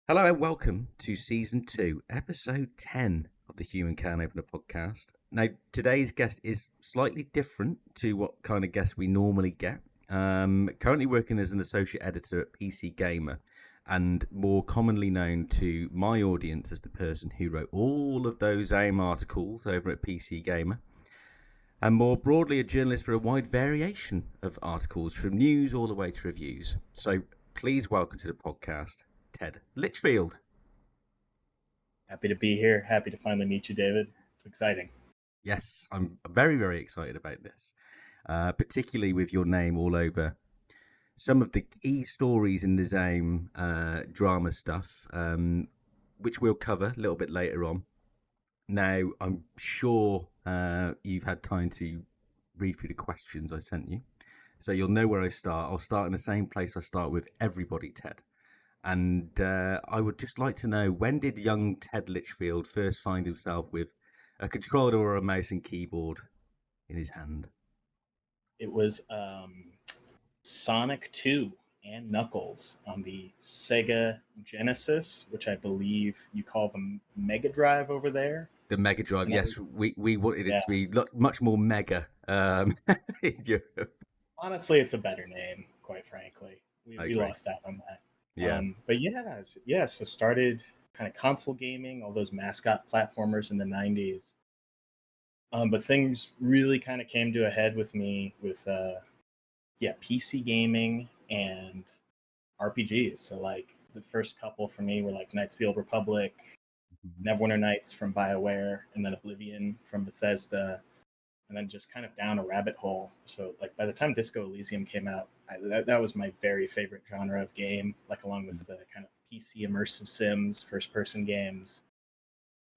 Hello and welcome to Season 2, Episode 10 of the Human Can Opener podcast. Now, today's guest is slightly different to what kind of guest we normally get. Currently working as an associate editor at PCGamer and more commonly known to my audience as the person who wrote all of those AIM articles over at PCGamer. And more broadly, a journalist for a wide variation of articles from news all the way to reviews. So please welcome to the podcast, Ted Litchfield. Happy to be here. Happy to finally meet you, David. It's exciting. Yes, I'm very, very excited about this, particularly with your name all over some of the key stories in the ZAUM drama stuff, which we'll cover a little bit later on. Now, I'm sure you've had time to read through the questions I sent you, so you'll know where I start. I'll start in the same place I start with everybody, Ted. And I would just like to know, when did young Ted Litchfield first find himself with a controller or a mouse and keyboard in his hand? It was Sonic 2 and Knuckles on the Sega Genesis, which I believe you call the Mega Drive over there. The Mega Drive, yes. We wanted it to be much more mega in Europe. Honestly, it's a better name, quite frankly. We lost out on that. Yeah. But so started kind of console gaming, all those mascot platformers in the 90s. But things really kind of came to a head with me with PC gaming and RPGs. So like the first couple for me were like Knights of the Old Republic, Neverwinter Nights from BioWare, and then Oblivion from Bethesda, and then just kind of down a rabbit hole. So like by the time Disco Elysium came out, that was my very favorite genre of game, like along with the kind of PC immersive sims, first-person games.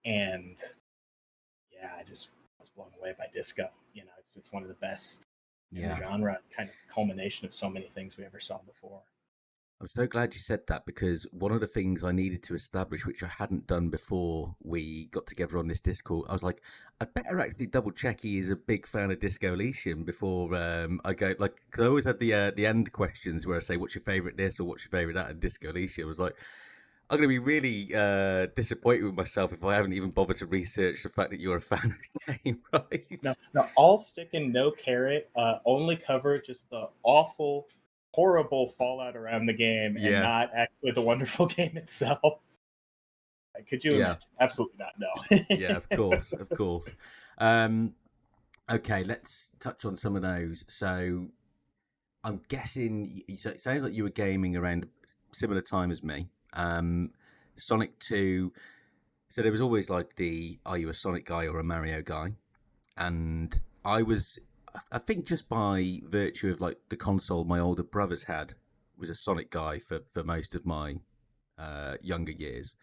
And yeah, I just was blown away by Disco. You know, it's one of the best in the genre, kind of culmination of so many things we ever saw before. I'm so glad you said that, because one of the things I needed to establish, which I hadn't done before we got together on this Discord, I was like, I'd better actually double check he is a big fan of Disco Elysium before I go, like, because I always had the end questions where I say, what's your favourite this or what's your favourite that, and Disco Elysium. I was like, I'm going to be really disappointed with myself if I haven't even bothered to research the fact that you're a fan of the game, right? No, all stick and no carrot, only cover just the awful, horrible fallout around the game and not actually the wonderful game itself. Could you imagine? Absolutely not, no. Yeah, of course. Okay, let's touch on some of those. So I'm guessing it sounds like you were gaming around similar time as me. Sonic 2, so there was always like are you a Sonic guy or a Mario guy? And I think just by virtue of like the console my older brothers had, was a Sonic guy for most of my younger years.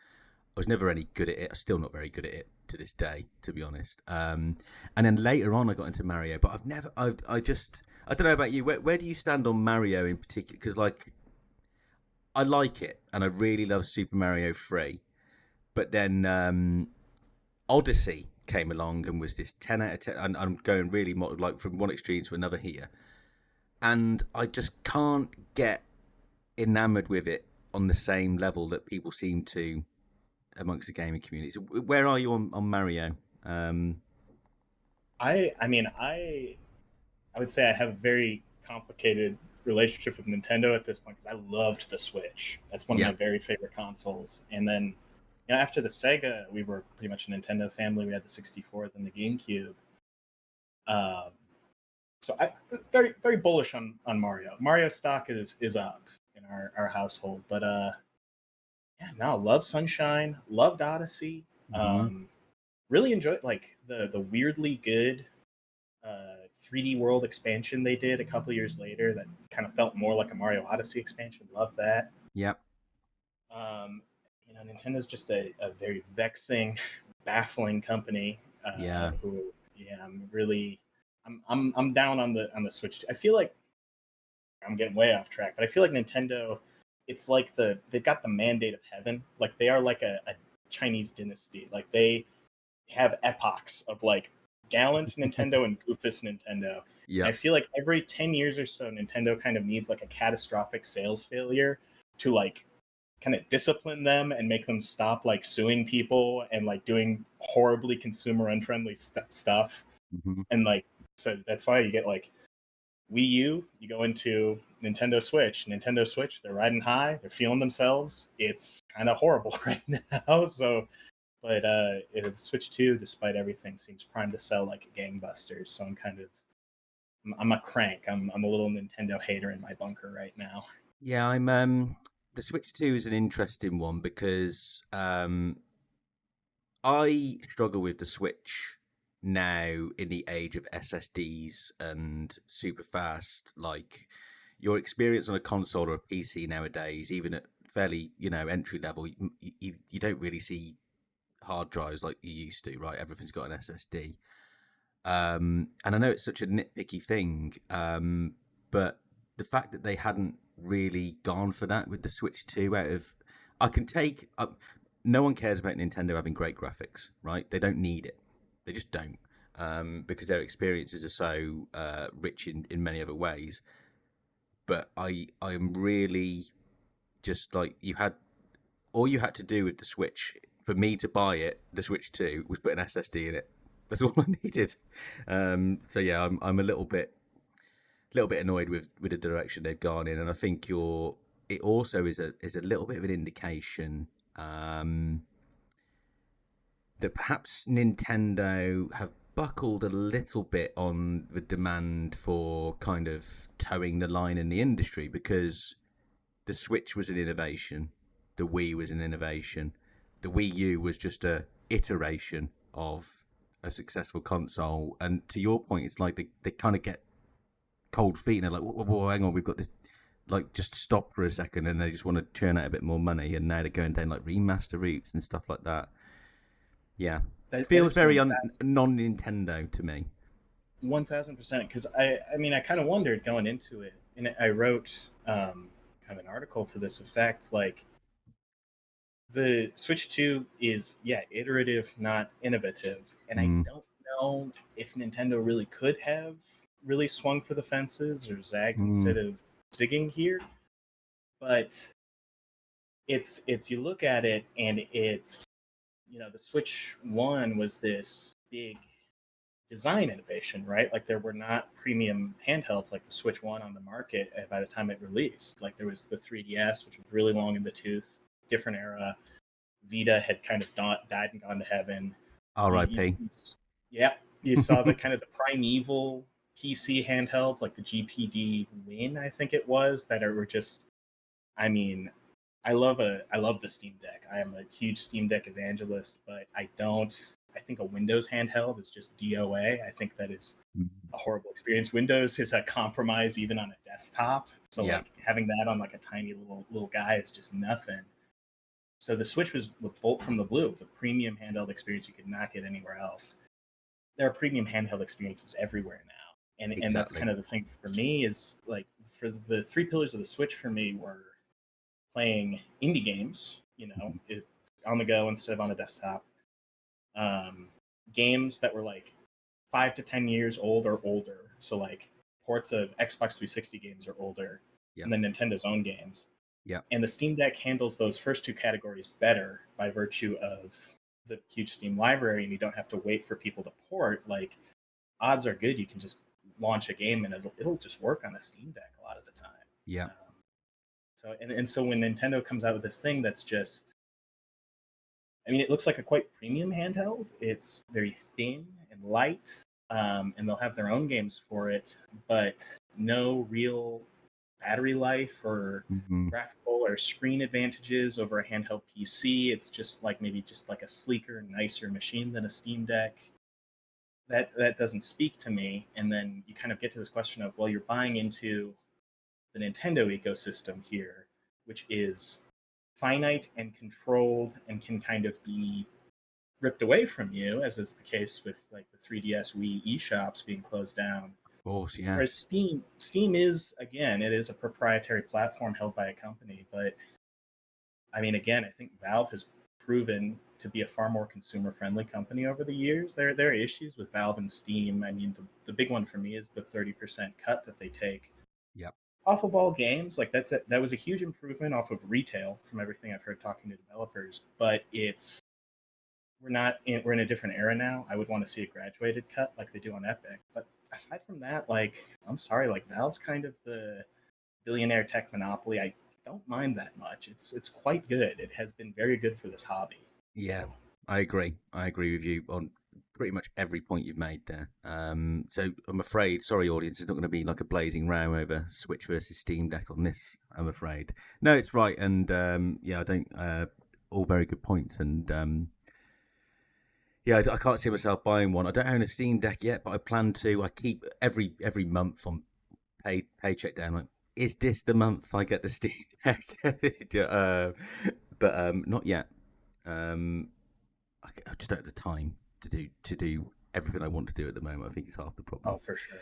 I was never any good at it. I'm still not very good at it to this day, to be honest. And then later on, I got into Mario, but I don't know about you. Where do you stand on Mario in particular? Because like, I like it, and I really love Super Mario 3. But then Odyssey came along and was this 10 out of 10, and I'm going really like from one extreme to another here. And I just can't get enamored with it on the same level that people seem to amongst the gaming community. So where are you on Mario? I would say I have a very complicated relationship with Nintendo at this point, because I loved the Switch. That's one of my very favorite consoles. And then, you know, after the Sega, we were pretty much a Nintendo family. We had the 64, then the GameCube. So I'm very, very bullish on Mario. Mario stock is up in our household, but love Sunshine, loved Odyssey. Really enjoyed like the weirdly good 3D World expansion they did a couple years later that kind of felt more like a Mario Odyssey expansion. Love that. Yep. You know, Nintendo's just a very vexing, baffling company. I'm down on the Switch. I feel like I'm getting way off track, but I feel like Nintendo, it's like they've got the mandate of heaven. Like they are like a Chinese dynasty. Like they have epochs of like gallant Nintendo and goofus Nintendo. Yeah. I feel like every 10 years or so, Nintendo kind of needs like a catastrophic sales failure to like kind of discipline them and make them stop like suing people and like doing horribly consumer unfriendly stuff. Mm-hmm. And like, so that's why you get like Wii U, you go into Nintendo Switch. Nintendo Switch, they're riding high, they're feeling themselves. It's kind of horrible right now. So, but Switch 2, despite everything, seems primed to sell like gangbusters. So I'm a crank. I'm a little Nintendo hater in my bunker right now. Yeah, I'm. The Switch 2 is an interesting one because I struggle with the Switch now in the age of SSDs and super fast. Like your experience on a console or a PC nowadays, even at fairly entry level, you don't really see hard drives like you used to, right? Everything's got an SSD. And I know it's such a nitpicky thing, but the fact that they hadn't really gone for that with the Switch 2 out of. I can take. No one cares about Nintendo having great graphics, right? They don't need it. They just don't. Because their experiences are so rich in many other ways. But I'm really just like all you had to do with the Switch for me to buy it, the Switch 2, was put an SSD in it. That's all I needed. So yeah, I'm a little bit annoyed with the direction they've gone in, and I think it also is a little bit of an indication that perhaps Nintendo have buckled a little bit on the demand for kind of towing the line in the industry, because the Switch was an innovation, the Wii was an innovation, the Wii U was just a iteration of a successful console. And to your point, it's like they kind of get cold feet and they're like, whoa, hang on, we've got this. Like, just stop for a second, and they just want to churn out a bit more money. And now they're going down like remaster routes and stuff like that. Yeah, That feels is very non-Nintendo to me. 1000%. Because I mean, I kind of wondered going into it, and I wrote kind of an article to this effect. Like, the Switch 2 is, yeah, iterative, not innovative. And I don't know if Nintendo really could have really swung for the fences or zagged instead of zigging here. But it's you look at it and it's, the Switch 1 was this big design innovation, right? Like there were not premium handhelds like the Switch 1 on the market by the time it released. Like there was the 3DS, which was really long in the tooth, different era. Vita had kind of died and gone to heaven. R.I.P. Yeah, you saw the kind of the primeval PC handhelds like the GPD Win, I think it was, that were just. I mean, I love the Steam Deck. I am a huge Steam Deck evangelist, but I don't. I think a Windows handheld is just DOA. I think that is a horrible experience. Windows is a compromise even on a desktop. So like having that on like a tiny little guy is just nothing. So the Switch was the bolt from the blue. It was a premium handheld experience you could not get anywhere else. There are premium handheld experiences everywhere now. And that's kind of the thing for me is like for the three pillars of the Switch for me were playing indie games, on the go instead of on a desktop. Games that were like 5 to 10 years old or older. So like ports of Xbox 360 games are older and then Nintendo's own games. Yeah. And the Steam Deck handles those first two categories better by virtue of the huge Steam library, and you don't have to wait for people to port. Like, odds are good you can just launch a game and it'll just work on a Steam Deck a lot of the time. Yeah. So when Nintendo comes out with this thing that's just, I mean, it looks like a quite premium handheld. It's very thin and light, and they'll have their own games for it, but no real battery life or graphical or screen advantages over a handheld PC. It's just like maybe just like a sleeker, nicer machine than a Steam Deck. That doesn't speak to me. And then you kind of get to this question of, well, you're buying into the Nintendo ecosystem here, which is finite and controlled and can kind of be ripped away from you, as is the case with like the 3DS Wii eShops being closed down. Of course, yeah. Whereas Steam is, again, it is a proprietary platform held by a company. But I mean, again, I think Valve has proven to be a far more consumer-friendly company over the years. There are issues with Valve and Steam. I mean, the big one for me is the 30% cut that they take. Yep. off of all games, like that was a huge improvement off of retail from everything I've heard talking to developers. But we're in a different era now. I would want to see a graduated cut like they do on Epic. But aside from that, like I'm sorry, like Valve's kind of the billionaire tech monopoly. I don't mind that much. It's quite good. It has been very good for this hobby. Yeah, I agree. I agree with you on pretty much every point you've made there. So I'm afraid, sorry, audience, it's not going to be like a blazing row over Switch versus Steam Deck on this. I'm afraid. No, it's right, and yeah, I don't. All very good points, and yeah, I can't see myself buying one. I don't own a Steam Deck yet, but I plan to. I keep every month on paycheck down. Like, is this the month I get the Steam Deck? But not yet. I just don't have the time to do everything I want to do at the moment. I think it's half the problem. Oh, for sure.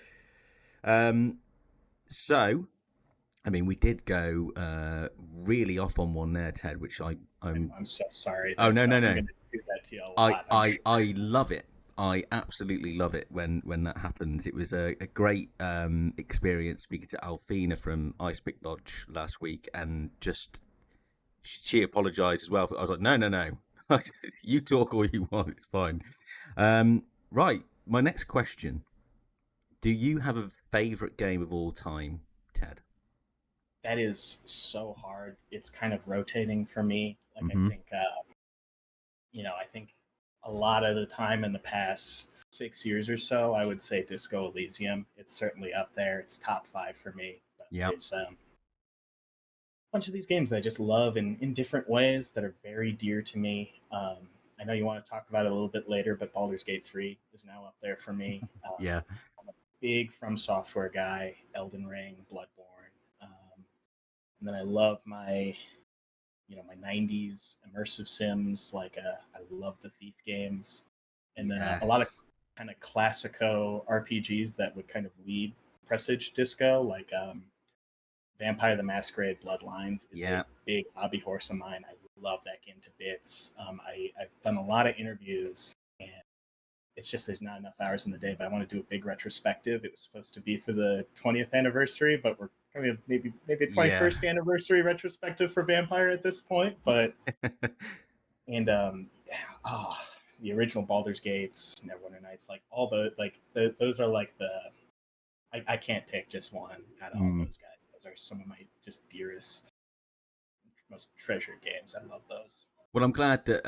So, I mean, we did go really off on one there, Ted, which I'm so sorry. Oh, no. I'm going to do that to you a lot. I love it. I absolutely love it when that happens. It was a great experience speaking to Alfina from Ice Pick Lodge last week, and just she apologized as well. I was like, no. You talk all you want. It's fine. Right. My next question. Do you have a favorite game of all time, Ted? That is so hard. It's kind of rotating for me. Like Mm-hmm. I think a lot of the time in the past 6 years or so, I would say Disco Elysium. It's certainly up there. It's top 5 for me. But there's a bunch of these games that I just love in different ways that are very dear to me. I know you want to talk about it a little bit later, but Baldur's Gate 3 is now up there for me. Yeah. I'm a big From Software guy, Elden Ring, Bloodborne. And then I love my 90s immersive sims. Like I love the Thief games. And then a lot of kind of classico RPGs that would kind of lead Presage Disco, like Vampire the Masquerade Bloodlines is a big hobby horse of mine. I love that game to bits. I've done a lot of interviews, and it's just there's not enough hours in the day, but I want to do a big retrospective. It was supposed to be for the 20th anniversary, but we're kind of maybe a 21st anniversary retrospective for Vampire at this point. But and the original Baldur's Gates, Neverwinter Nights, like all those are like I can't pick just one out of all those guys. Those are some of my just dearest, most treasured games. I love those. Well, I'm glad that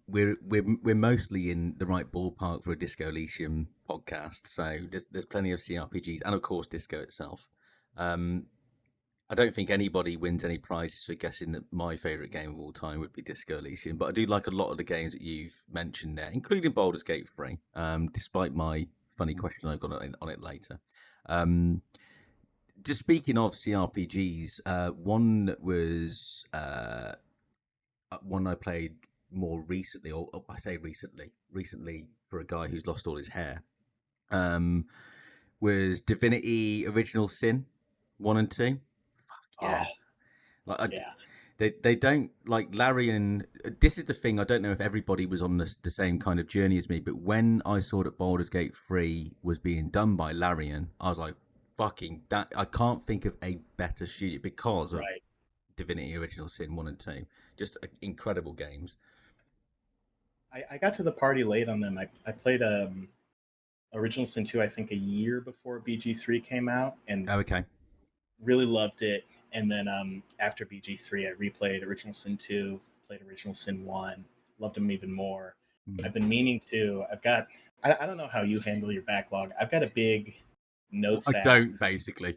we're mostly in the right ballpark for a Disco Elysium podcast. So there's plenty of cRPGs and of course Disco itself. I don't think anybody wins any prizes for guessing that my favourite game of all time would be Disco Elysium, but I do like a lot of the games that you've mentioned there, including Baldur's Gate 3, despite my funny question I've got on it later. Just speaking of cRPGs, one that was one I played more recently, or I say recently for a guy who's lost all his hair, was Divinity Original Sin 1 and 2. Yeah. They don't like Larian. This is the thing. I don't know if everybody was on the same kind of journey as me, but when I saw that Baldur's Gate 3 was being done by Larian, I was like, fucking that. I can't think of a better studio because of Divinity Original Sin 1 and 2. Just incredible games. I got to the party late on them. I played Original Sin 2, I think, a year before BG3 came out, and really loved it. And then after BG3, I replayed Original Sin 2, played Original Sin 1, loved them even more. I've been meaning to. I don't know how you handle your backlog. I've got a big notes app. I don't, basically.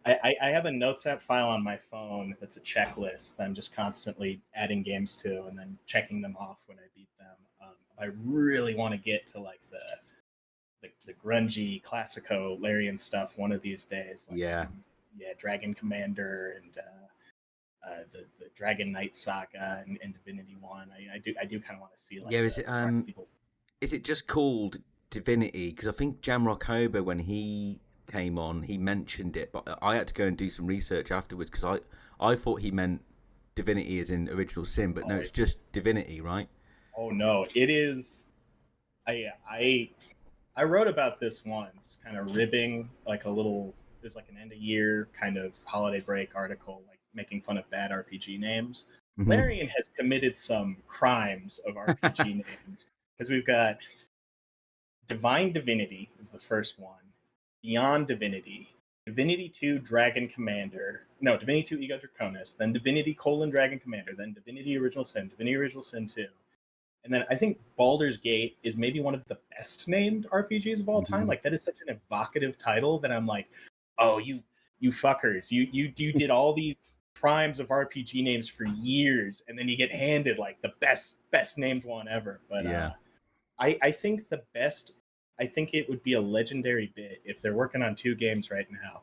I have a notes app file on my phone that's a checklist that I'm just constantly adding games to and then checking them off when I beat them. I really want to get to like the grungy, classico Larian stuff one of these days. Like, Dragon Commander and the Dragon Knight Saga and Divinity 1. I do kind of want to see like is it just called Divinity? Because I think Jamrock Hober, when he came on, he mentioned it, but I had to go and do some research afterwards because I thought he meant Divinity as in Original Sin, but no, it's just Divinity, right? Oh no, it is. I wrote about this once, kind of ribbing like a little there's like an end of year kind of holiday break article, like making fun of bad RPG names. Larian has committed some crimes of RPG names because we've got Divine Divinity is the first one, Beyond Divinity, Divinity 2 Dragon Commander, no, Divinity 2 Ego Draconis, then Divinity : Dragon Commander, then Divinity Original Sin, Divinity Original Sin 2. And then I think Baldur's Gate is maybe one of the best named RPGs of all time. Like, that is such an evocative title that I'm like, oh, you fuckers, you did all these crimes of RPG names for years, and then you get handed like the best named one ever. But Yeah. I think the best, I think it would be a legendary bit if they're working on 2 games right now.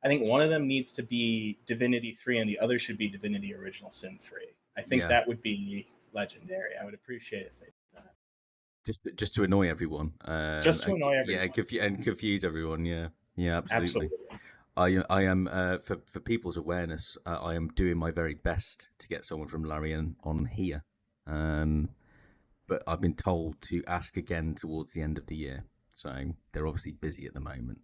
I think one of them needs to be Divinity 3 and the other should be Divinity Original Sin 3. I think that would be legendary. I would appreciate if they did that. Just to annoy everyone. Just to annoy everyone. Yeah, and confuse everyone. Yeah, absolutely. I am for people's awareness. I am doing my very best to get someone from Larian on here, but I've been told to ask again towards the end of the year. So they're obviously busy at the moment.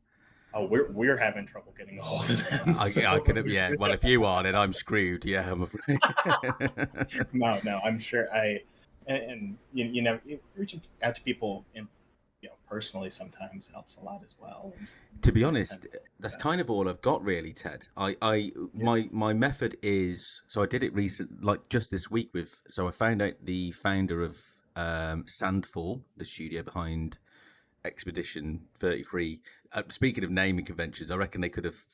Oh, we're having trouble getting a hold of them. I could, yeah. Well, if you are, then I'm screwed. Yeah, I'm afraid. No, I'm sure. And you know, reaching out to people, personally sometimes helps a lot as well. And, to be honest, that's kind of all I've got, really, Ted. My method is, so I did it like just this week so I found out the founder of Sandfall, the studio behind Expedition 33. Speaking of naming conventions, I reckon they could have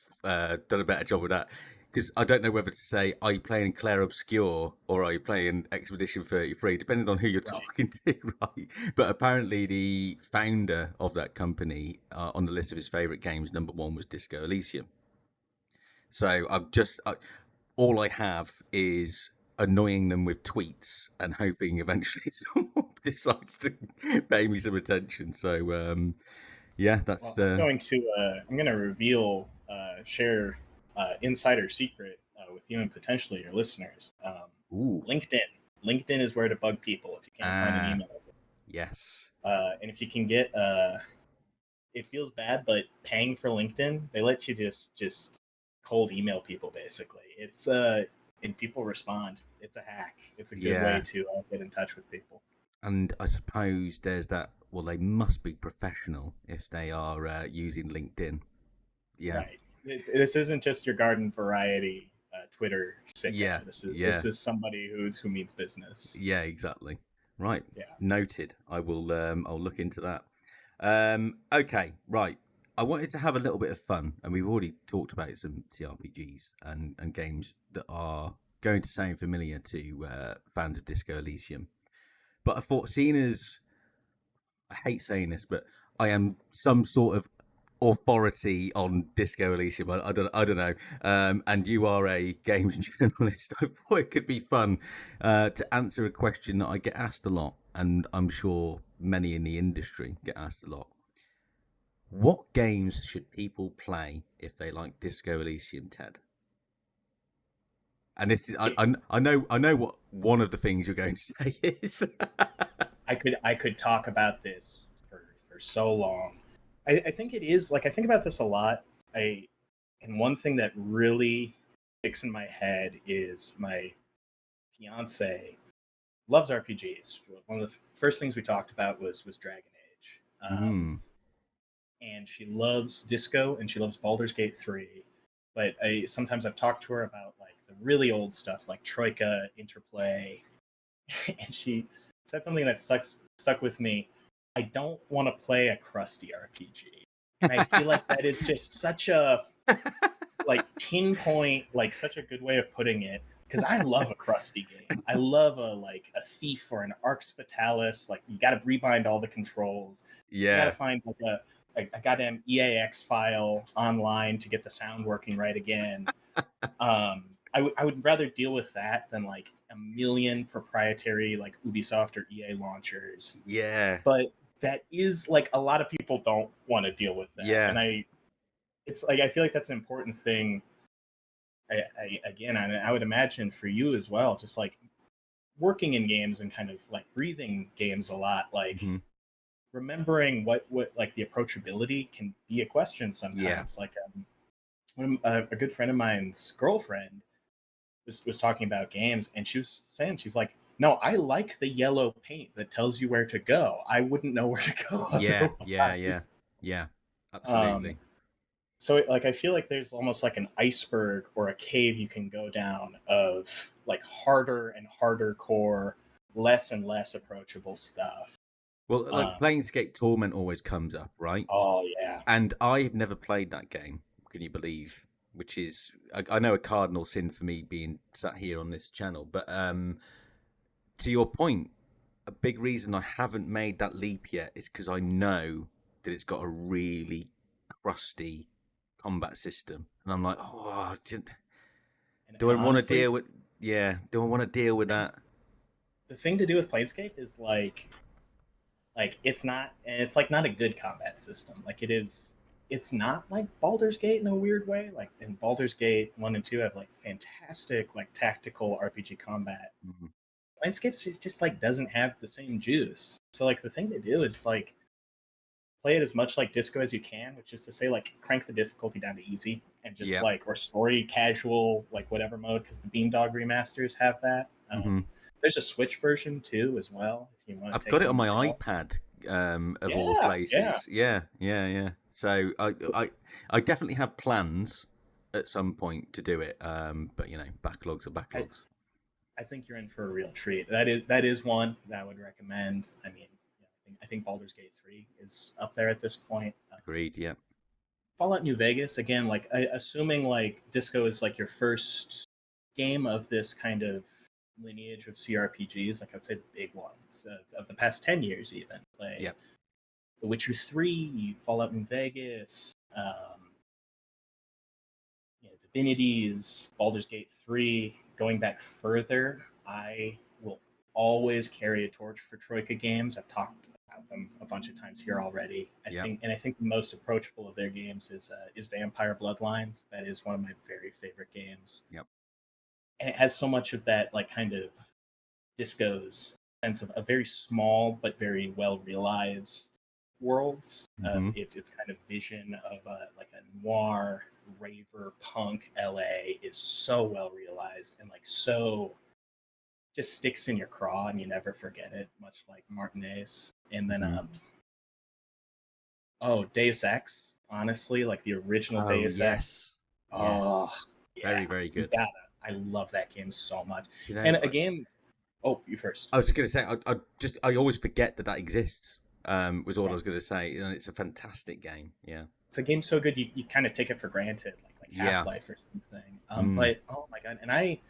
done a better job with that, because I don't know whether to say, are you playing Clair Obscur or are you playing Expedition 33, depending on who you're talking to, right? But apparently the founder of that company, on the list of his favourite games, number 1 was Disco Elysium. So all I have is annoying them with tweets and hoping eventually someone decides to pay me some attention. So yeah, that's. Well, I'm going to reveal, share insider secret with you and potentially your listeners. LinkedIn. LinkedIn is where to bug people if you can't find an email. Yes. And if you can get, it feels bad, but paying for LinkedIn, they let you just cold email people basically. It's and people respond. It's a hack. It's a good way to get in touch with people. And I suppose there's that. Well, they must be professional if they are using LinkedIn. Yeah. Right. This isn't just your garden variety Twitter sicko. Yeah. This is somebody who means business. Yeah, exactly. Right. Yeah. Noted. I will. I'll look into that. Okay. Right. I wanted to have a little bit of fun, and we've already talked about some cRPGs and games that are going to sound familiar to fans of Disco Elysium. But I thought, seeing as I hate saying this, but I am some sort of authority on Disco Elysium. I don't know. And you are a games journalist. I thought it could be fun to answer a question that I get asked a lot, and I'm sure many in the industry get asked a lot. What games should people play if they like Disco Elysium, Ted? And this is I know what one of the things you're going to say is. I could talk about this for so long. I think it is, like, I think about this a lot. And one thing that really sticks in my head is my fiance loves RPGs. One of the first things we talked about was Dragon Age. And she loves Disco and she loves Baldur's Gate 3. But sometimes I've talked to her about like the really old stuff like Troika, Interplay. And she said something that stuck with me. I don't want to play a crusty RPG. And I feel like that is just such a like pinpoint, like such a good way of putting it. Because I love a crusty game. I love a Thief or an Arx Fatalis. Like, you got to rebind all the controls. Yeah. You got to find like a goddamn EAX file online to get the sound working right again. I would rather deal with that than like a million proprietary like Ubisoft or EA launchers. Yeah. But that is like, a lot of people don't want to deal with that. Yeah. And it's like, I feel like that's an important thing. I would imagine for you as well, just like working in games and kind of like breathing games a lot, like remembering what like the approachability can be a question sometimes. Like a good friend of mine's girlfriend was talking about games, and she was saying, she's like, no, I like the yellow paint that tells you where to go. I wouldn't know where to go Yeah, yeah, yeah, otherwise. yeah. Um, Absolutely. so like I feel like there's almost like an iceberg or a cave you can go down of like harder and harder core, less and less approachable stuff. Well, like Um, Planescape Torment always comes up, right? oh yeah, And I've never played that game. Can you believe? Which is, I know, a cardinal sin for me being sat here on this channel. But to your point, a big reason I haven't made that leap yet is because I know that it's got a really crusty combat system, and I'm like, oh, do I and want to honestly, deal with? Yeah, do I want to deal with that? the thing to do with Planescape is like it's not, and it's like not a good combat system. Like it is, it's not like Baldur's Gate in a weird way. Like in Baldur's Gate 1 and 2 have like fantastic like tactical RPG combat. Mhm. Planescape just like doesn't have the same juice. So like the thing to do is like play it as much like Disco as you can, which is to say like crank the difficulty down to easy and just Yeah. like, or story casual, like whatever mode, because the Beamdog remasters have that. Hmm. There's a Switch version too as well if you want to I've take got it it on into my depth. iPad, of all Yeah, yeah. places. Yeah, yeah, yeah. So So I definitely have plans at some point to do it. But backlogs are I, backlogs. I think you're in for a real treat. That is one that I would recommend. I mean, I think Baldur's Gate 3 is up there at this point. Agreed. Yeah. Fallout New Vegas again, like assuming like Disco is like your first game of this kind of lineage of cRPGs, like I'd say the big ones of the past 10 years, even play Yeah. The Witcher 3, Fallout New Vegas, Divinities, Baldur's Gate 3. Going back further, I will always carry a torch for Troika games. I've talked about them a bunch of times here already. Yeah. I think the most approachable of their games is Vampire Bloodlines. That is one of my very favorite games, Yep. and it has so much of that like kind of Disco's sense of a very small but very well realized worlds. Hmm. Its kind of vision of like a noir raver punk LA is so well realized and like so just sticks in your craw and you never forget it, much like Martinez. And then Hmm. oh, Deus Ex, honestly, like the original Oh Deus Ex. yes, Oh yes. yeah, Very very you good. gotta. I love that game so much. You know, And a game. Oh, you first. I was just going to say, I always forget that exists. Was all I Yeah. was going to say, and it's a fantastic game. Yeah. It's a game so good you kind of take it for granted, like Half Yeah. Life or something. Mm. But oh my god, and a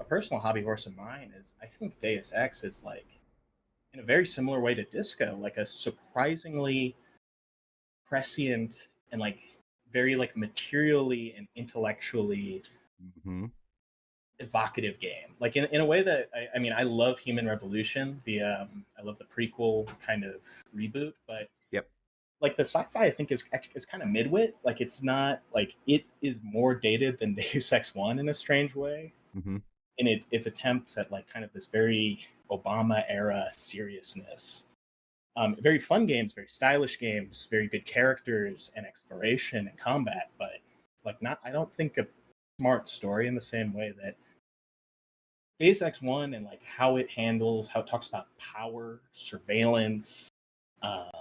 personal hobby horse of mine is I think Deus Ex is like in a very similar way to Disco, like a surprisingly prescient and like very like materially and intellectually Hmm. evocative game. Like in a way that I mean I love Human Revolution, the I love the prequel kind of reboot, but Yep. like the sci-fi I think is kind of midwit. Like it's not like it is more dated than Deus Ex One in a strange way, Hmm. in its attempts at like kind of this very Obama era seriousness. Very fun games, very stylish games, very good characters and exploration and combat, but like not I don't think a smart story in the same way that Deus Ex One and like how it talks about power, surveillance, um,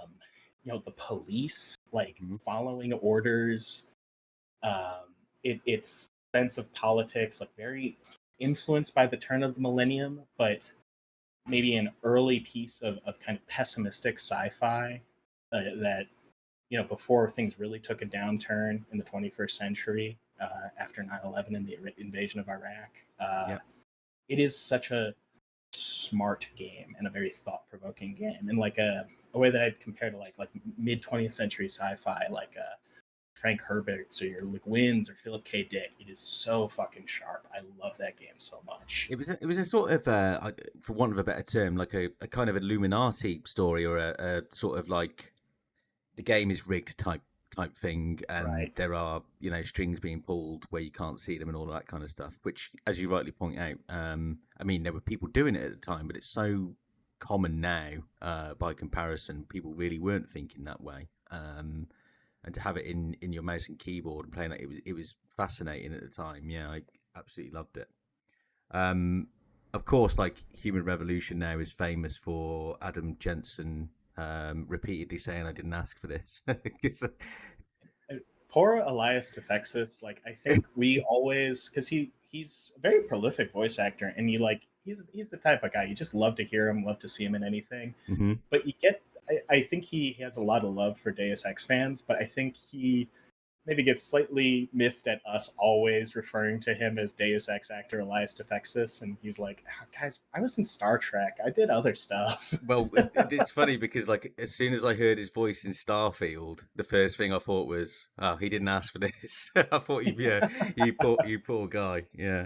the police, like Hmm. following orders, its sense of politics, like very influenced by the turn of the millennium, but maybe an early piece of kind of pessimistic sci-fi that before things really took a downturn in the 21st century after 9/11 and the invasion of Iraq. Yep. It is such a smart game and a very thought-provoking game in like a way that I'd compare to like mid 20th century sci-fi, like Frank Herbert's or your Le Guin's or Philip K. Dick. It is so fucking sharp. I love that game so much. It was a sort of, for want of a better term, like a kind of Illuminati story, or a sort of like the game is rigged type thing, and Right. there are strings being pulled where you can't see them and all that kind of stuff. Which, as you rightly point out, I mean, there were people doing it at the time, but it's so common now, by comparison. People really weren't thinking that way. And and to have it in your mouse and keyboard and playing it was fascinating at the time. Yeah, I absolutely loved it. Of course, like Human Revolution now is famous for Adam Jensen repeatedly saying, "I didn't ask for this." Poor Elias Tefexis, like I think we always, because he's a very prolific voice actor, and you like he's the type of guy you just love to hear him, love to see him in anything. Mm-hmm. But you get, I think he has a lot of love for Deus Ex fans, but I think he maybe gets slightly miffed at us always referring to him as Deus Ex actor Elias Tefexis, and he's like, guys, I was in Star Trek, I did other stuff. Well, it's funny because like as soon as I heard his voice in Starfield, the first thing I thought was, "Oh, he didn't ask for this." I thought, "Yeah, you poor guy." Yeah,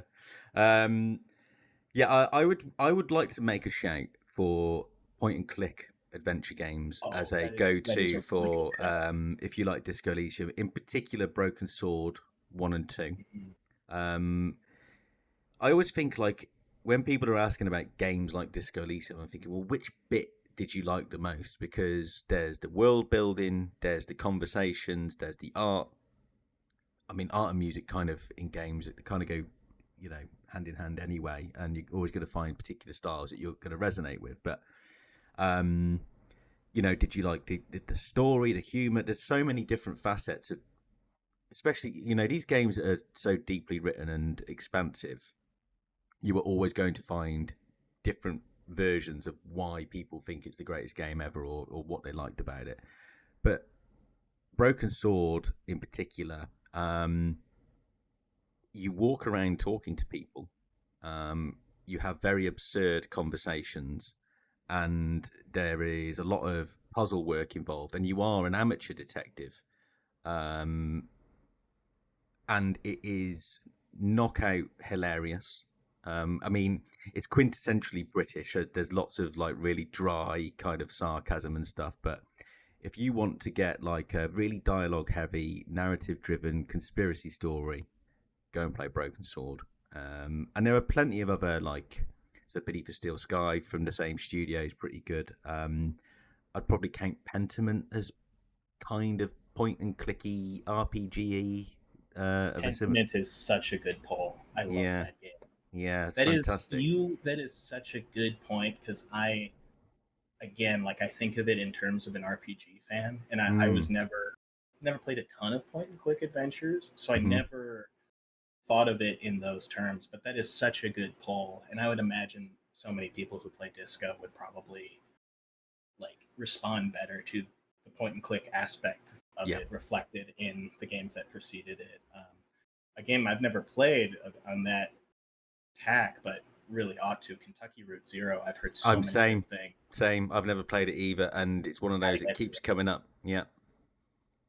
yeah. I would like to make a shout for point and click adventure games Oh, as a that is a go-to really for good shout. if you like Disco Elysium, in particular Broken Sword 1 and 2. Um, I always think like when people are asking about games like Disco Elysium, I'm thinking, well, which bit did you like the most? Because there's the world building, there's the conversations, there's the art. I mean, art and music kind of in games it kind of go, hand in hand anyway, and you're always going to find particular styles that you're going to resonate with. But did you like the story, the humor? There's so many different facets of, especially these games that are so deeply written and expansive. You are always going to find different versions of why people think it's the greatest game ever, or what they liked about it. But Broken Sword in particular, you walk around talking to people. You have very absurd conversations, and there is a lot of puzzle work involved, and you are an amateur detective. And it is knockout hilarious. I mean, it's quintessentially British. So there's lots of like really dry kind of sarcasm and stuff. But if you want to get like a really dialogue heavy, narrative driven conspiracy story, go and play Broken Sword. And there are plenty of other like, so Pity for Steel Sky from the same studio is pretty good. I'd probably count Pentiment as kind of point and clicky RPG. Pentiment is such a good pull. I love Yeah, that game. yeah, it's That is fantastic. that is such a good point, because I, again, like I think of it in terms of an RPG fan, and I Mm. was never played a ton of point and click adventures, so I Mm-hmm. never thought of it in those terms. But that is such a good pull, and I would imagine so many people who play Disco would probably like respond better to the point and click aspect of Yeah, it reflected in the games that preceded it. A game I've never played on that tack, but really ought to. Kentucky Route Zero. I've heard so I'm many good same, things. same. I've never played it either, and it's one of Gotta those. It get to keeps it. coming up. Yeah,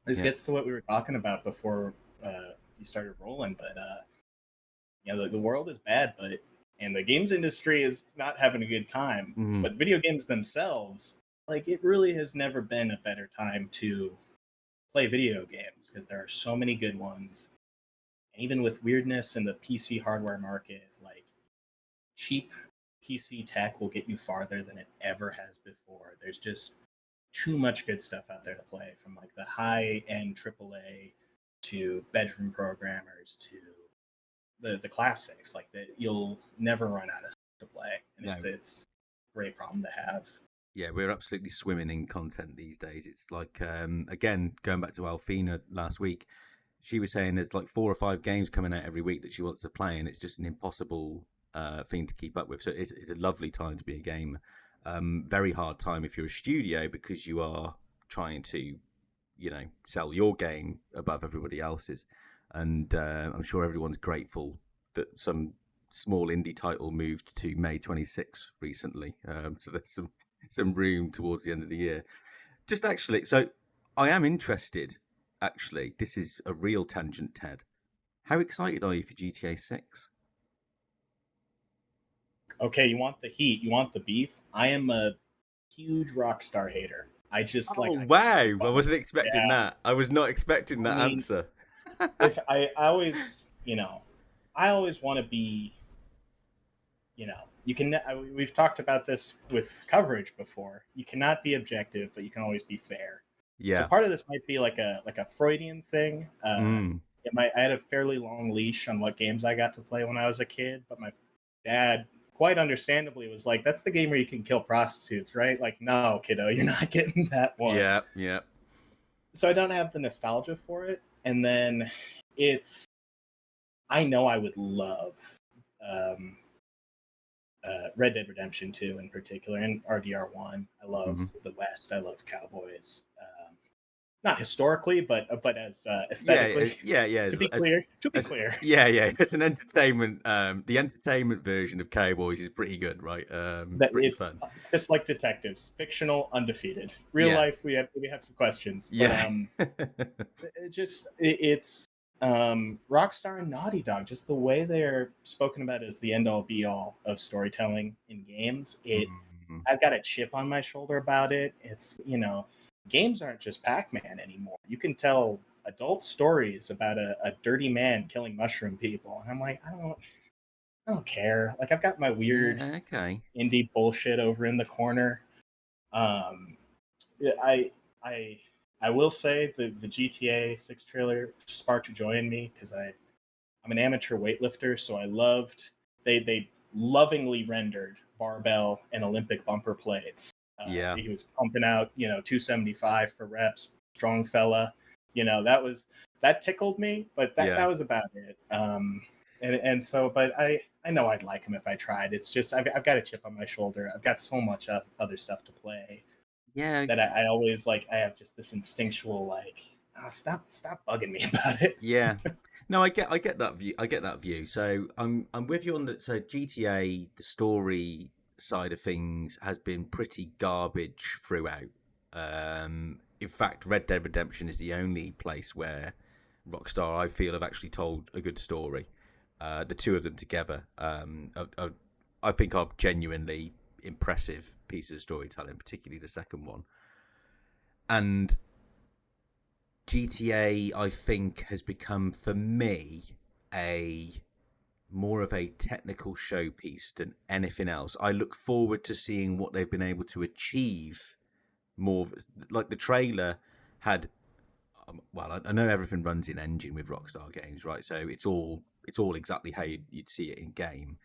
This yeah. gets to what we were talking about before you started rolling, but the world is bad, but and the games industry is not having a good time. Mm-hmm. But video games themselves, like it really has never been a better time to play video games, because there are so many good ones. And even with weirdness in the PC hardware market, like cheap PC tech will get you farther than it ever has before. There's just too much good stuff out there to play, from like the high end AAA to bedroom programmers to the classics, like that you'll never run out of stuff to play, and No, it's a great problem to have. yeah, we're absolutely swimming in content these days. It's like, again, going back to Alfina last week, she was saying there's like 4 or 5 games coming out every week that she wants to play, and it's just an impossible thing to keep up with. So it's a lovely time to be a gamer. Very hard time if you're a studio, because you are trying to, sell your game above everybody else's. And I'm sure everyone's grateful that some small indie title moved to May 26th recently. So there's some room towards the end of the year. Just actually, so I am interested. Actually, this is a real tangent, Ted. How excited are you for GTA 6? Okay, you want the heat, you want the beef. I am a huge Rockstar hater. I just Oh, like I wow. get so I bummed. wasn't expecting Yeah, that. I was not expecting I that mean, answer. if I always, I always want to be, you can. We've talked about this with coverage before. You cannot be objective, but you can always be fair. So Yeah. part of this might be like a Freudian thing. Mm. I had a fairly long leash on what games I got to play when I was a kid, but my dad, quite understandably, was like, "That's the game where you can kill prostitutes, right?" Like, no, kiddo, you're not getting that one. Yeah. Yeah. So I don't have the nostalgia for it. And then it's, I know I would love um, Red Dead Redemption 2 in particular, and RDR1. I love Mm-hmm. the West. I love cowboys. Not historically, but as Yeah, aesthetically. yeah, yeah. To be clear, As yeah, yeah. It's an entertainment. The entertainment version of Cowboys is pretty good, right? that Pretty it's fun. just like detectives, fictional, undefeated. Real Yeah, life, we have some questions, but yeah, it's Rockstar and Naughty Dog, just the way they're spoken about as the end all be all of storytelling in games. Mhm. I've got a chip on my shoulder about it. It's, games aren't just Pac-Man anymore. You can tell adult stories about a dirty man killing mushroom people, and I'm like, I don't care. Like, I've got my weird Yeah, okay. indie bullshit over in the corner. Um, yeah, I will say the GTA 6 trailer sparked joy in me because I'm an amateur weightlifter, so I loved they lovingly rendered barbell and Olympic bumper plates. Yeah, He was pumping out 275 for reps, strong fella. That tickled me, but that yeah. was about it. And so, but I know I'd like him if I tried. It's just I've got a chip on my shoulder. I've got so much other stuff to play Yeah, that I always like. I have just this instinctual like, stop bugging me about it. yeah. No, I get that view. I get that view. So I'm with you on that. So GTA, the story side of things has been pretty garbage throughout. In fact, Red Dead Redemption is the only place where Rockstar, I feel, have actually told a good story. The two of them together, I think, are genuinely impressive pieces of storytelling, particularly the second one. And GTA, I think, has become for me a more of a technical showpiece than anything else. I look forward to seeing what they've been able to achieve. More like the trailer had. Well, I know everything runs in engine with Rockstar games, right? So it's all exactly how you'd see it in game.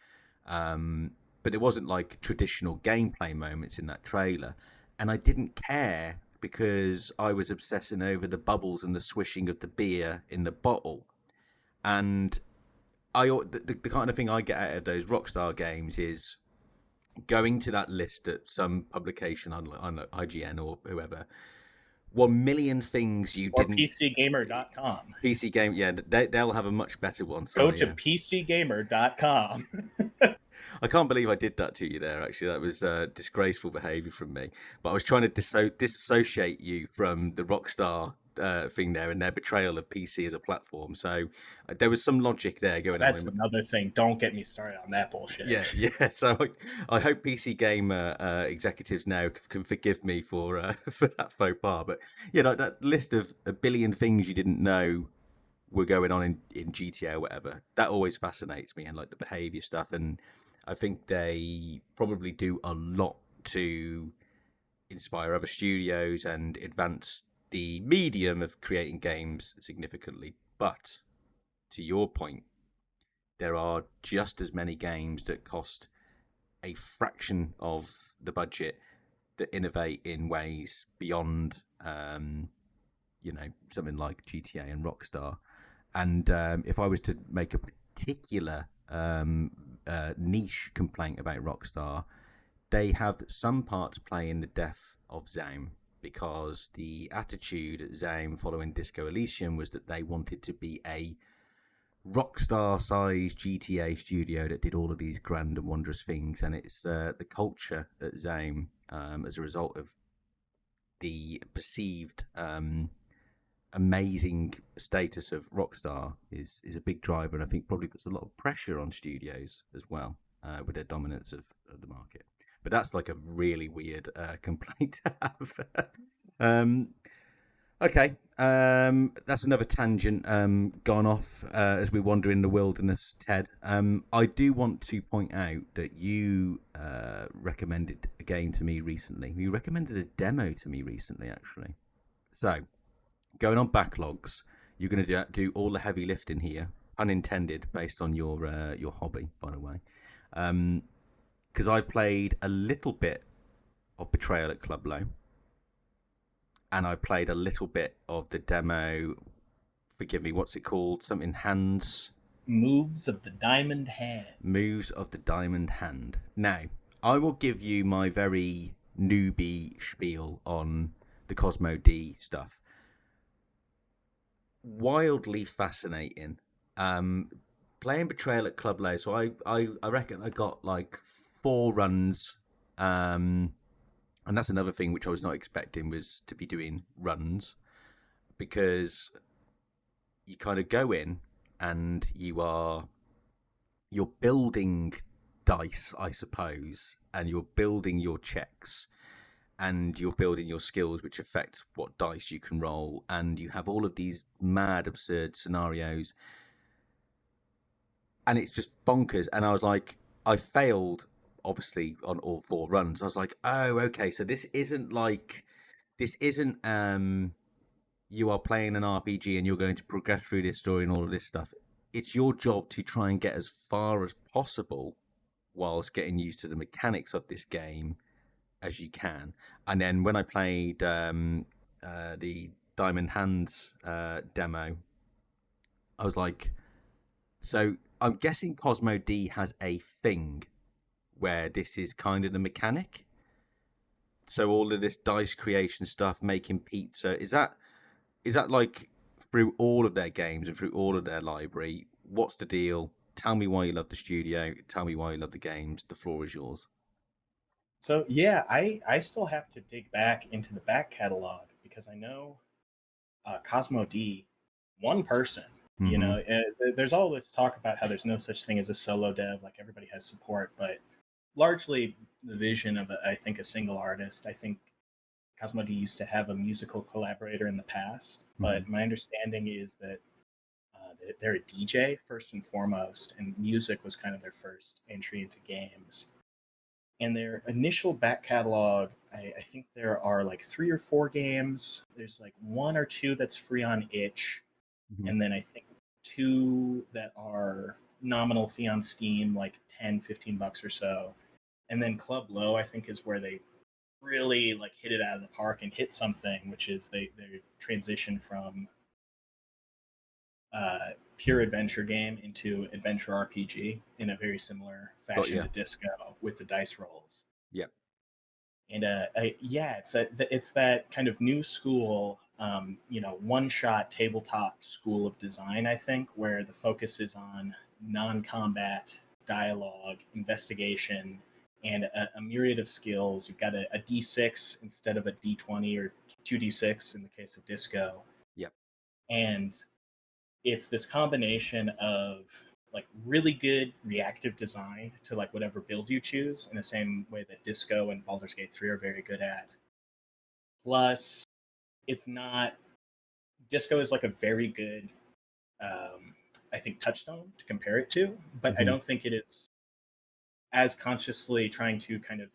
But it wasn't like traditional gameplay moments in that trailer, and I didn't care because I was obsessing over the bubbles and the swishing of the beer in the bottle. And the kind of thing I get out of those Rockstar games is going to that list at some publication on IGN or whoever. 1 million things you Or didn't. PCGamer.com. PC game, yeah, they'll have a much better one. Go Sorry, to yeah. PCGamer.com. I can't believe I did that to you there. Actually, that was disgraceful behaviour from me. But I was trying to disassociate you from the Rockstar thing there and their betrayal of PC as a platform. So there was some logic there Well, going on. that's another thing. Don't get me started on that bullshit. Yeah, yeah. So I hope PC Gamer executives now can forgive me for for that faux pas. But yeah, like that list of a billion things you didn't know were going on in GTA or whatever. That always fascinates me, and like the behavior stuff. And I think they probably do a lot to inspire other studios and advance the medium of creating games significantly. But to your point, there are just as many games that cost a fraction of the budget that innovate in ways beyond, something like GTA and Rockstar. And if I was to make a particular niche complaint about Rockstar, they have some part to play in the death of ZAUM because the attitude at ZAUM following Disco Elysium was that they wanted to be a Rockstar-sized GTA studio that did all of these grand and wondrous things, and it's the culture at ZAUM as a result of the perceived amazing status of Rockstar is a big driver, and I think probably puts a lot of pressure on studios as well with their dominance of the market. But that's like a really weird complaint to have. um, okay, that's another tangent gone off as we wander in the wilderness, Ted. I do want to point out that you recommended a game to me recently. You recommended a demo to me recently, actually. So, going on backlogs, you're going to do all the heavy lifting here, unintended, based on your hobby, by the way. Because I've played a little bit of Betrayal at Club Low, and I played a little bit of the demo. Forgive me, what's it called? Something hands. Moves of the Diamond Hand. Moves of the Diamond Hand. Now, I will give you my very newbie spiel on the Cosmo D stuff. Wildly fascinating. Playing Betrayal at Club Low, so I reckon I got like 4 runs. And that's another thing which I was not expecting, was to be doing runs, because you kind of go in and you're building dice, I suppose, and you're building your checks, and you're building your skills which affect what dice you can roll, and you have all of these mad, absurd scenarios, and it's just bonkers. And I was like, I failed obviously on all 4 runs. I was like, oh, okay, so this isn't you are playing an RPG and you're going to progress through this story and all of this stuff. It's your job to try and get as far as possible whilst getting used to the mechanics of this game as you can. And then when I played the Diamond Hands demo, I was like, so I'm guessing Cosmo D has a thing where this is kind of the mechanic. So all of this dice creation stuff, making pizza, is that like through all of their games and through all of their library? What's the deal? Tell me why you love the studio. Tell me why you love the games. The floor is yours. So yeah, I still have to dig back into the back catalog because I know Cosmo D, one person. You Mm-hmm. know, there's all this talk about how there's no such thing as a solo dev, like everybody has support, but largely the vision of I think a single artist. I think Cosmo D used to have a musical collaborator in the past, Mm-hmm. but my understanding is that they're a DJ first and foremost, and music was kind of their first entry into games. And their initial back catalog, I think there are like 3 or 4 games. There's like 1 or 2 that's free on itch, Mm-hmm. and then I think 2 that are nominal fee on Steam, like 10, $15 or so. And then Club Low, I think, is where they really like hit it out of the park and hit something, which is they transition from pure adventure game into adventure RPG in a very similar Got fashion you. to Disco with the dice rolls. Yep. And yeah, it's that kind of new school, one shot tabletop school of design. I think where the focus is on non-combat dialogue, investigation, and a myriad of skills. You've got a D6 instead of a D20 or 2D6 in the case of Disco, Yep. and it's this combination of like really good reactive design to like whatever build you choose in the same way that Disco and Baldur's Gate 3 are very good at. Plus, it's not Disco is like a very good I think touchstone to compare it to, but I Mm-hmm. don't think it is as consciously trying to kind of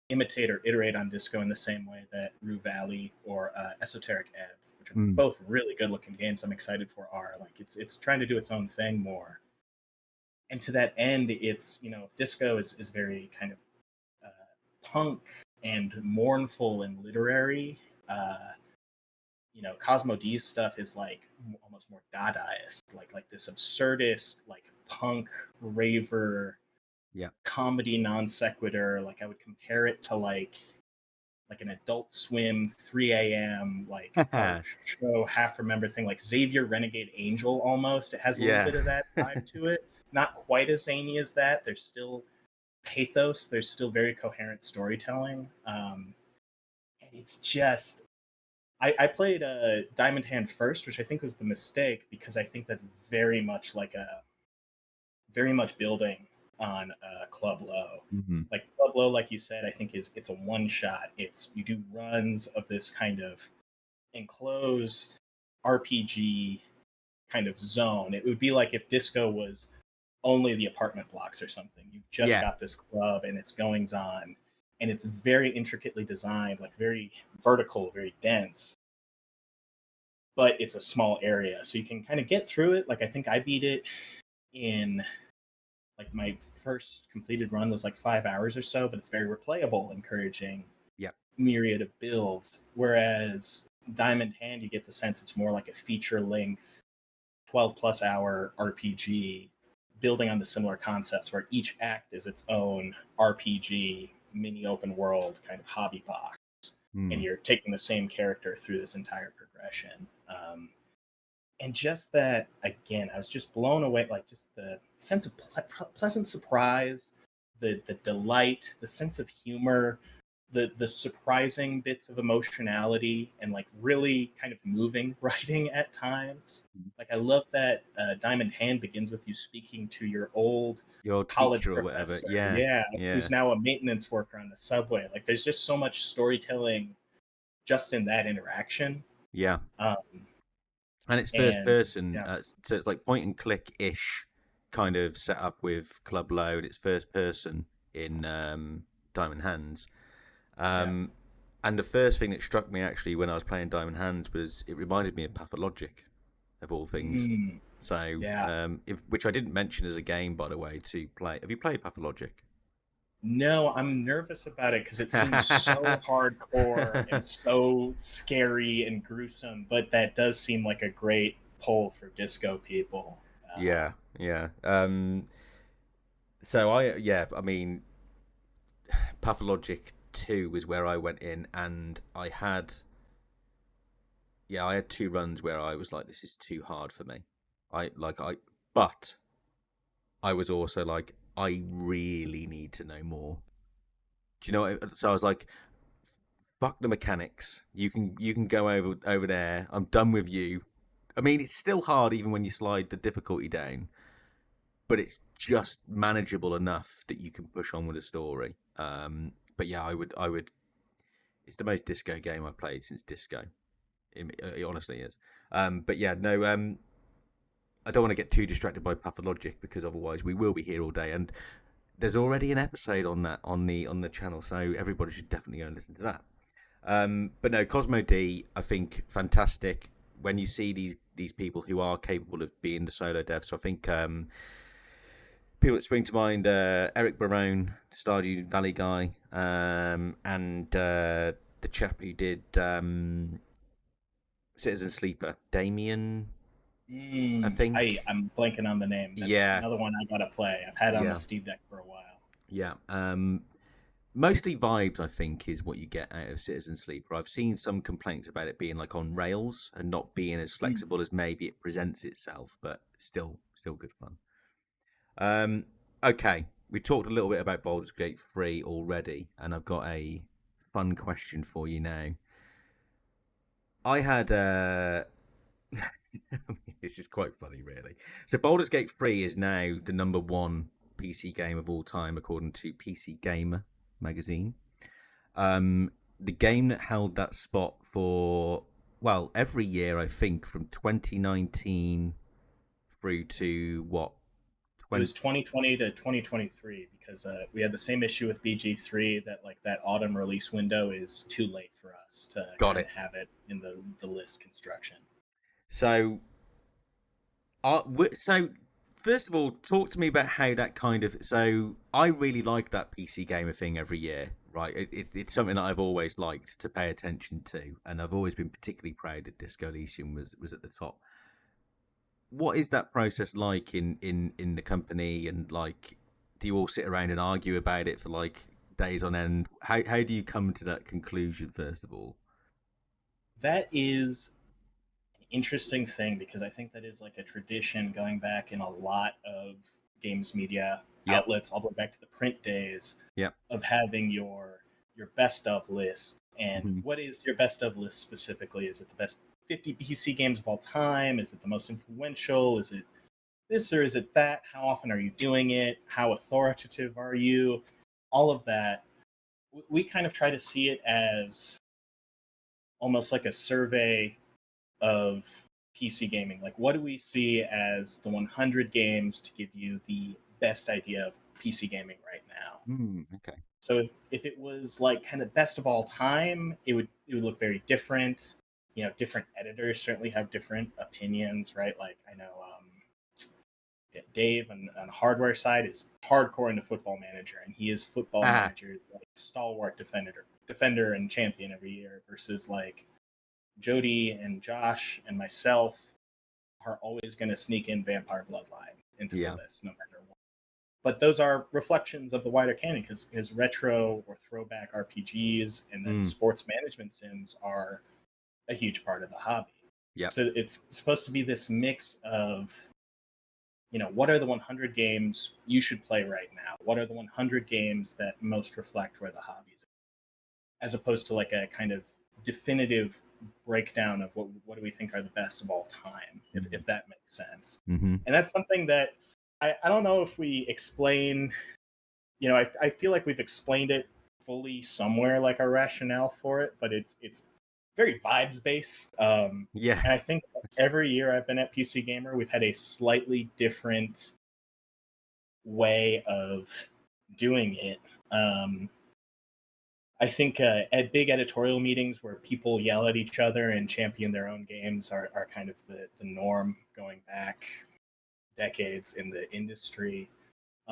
imitate or iterate on Disco in the same way that Rue Valley or Esoteric Ebb, which are Mm. both really good looking games I'm excited for, are. Like it's trying to do its own thing more. And to that end, it's, if Disco is very kind of punk and mournful and literary, Cosmo D's stuff is like almost more Dadaist, like this absurdist, like punk raver Yeah. comedy non sequitur. Like I would compare it to like an Adult Swim 3 a.m. like show half remember thing, like Xavier Renegade Angel almost. It has a little Yeah. bit of that vibe to it. Not quite as zany as that. There's still pathos. There's still very coherent storytelling. And it's just I played Diamond Hand first, which I think was the mistake because I think that's very much building on Club Low. Mm-hmm. Like Club Low, like you said, I think it's a one shot. It's you do runs of this kind of enclosed RPG kind of zone. It would be like if Disco was only the apartment blocks or something. You've just Yeah. got this club and it's goings on, and it's very intricately designed, like very vertical, very dense. but it's a small area, so you can kind of get through it. Like I think I beat it in like my first completed run was like 5 hours or so, but it's very replayable, encouraging Yeah. myriad of builds. Whereas Diamond Hand, you get the sense it's more like a feature length 12 plus hour RPG building on the similar concepts where each act is its own RPG mini open world kind of hobby box, and you're taking the same character through this entire progression. And just that, again, I was just blown away, like just the sense of pleasant surprise, the delight, the sense of humor, the surprising bits of emotionality, and like really kind of moving writing at times. Like I love that Diamond Hand begins with you speaking to your old Your college teacher or whatever. professor, Yeah. yeah, Yeah. who's now a maintenance worker on the subway. Like there's just so much storytelling just in that interaction. Yeah. Um, And it's first and person, yeah, so it's like point and click ish kind of setup with Club Load. It's first person in Diamond Hands. yeah. And the first thing that struck me actually when I was playing Diamond Hands was it reminded me of Pathologic, of all things. Mm, So, yeah. which I didn't mention as a game, by the way, to play. Have you played Pathologic? No, I'm nervous about it because it seems so hardcore and so scary and gruesome, but that does seem like a great pull for disco people. Yeah, yeah. So I mean, Pathologic 2 was where I went in, and I had two runs where I was like, this is too hard for me. But I was also like, I really need to know more. Do you know what? So I was like, fuck the mechanics. You can go over there. I'm done with you. I mean, it's still hard even when you slide the difficulty down, but it's just manageable enough that you can push on with the story. But yeah, I would. It's the most disco game I've played since disco. It honestly is. But yeah, no. I don't want to get too distracted by Pathologic because otherwise we will be here all day. And there's already an episode on that on the channel, so everybody should definitely go and listen to that. But no, Cosmo D, I think fantastic. When you see these people who are capable of being the solo devs, so I think people that spring to mind: Eric Barone, Stardew Valley guy, and the chap who did Citizen Sleeper, Damien, I think. I'm blanking on the name. That's Yeah, another one I gotta play. I've had it on the yeah, Steam Deck for a while. yeah. Mostly vibes, I think, is what you get out of Citizen Sleeper. I've seen some complaints about it being like on rails and not being as Mm. flexible as maybe it presents itself, but still good fun. Okay, we talked a little bit about Baldur's Gate 3 already, and I've got a fun question for you now. I had this is quite funny, really. So Baldur's Gate 3 is now the number one PC game of all time, according to PCGamer magazine. The game that held that spot for, well, every year, I think, from 2019 through to what, It 20. was 2020 to 2023 because we had the same issue with BG3 that like that autumn release window is too late for us to Got kind of it. have it in the list construction. So so first of all, talk to me about how that kind of. So I really like that PC gamer thing every year, right? It's something that I've always liked to pay attention to, and I've always been particularly proud that Disco Elysium was at the top. What is that process like in the company, and like, do you all sit around and argue about it for like days on end? How do you come to that conclusion first of all? That is an interesting thing because I think that is like a tradition going back in a lot of games media Yep. outlets all the way back to the print days Yep. of having your best of list. And Hmm. what is your best of list specifically? Is it the best 50 PC games of all time? Is it the most influential? Is it this or is it that? How often are you doing it? How authoritative are you? All of that. We kind of try to see it as almost like a survey of PC gaming. Like, what do we see as the 100 games to give you the best idea of PC gaming right now? Okay. So if it was like kind of best of all time, it would look very different. different editors certainly have different opinions, right? Like I know Dave on hardware side is hardcore into Football Manager, and he is Football Ah, Manager's like stalwart defender and champion every year, versus like Jody and Josh and myself are always going to sneak in Vampire Bloodlines into the yeah. list, no matter what. But those are reflections of the wider canon, because retro or throwback RPGs and then Mm, sports management sims are a huge part of the hobby. yeah. So it's supposed to be this mix of, what are the 100 games you should play right now? What are the 100 games that most reflect where the hobby is? As opposed to like a kind of definitive breakdown of what do we think are the best of all time, if that makes sense. Mm-hmm. And that's something that I don't know if we explain, I feel like we've explained it fully somewhere, like our rationale for it, but it's very vibes based. Yeah. And I think every year I've been at PC Gamer, we've had a slightly different way of doing it. I think at big editorial meetings where people yell at each other and champion their own games are kind of the norm going back decades in the industry.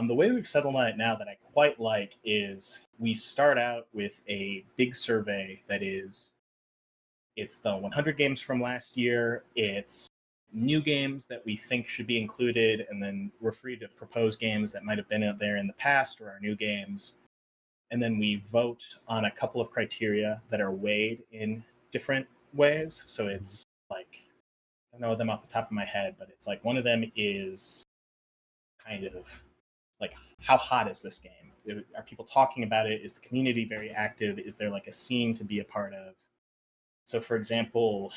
The way we've settled on it now that I quite like is we start out with a big survey that it's the 100 games from last year, it's new games that we think should be included, and then we're free to propose games that might have been out there in the past or our new games. And then we vote on a couple of criteria that are weighed in different ways. So it's like, I don't know them off the top of my head, but it's like one of them is kind of like, how hot is this game? Are people talking about it? Is the community very active? Is there like a scene to be a part of? So, for example,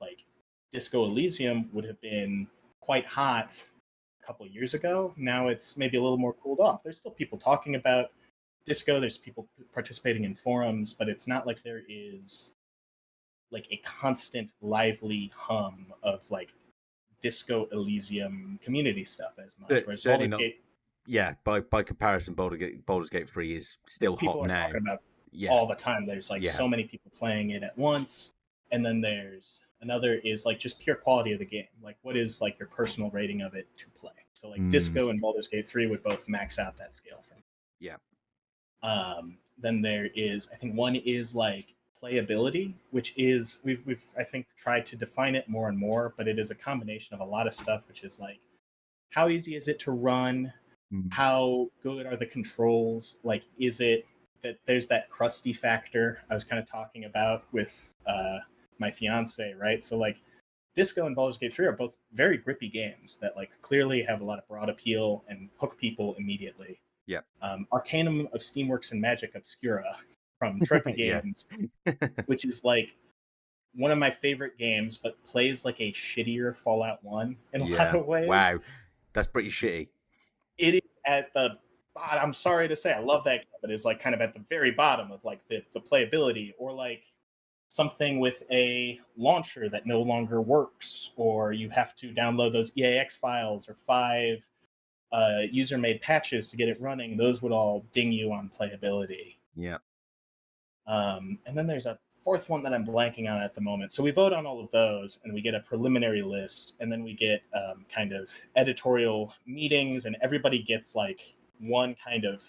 like Disco Elysium would have been quite hot a couple of years ago. Now it's maybe a little more cooled off. There's still people talking about Disco, there's people participating in forums, but it's not like there is like a constant lively hum of like Disco Elysium community stuff as much. But Whereas certainly Baldur's not. Gate, Yeah. By comparison, Baldur's Gate 3 is still hot people are now. talking about Yeah. all the time. There's like Yeah. so many people playing it at once. And then there's another is like just pure quality of the game. Like what is like your personal rating of it to play? So like Mm, Disco and Baldur's Gate 3 would both max out that scale for me. yeah. Then there is, I think one is like playability, which is we've I think tried to define it more and more, but it is a combination of a lot of stuff, which is like how easy is it to run, Mm, how good are the controls, like is it that there's that crusty factor I was kind of talking about with my fiance, right? So like Disco and Baldur's Gate 3 are both very grippy games that like clearly have a lot of broad appeal and hook people immediately. yeah. Arcanum of Steamworks and Magic Obscura from Troika Yeah. Games, which is like one of my favorite games, but plays like a shittier Fallout 1 in a lot Yeah. of ways. Wow. That's pretty shitty. It is at the bottom. I'm sorry to say, I love that game, but it's like kind of at the very bottom of like the playability, or like something with a launcher that no longer works, or you have to download those EAX files or 5 user-made patches to get it running. Those would all ding you on playability. Yeah. And then there's a fourth one that I'm blanking on at the moment. So we vote on all of those, and we get a preliminary list, and then we get kind of editorial meetings, and everybody gets like one kind of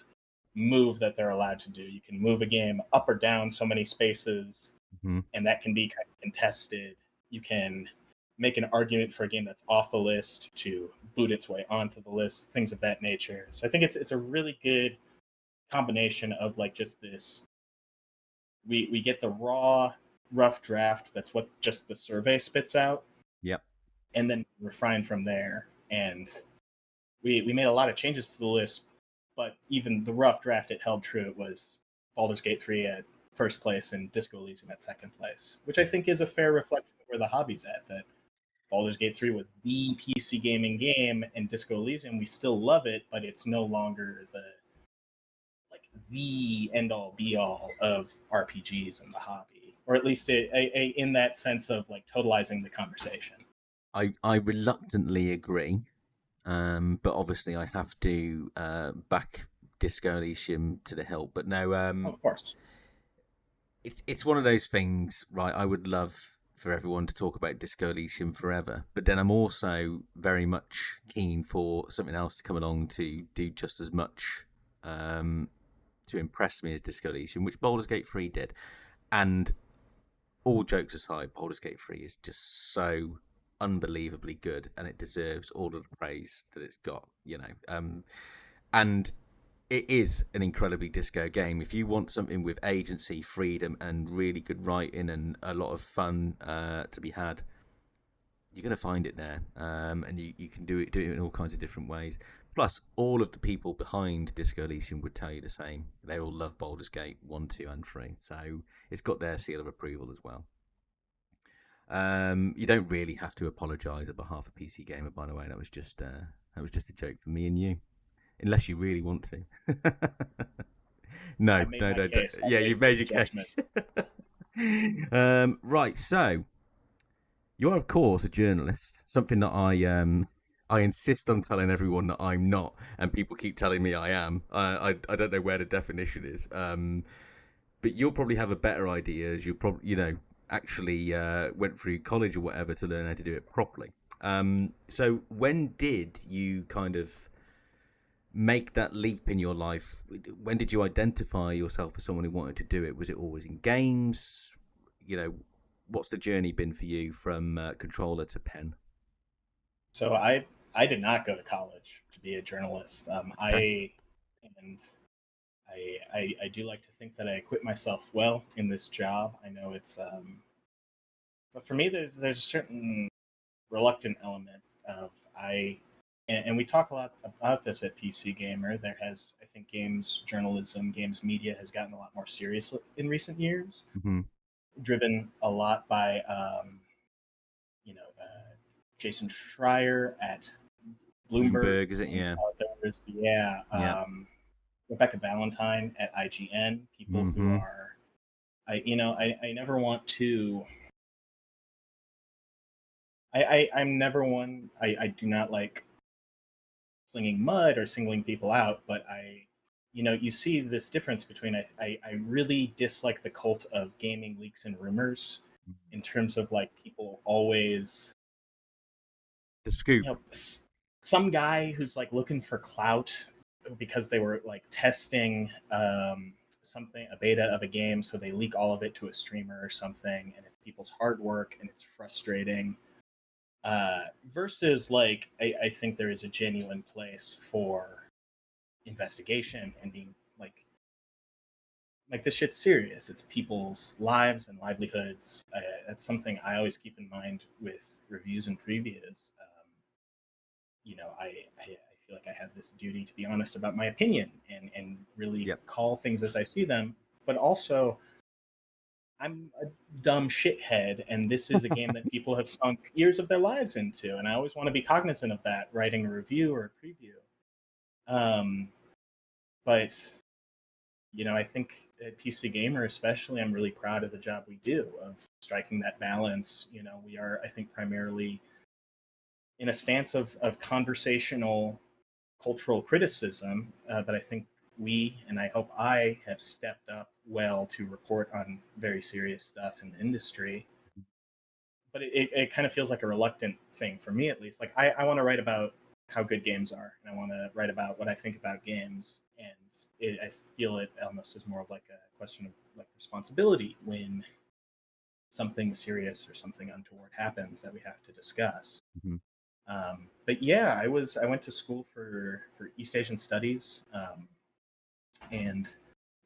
move that they're allowed to do. You can move a game up or down so many spaces, Mm-hmm. and that can be kind of contested. You can make an argument for a game that's off the list to boot its way onto the list, things of that nature. So I think it's a really good combination of like just this. We get the raw rough draft. That's what just the survey spits out, Yep. and then refine from there. And we made a lot of changes to the list, but even the rough draft, it held true. It was Baldur's Gate 3 at first place and Disco Elysium at second place, which I think is a fair reflection of where the hobby's at. That Baldur's Gate 3 was the PC gaming game, and Disco Elysium, we still love it, but it's no longer the end all be all of RPGs in the hobby, or at least in that sense of like totalizing the conversation. I reluctantly agree, but obviously I have to back Disco Elysium to the hilt. But no, Of course. it's one of those things, right? I would love for everyone to talk about Disco Elysium forever, but then I'm also very much keen for something else to come along to do just as much um, to impress me as Disco Elysium, which Baldur's Gate 3 did. And all jokes aside, Baldur's Gate 3 is just so unbelievably good, and it deserves all of the praise that it's got. And it is an incredibly disco game. If you want something with agency, freedom, and really good writing and a lot of fun to be had, you're going to find it there. And you can do it in all kinds of different ways. Plus, all of the people behind Disco Elysium would tell you the same. They all love Baldur's Gate 1, 2, and 3. So it's got their seal of approval as well. You don't really have to apologise on behalf of PCGamer, by the way. That was just a joke for me and you, unless you really want to. No. Case. Yeah, you've made your case. Right, so you're of course a journalist. Something that I insist on telling everyone that I'm not, and people keep telling me I am. I don't know where the definition is. But you'll probably have a better idea as you probably actually went through college or whatever to learn how to do it properly. So when did you kind of make that leap in your life? When did you identify yourself as someone who wanted to do it? Was it always in games? What's the journey been for you from controller to pen? So I did not go to college to be a journalist. Okay. I do like to think that I equip myself well in this job. I know it's but for me there's a certain reluctant element of and we talk a lot about this at PC Gamer. There has, I think, games journalism, games media has gotten a lot more serious in recent years, Mm-hmm. driven a lot by Jason Schreier at Bloomberg. Bloomberg, is it? Yeah. There's Yeah. Rebecca Valentine at IGN. People who Mm-hmm. are, I never want to. I'm never one. I do not like slinging mud or singling people out, but you see this difference between I really dislike the cult of gaming leaks and rumors in terms of like people always The scoop. some guy who's like looking for clout because they were like testing something, a beta of a game, so they leak all of it to a streamer or something, and it's people's hard work and it's frustrating. Versus like I think there is a genuine place for investigation and being like this shit's serious. It's people's lives and livelihoods. That's something I always keep in mind with reviews and previews. I feel like I have this duty to be honest about my opinion and really Yep. call things as I see them. But also, I'm a dumb shithead, and this is a game that people have sunk years of their lives into, and I always want to be cognizant of that writing a review or a preview. Um, but I think at PC Gamer, especially, I'm really proud of the job we do of striking that balance. We are, I think, primarily in a stance of conversational cultural criticism, but I think and I hope I have stepped up well to report on very serious stuff in the industry. But it kind of feels like a reluctant thing for me, at least. Like I want to write about how good games are, and I want to write about what I think about games, and I feel it almost as more of like a question of like responsibility when something serious or something untoward happens that we have to discuss. Mm-hmm. But yeah, I went to school for East Asian studies, and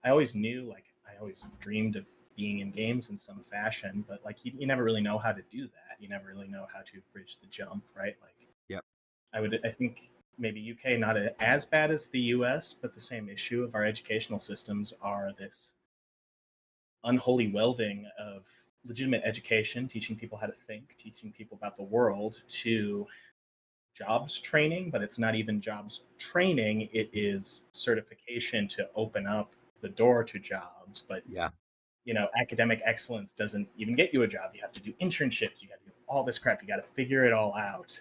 I always knew, like, I always dreamed of being in games in some fashion, but like you never really know how to do that. You never really know how to bridge the jump, right? Like, Yep. I think maybe UK not as bad as the US, but the same issue of our educational systems are this unholy welding of legitimate education, teaching people how to think, teaching people about the world, to jobs training, but it's not even jobs training. It is certification to open up the door to jobs. But Yeah. academic excellence doesn't even get you a job. You have to do internships. You got to do all this crap. You got to figure it all out.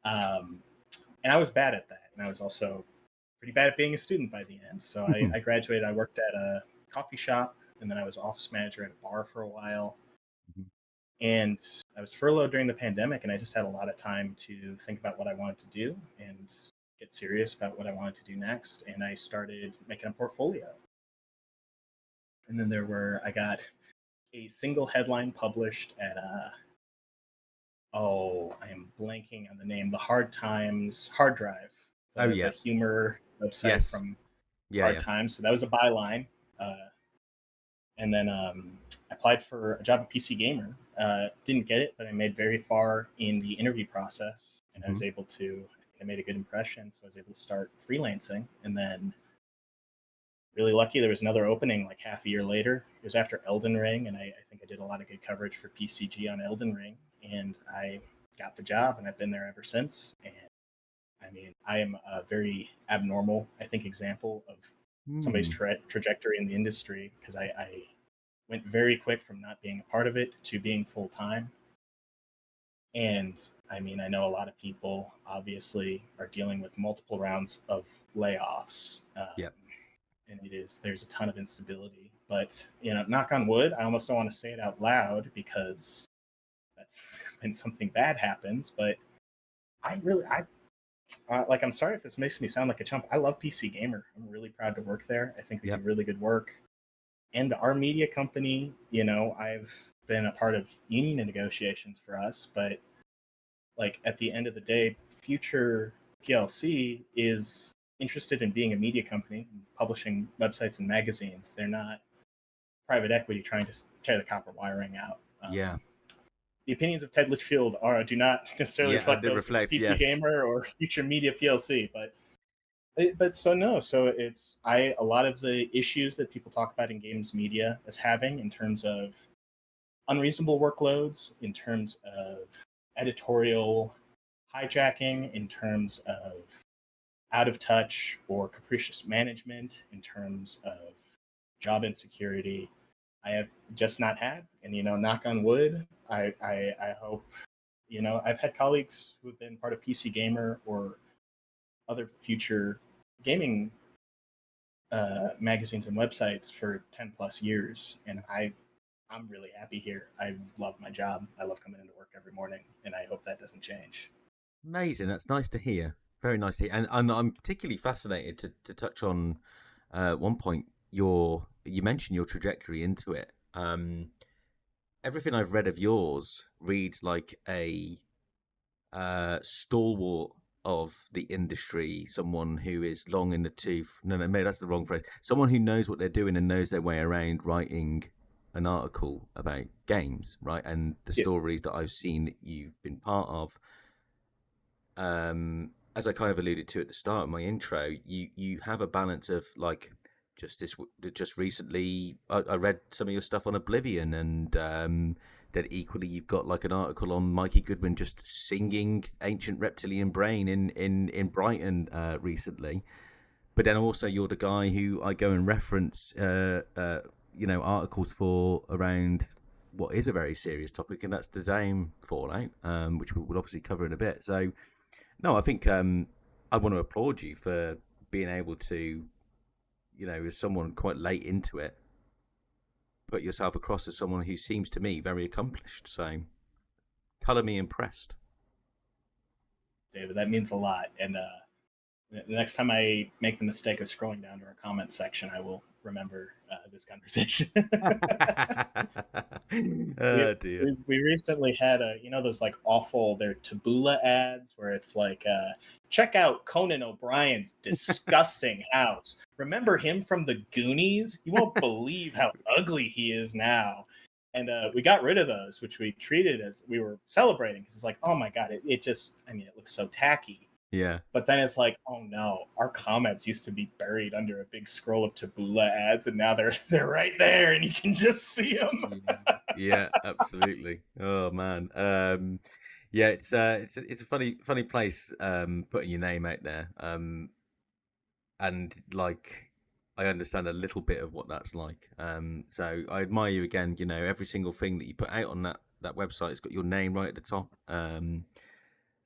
And I was bad at that, and I was also pretty bad at being a student by the end. So I graduated. I worked at a coffee shop and then I was office manager at a bar for a while. Mhm. And I was furloughed during the pandemic, and I just had a lot of time to think about what I wanted to do and get serious about what I wanted to do next. And I started making a portfolio. And then I got a single headline published at I am blanking on the name, the Hard Times Hard Drive, Oh the yeah. humor website Yes. from Yeah. Hard Yeah. Times. So that was a byline. And then I applied for a job at PCGamer. Didn't get it, but I made very far in the interview process, and I was able to. I made a good impression, so I was able to start freelancing. And then, really lucky, there was another opening like half a year later. It was after Elden Ring, and I think I did a lot of good coverage for PCG on Elden Ring, and I got the job, and I've been there ever since. And I mean, I am a very abnormal, I think, example of somebody's Mm. trajectory in the industry, because I went very quick from not being a part of it to being full time. And I mean, I know a lot of people obviously are dealing with multiple rounds of layoffs. Yeah. And there's a ton of instability. But, knock on wood, I almost don't want to say it out loud because that's when something bad happens. But I'm sorry if this makes me sound like a chump. I love PCGamer. I'm really proud to work there. I think we do Yep. really good work. And our media company, I've been a part of union negotiations for us, but like at the end of the day, Future PLC is interested in being a media company, publishing websites and magazines. They're not private equity trying to tear the copper wiring out. Yeah. The opinions of Ted Litchfield do not necessarily Yeah. reflect They those of reflect. PC Yes. Gamer or Future Media PLC, but so no, so it's a lot of the issues that people talk about in games media as having in terms of unreasonable workloads, in terms of editorial hijacking, in terms of out of touch or capricious management, in terms of job insecurity, I have just not had. And knock on wood, I hope. I've had colleagues who've been part of PC Gamer or other future gaming magazines and websites for 10 plus years, and I'm really happy here. I love my job. I love coming into work every morning, and I hope that doesn't change. Amazing. That's nice to hear. Very nice to hear. And I'm particularly fascinated to touch on one point. You mentioned your trajectory into it. Everything I've read of yours reads like a stalwart of the industry, someone who is long in the tooth. No, maybe that's the wrong phrase. Someone who knows what they're doing and knows their way around writing an article about games, right? And the Yeah, stories that I've seen that you've been part of, as I kind of alluded to at the start of my intro, you have a balance of like just recently I read some of your stuff on Oblivion, and then equally you've got like an article on Mikey Goodwin just singing Ancient Reptilian Brain in Brighton recently. But then also you're the guy who I go and reference articles for around what is a very serious topic, and that's the ZAUM fallout, which we'll obviously cover in a bit. So no, I think I want to applaud you for being able to, as someone quite late into it, put yourself across as someone who seems to me very accomplished. So, colour me impressed. David, that means a lot. And the next time I make the mistake of scrolling down to our comment section, I will remember this conversation. we, Oh dear. we recently had those like awful, they're Taboola ads where it's like check out Conan O'Brien's disgusting house. Remember him from the Goonies? You won't believe how ugly he is now. And we got rid of those, which we treated as we were celebrating, because it's like, oh my god, it just, I mean, it looks so tacky. Yeah. But then it's like, oh no, our comments used to be buried under a big scroll of Taboola ads, and now they're right there, and you can just see them. Yeah, absolutely. Oh man. Yeah, it's a funny place putting your name out there. And like I understand a little bit of what that's like. So I admire you again. Every single thing that you put out on that website has got your name right at the top.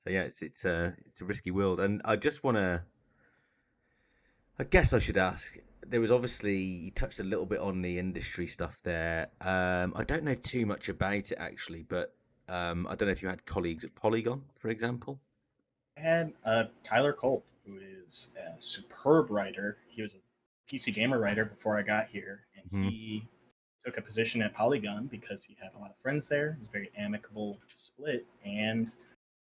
So yeah, it's a risky world, and I just want to. I guess I should ask. there was obviously you touched a little bit on the industry stuff there. I don't know too much about it actually, but I don't know if you had colleagues at Polygon, for example. I had Tyler Culp, who is a superb writer. He was a PCGamer writer before I got here, and Hmm. he took a position at Polygon because he had a lot of friends there. It was a very amicable split, and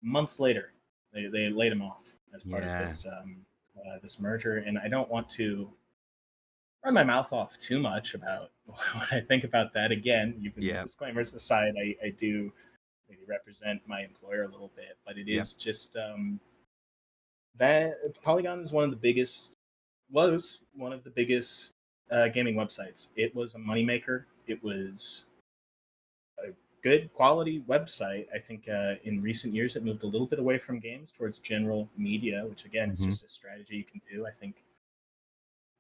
months later, they laid him off as part of Yeah, this merger. And I don't want to run my mouth off too much about what I think about that. Again, even yeah, disclaimers aside, I do maybe represent my employer a little bit, but it yeah. is just that Polygon is one of the biggest was one of the biggest gaming websites. It was a moneymaker. It was a good quality website. I think in recent years it moved a little bit away from games towards general media, which again is Hmm. just a strategy you can do. I think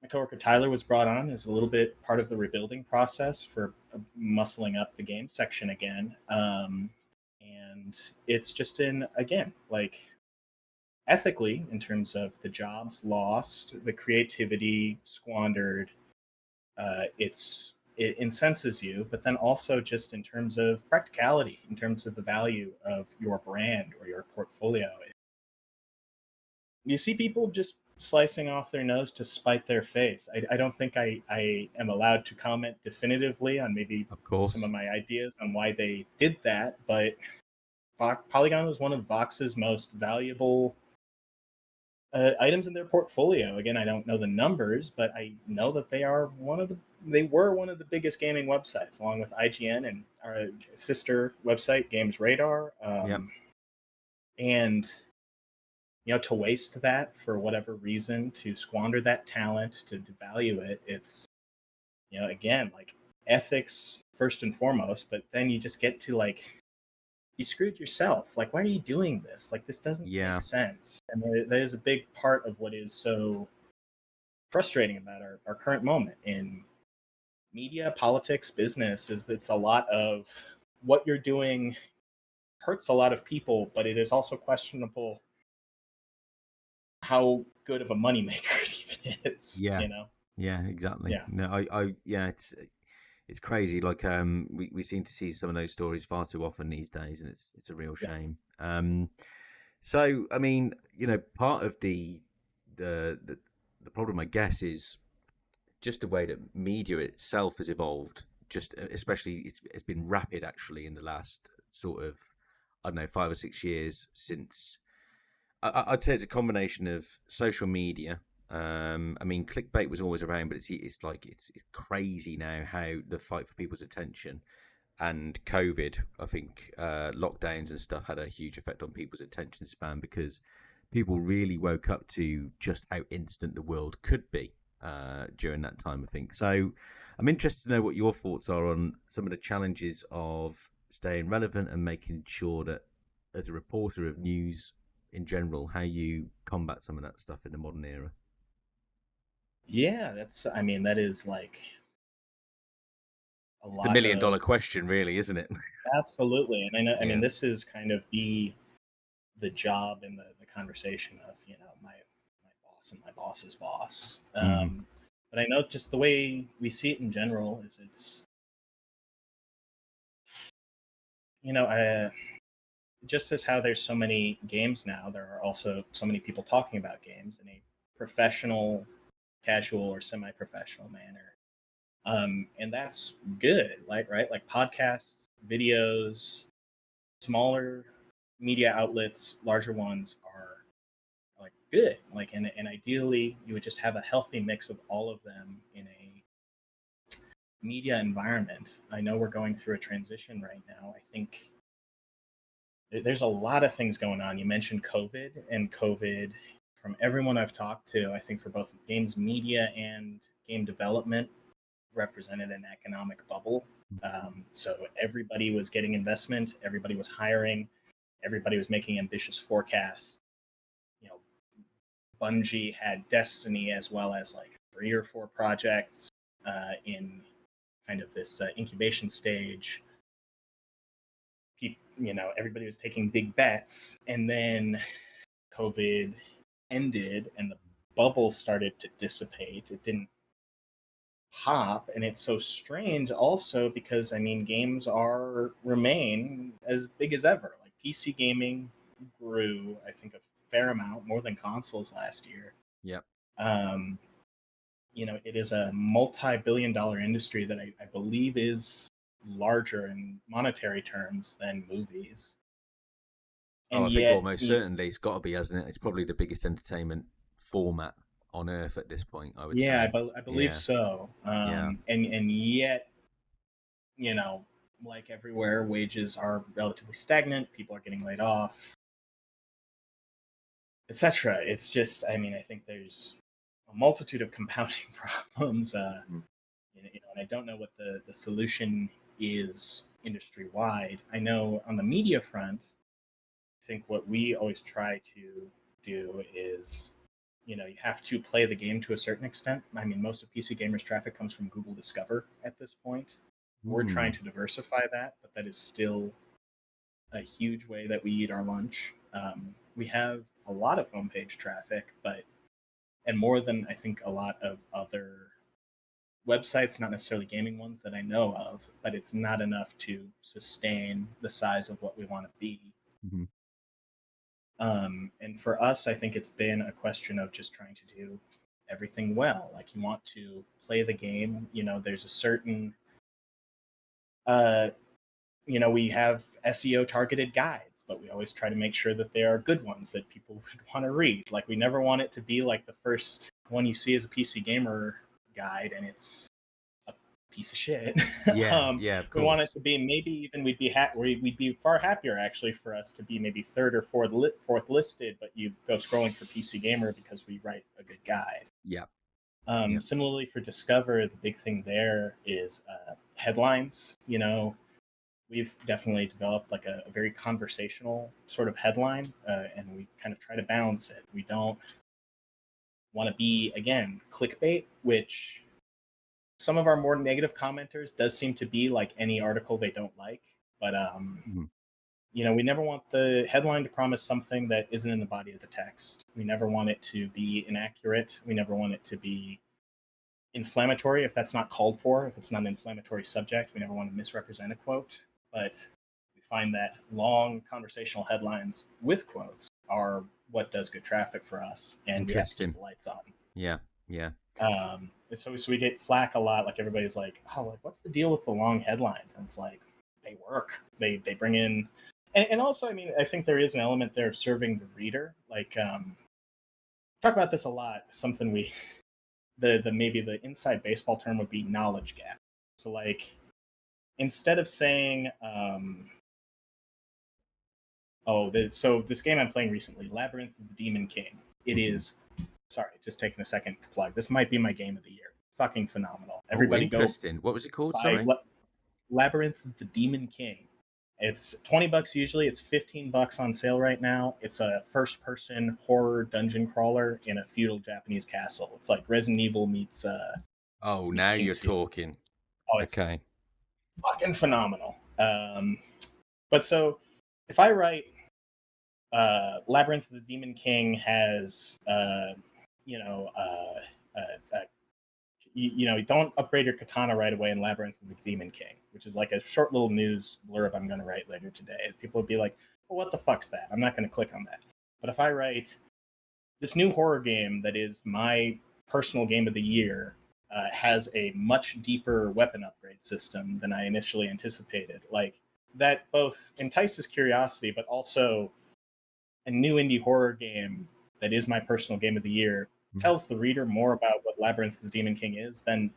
my coworker Tyler was brought on as a little bit part of the rebuilding process for muscling up the game section again. And it's just in again like ethically in terms of the jobs lost, the creativity squandered. It incenses you, but then also just in terms of practicality, in terms of the value of your brand or your portfolio. You see people just slicing off their nose to spite their face. I don't think I am allowed to comment definitively on maybe Of some course. of my ideas on why they did that, but Polygon was one of Vox's most valuable items in their portfolio. Again, I don't know the numbers, but I know that they were one of the biggest gaming websites, along with IGN and our sister website, Games Radar. Yeah, And to waste that for whatever reason, to squander that talent, to devalue it, it's again like ethics first and foremost. But then you just get to like you screwed yourself. Like, why are you doing this? Like, this doesn't make yeah, sense. And that is a big part of what is so frustrating about our current moment in media, politics, business is it's a lot of what you're doing hurts a lot of people, but it is also questionable how good of a moneymaker it even is, yeah, yeah. Exactly. Yeah. No, yeah. It's crazy. Like, we seem to see some of those stories far too often these days, and it's a real Yeah. shame. So I mean, part of the the, the problem, I guess, is just the way that media itself has evolved. Just especially, it's been rapid actually in the last sort of, I don't know, 5 or 6 years since. I'd say it's a combination of social media. I mean, clickbait was always around, but it's crazy now how the fight for people's attention and COVID, I think, lockdowns and stuff had a huge effect on people's attention span because people really woke up to just how instant the world could be during that time, I think. So I'm interested to know what your thoughts are on some of the challenges of staying relevant and making sure that, as a reporter of news in general, how you combat some of that stuff in the modern era. Yeah, I mean, that is like a It's the lot million-dollar of question, really, isn't it? absolutely. And I know, I mean, Yeah. this is kind of the job and the conversation of, my boss and my boss's boss. Mm. But I know just the way we see it in general is it's, I, just as how there's so many games now, there are also so many people talking about games in a professional, casual, or semi-professional manner. And that's good, like right, like podcasts, videos, smaller media outlets, larger ones are like good. Like, and ideally, you would just have a healthy mix of all of them in a media environment. I know we're going through a transition right now. I think there's a lot of things going on. You mentioned COVID, and COVID, from everyone I've talked to, I think for both games media and game development, represented an economic bubble. So everybody was getting investment, everybody was hiring, everybody was making ambitious forecasts. You know, Bungie had Destiny as well as like 3 or 4 projects in kind of this incubation stage. Everybody was taking big bets, and then COVID ended, and the bubble started to dissipate. It didn't pop, and it's so strange also because I mean games are remain as big as ever. Like PC gaming grew, I think, a fair amount more than consoles last year. Yep. Um, it is a multi-billion-dollar industry that I believe is larger in monetary terms than movies. Oh, And I think yet, almost certainly it's got to be, hasn't it? It's probably the biggest entertainment format on earth at this point, I would yeah, say. I believe Yeah, so. yeah. And yet, you know, like everywhere, wages are relatively stagnant. People are getting laid off, etc. It's just, I mean, I think there's a multitude of compounding problems. Mhm. And I don't know what the solution is industry wide. I know on the media front, I think what we always try to do is, you have to play the game to a certain extent. I mean, most of PC Gamer's traffic comes from Google Discover at this point. We're trying Hmm. to diversify that, but that is still a huge way that we eat our lunch. We have a lot of homepage traffic, and more than I think a lot of other websites, not necessarily gaming ones that I know of, but it's not enough to sustain the size of what we want to be. Hmm. And for us, I think it's been a question of just trying to do everything well. Like you want to play the game, there's a certain, uh, we have SEO targeted guides, but we always try to make sure that they are good ones that people would want to read. Like we never want it to be like the first one you see as a PC gamer guide and it's a piece of shit. Yeah, yeah, of We want it course. to be maybe even we'd be far happier actually for us to be maybe third or fourth listed, but you go scrolling for PC Gamer because we write a good guide. Yeah, yeah. Similarly for Discover, the big thing there is headlines. We've definitely developed like a very conversational sort of headline, and we kind of try to balance it. We don't want to be again clickbait, which some of our more negative commenters does seem to be like any article they don't like, but Mhm. we never want the headline to promise something that isn't in the body of the text. We never want it to be inaccurate. We never want it to be inflammatory if that's not called for. If it's not an inflammatory subject, we never want to misrepresent a quote. But we find that long conversational headlines with quotes are what does good traffic for us, and we have to keep Interesting. the lights on. Yeah, yeah. So we get flack a lot. Like everybody's like, "Oh, like what's the deal with the long headlines?" And it's like they work. They bring in, and also, I mean, I think there is an element there of serving the reader. Like talk about this a lot. Something we the maybe the inside baseball term would be knowledge gap. So like instead of saying, so this game I'm playing recently, Labyrinth of the Demon King. It Hmm. is sorry, just taking a second to plug. This might be my game of the year. Fucking phenomenal. Oh, Everybody go interesting. What was it called? buy Sorry. Labyrinth of the Demon King. It's $20 usually. It's $15 on sale right now. It's a first-person horror dungeon crawler in a feudal Japanese castle. It's like Resident Evil Oh, meets now you're King's Field. talking. Oh, it's Okay. fucking phenomenal. But so if I write Labyrinth of the Demon King has you know uh, don't upgrade your katana right away in Labyrinth of the Demon King, which is like a short little news blurb I'm going to write later today. People would be like, well, what the fuck's that? I'm not going to click on that. But if I write this new horror game that is my personal game of the year, has a much deeper weapon upgrade system than I initially anticipated. Like that both entices curiosity, but also a new indie horror game that is my personal game of the year Mhm. tells the reader more about what Labyrinth of the Demon King is than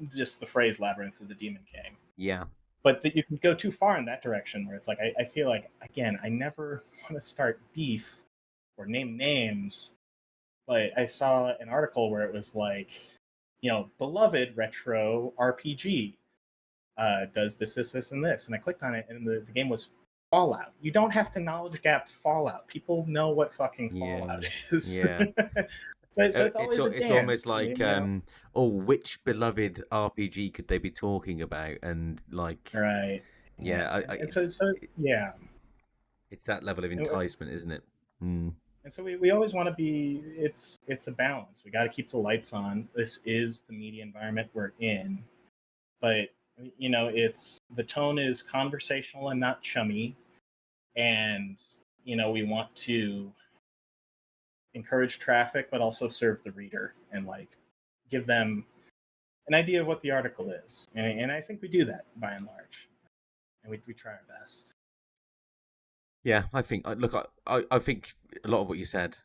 just the phrase Labyrinth of the Demon King. Yeah. But that you can go too far in that direction where it's like, I feel like, again, I never want to start beef or name names, but I saw an article where it was like, beloved retro RPG does this, and this. And I clicked on it, and the game was Fallout. You don't have to knowledge gap Fallout. People know what fucking Yeah. Fallout is. Yeah. So it's It's always a it's almost dance, like oh, which beloved RPG could they be talking about? And like, Right. Yeah. yeah, And so yeah. it's that level of enticement, isn't it? Mm. And so we always want to be. It's a balance. We got to keep the lights on. This is the media environment we're in, but it's the tone is conversational and not chummy, and we want to encourage traffic, but also serve the reader and like give them an idea of what the article is. And I think we do that by and large, and we try our best. Yeah, I think. I think a lot of what you said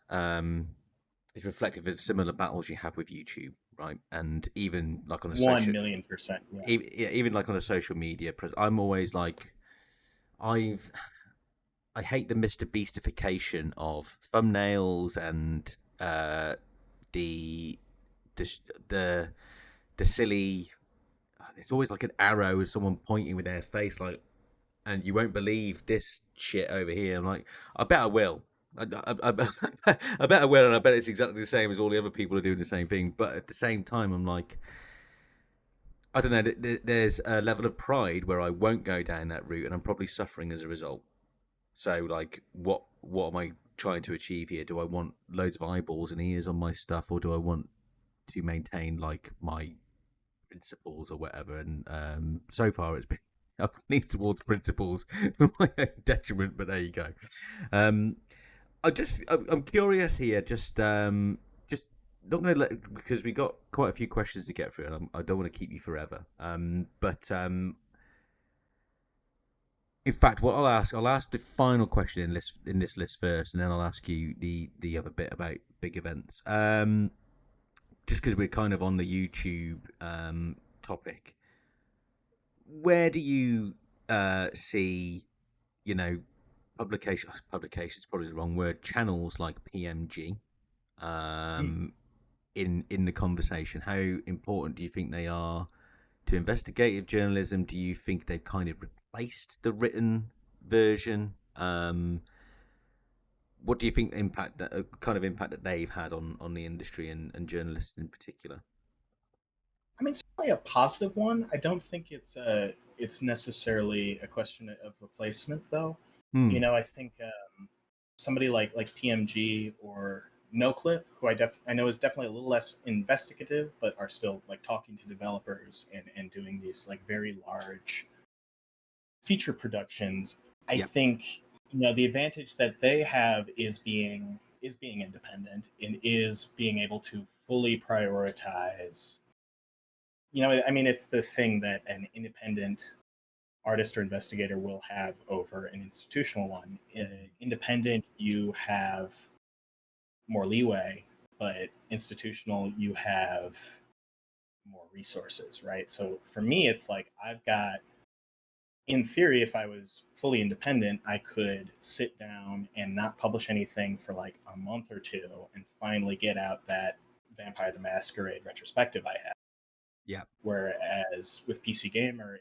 is reflective of similar battles you have with YouTube, right? And even like on a One social, million percent, yeah. even like on a social media, I'm always like, I've I hate the Mr. Beastification of thumbnails and the the the the silly. It's always like an arrow with someone pointing with their face, like, and you won't believe this shit over here. I'm like, I bet I will. I bet I will, and I bet it's exactly the same as all the other people are doing the same thing. But at the same time, I'm like, I don't know. There's a level of pride where I won't go down that route, and I'm probably suffering as a result. So, like, what am I trying to achieve here? Do I want loads of eyeballs and ears on my stuff, or do I want to maintain like my principles or whatever? And so far, it's been I've leaned towards principles for my own detriment. But there you go. Um, I'm curious here. Just not going to let because we got quite a few questions to get through, and I don't want to keep you forever. But in fact, what I'll ask the final question in this list first, and then I'll ask you the other bit about big events. Just because we're kind of on the YouTube topic, where do you see, you know, publications probably the wrong word, channels like PMG in the conversation? How important do you think they are to investigative journalism? Do you think they've kind of replaced the written version? What do you think the impact that kind of impact that they've had on the industry and journalists in particular? I mean, certainly a positive one. I don't think it's necessarily a question of replacement, though. Hmm. I think somebody like PMG or NoClip, who I know is definitely a little less investigative, but are still like talking to developers and doing these like very large feature productions. I Yeah. think the advantage that they have is being independent and is being able to fully prioritize. I mean, it's the thing that an independent artist or investigator will have over an institutional one. Independent, you have more leeway, but institutional, you have more resources, right? So for me, it's like I've got, in theory, if I was fully independent, I could sit down and not publish anything for like a month or two and finally get out that Vampire the Masquerade retrospective I had. Yeah. Whereas with PCGamer,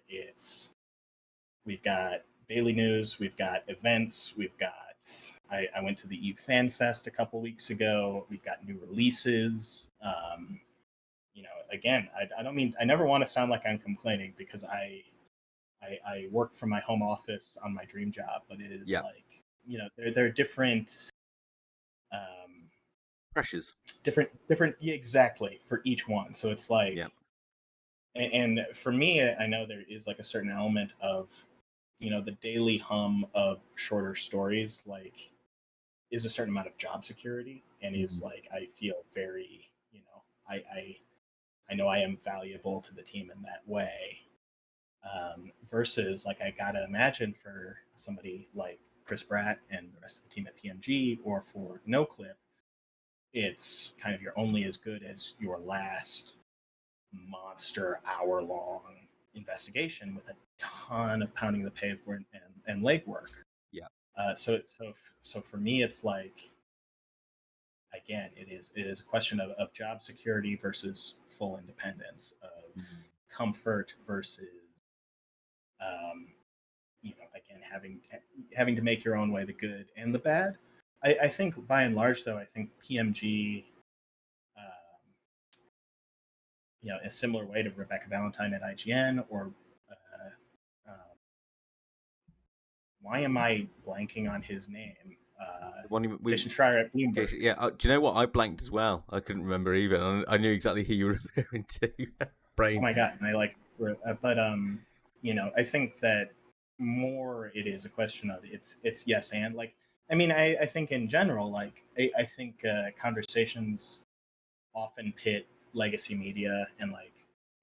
we've got daily news, we've got events, we've got. I went to the Eve Fan Fest a couple weeks ago. We've got new releases. Again, I don't mean I never want to sound like I'm complaining because I work from my home office on my dream job, but it is Yeah. like there are different Pressures. different yeah, exactly for each one. So it's like Yeah. and for me, I know there is like a certain element of the daily hum of shorter stories like is a certain amount of job security and is like I feel very I know I am valuable to the team in that way. Versus like I gotta imagine for somebody like Chris Bratt and the rest of the team at PMG or for NoClip, it's kind of you're only as good as your last monster hour long investigation with a ton of pounding the pavement and legwork. Yeah. So for me, it's like again, it is a question of job security versus full independence, of comfort versus again having to make your own way, the good and the bad. I think by and large, though, I think PMG, a similar way to Rebecca Valentine at IGN or why am I blanking on his name? Jason Schreier at Bloomberg. Yeah, do you know what? I blanked as well. I couldn't remember either. I knew exactly who you were referring to. Brain. Oh my god! And I like, but I think that more it is a question of it's yes and like. I mean, I think in general, like I think conversations often pit legacy media and like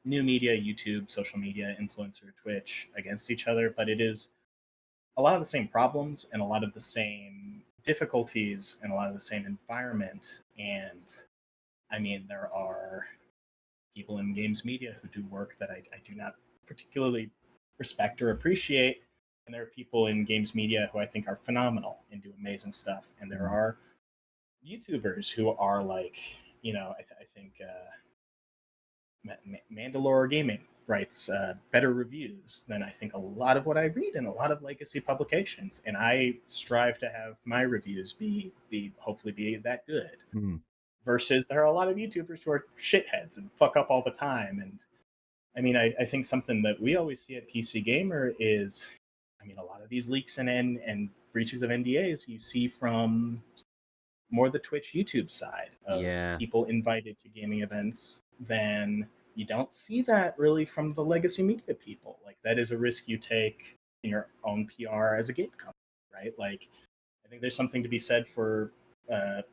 new media, YouTube, social media, influencer, Twitch against each other, but it is a lot of the same problems and a lot of the same difficulties and a lot of the same environment. And I mean, there are people in games media who do work that I do not particularly respect or appreciate. And there are people in games media who I think are phenomenal and do amazing stuff. And there are YouTubers who are like, I think Mandalore Gaming writes better reviews than I think a lot of what I read in a lot of legacy publications, and I strive to have my reviews be hopefully be that good. Versus there are a lot of YouTubers who are shitheads and fuck up all the time. And I mean, I think something that we always see at PCGamer is, I mean, a lot of these leaks and breaches of NDAs you see from more the Twitch YouTube side of people invited to gaming events than you don't see that really from the legacy media people. Like that is a risk you take in your own PR as a game company, right? Like I think there's something to be said for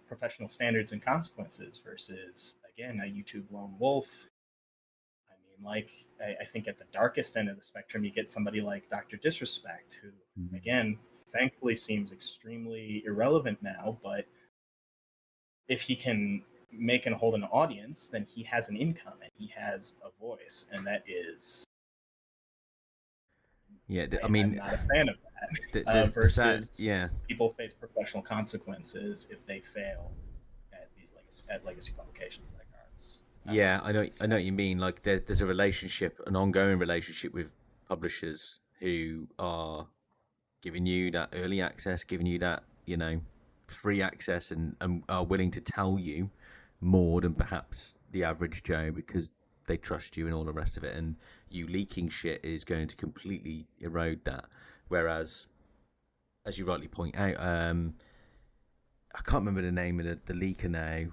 professional standards and consequences versus, again, a YouTube lone wolf. I mean, like I think at the darkest end of the spectrum, you get somebody like Dr. Disrespect, who, again, thankfully seems extremely irrelevant now, but if he can make and hold an audience, then he has an income and he has a voice, and that is, I mean, I'm not a fan of that. Versus people face professional consequences if they fail at these legacy publications like ours. I know what you mean. Like there's a relationship, an ongoing relationship with publishers who are giving you that early access, giving you that free access, and are willing to tell you more than perhaps the average Joe because they trust you and all the rest of it. And you leaking shit is going to completely erode that. Whereas, as you rightly point out, I can't remember the name of the leaker now.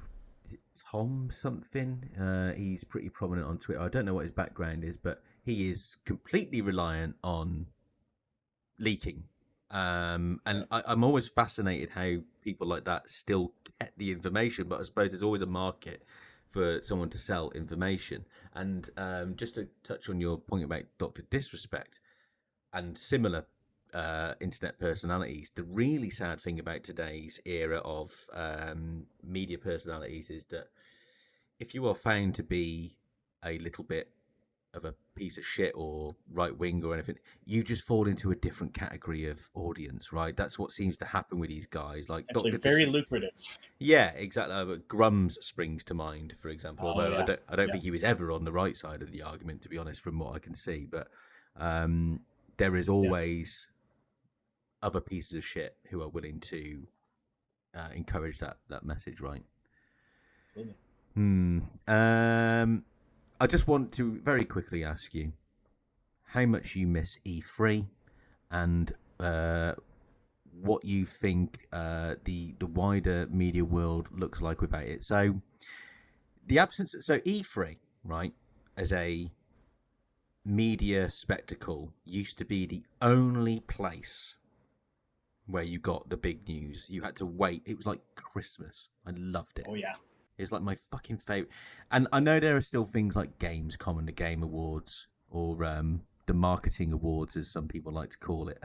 Is it Tom something? He's pretty prominent on Twitter. I don't know what his background is, but he is completely reliant on leaking. And I'm always fascinated how people like that still get the information, but I suppose there's always a market for someone to sell information. And just to touch on your point about Dr. Disrespect and similar internet personalities, the really sad thing about today's era of media personalities is that if you are found to be a little bit of a piece of shit or right wing or anything, you just fall into a different category of audience, right? That's what seems to happen with these guys. Like actually, very lucrative. Yeah, exactly. Grums springs to mind, for example. Although I don't think he was ever on the right side of the argument, to be honest, from what I can see. But there is always other pieces of shit who are willing to encourage that message, right? Absolutely. I just want to very quickly ask you how much you miss E3 and what you think the wider media world looks like without it. So E3, right, as a media spectacle used to be the only place where you got the big news. You had to wait. It was like Christmas. I loved it. Oh yeah. It's like my fucking favorite. And I know there are still things like Gamescom and the Game Awards, or the Marketing Awards, as some people like to call it.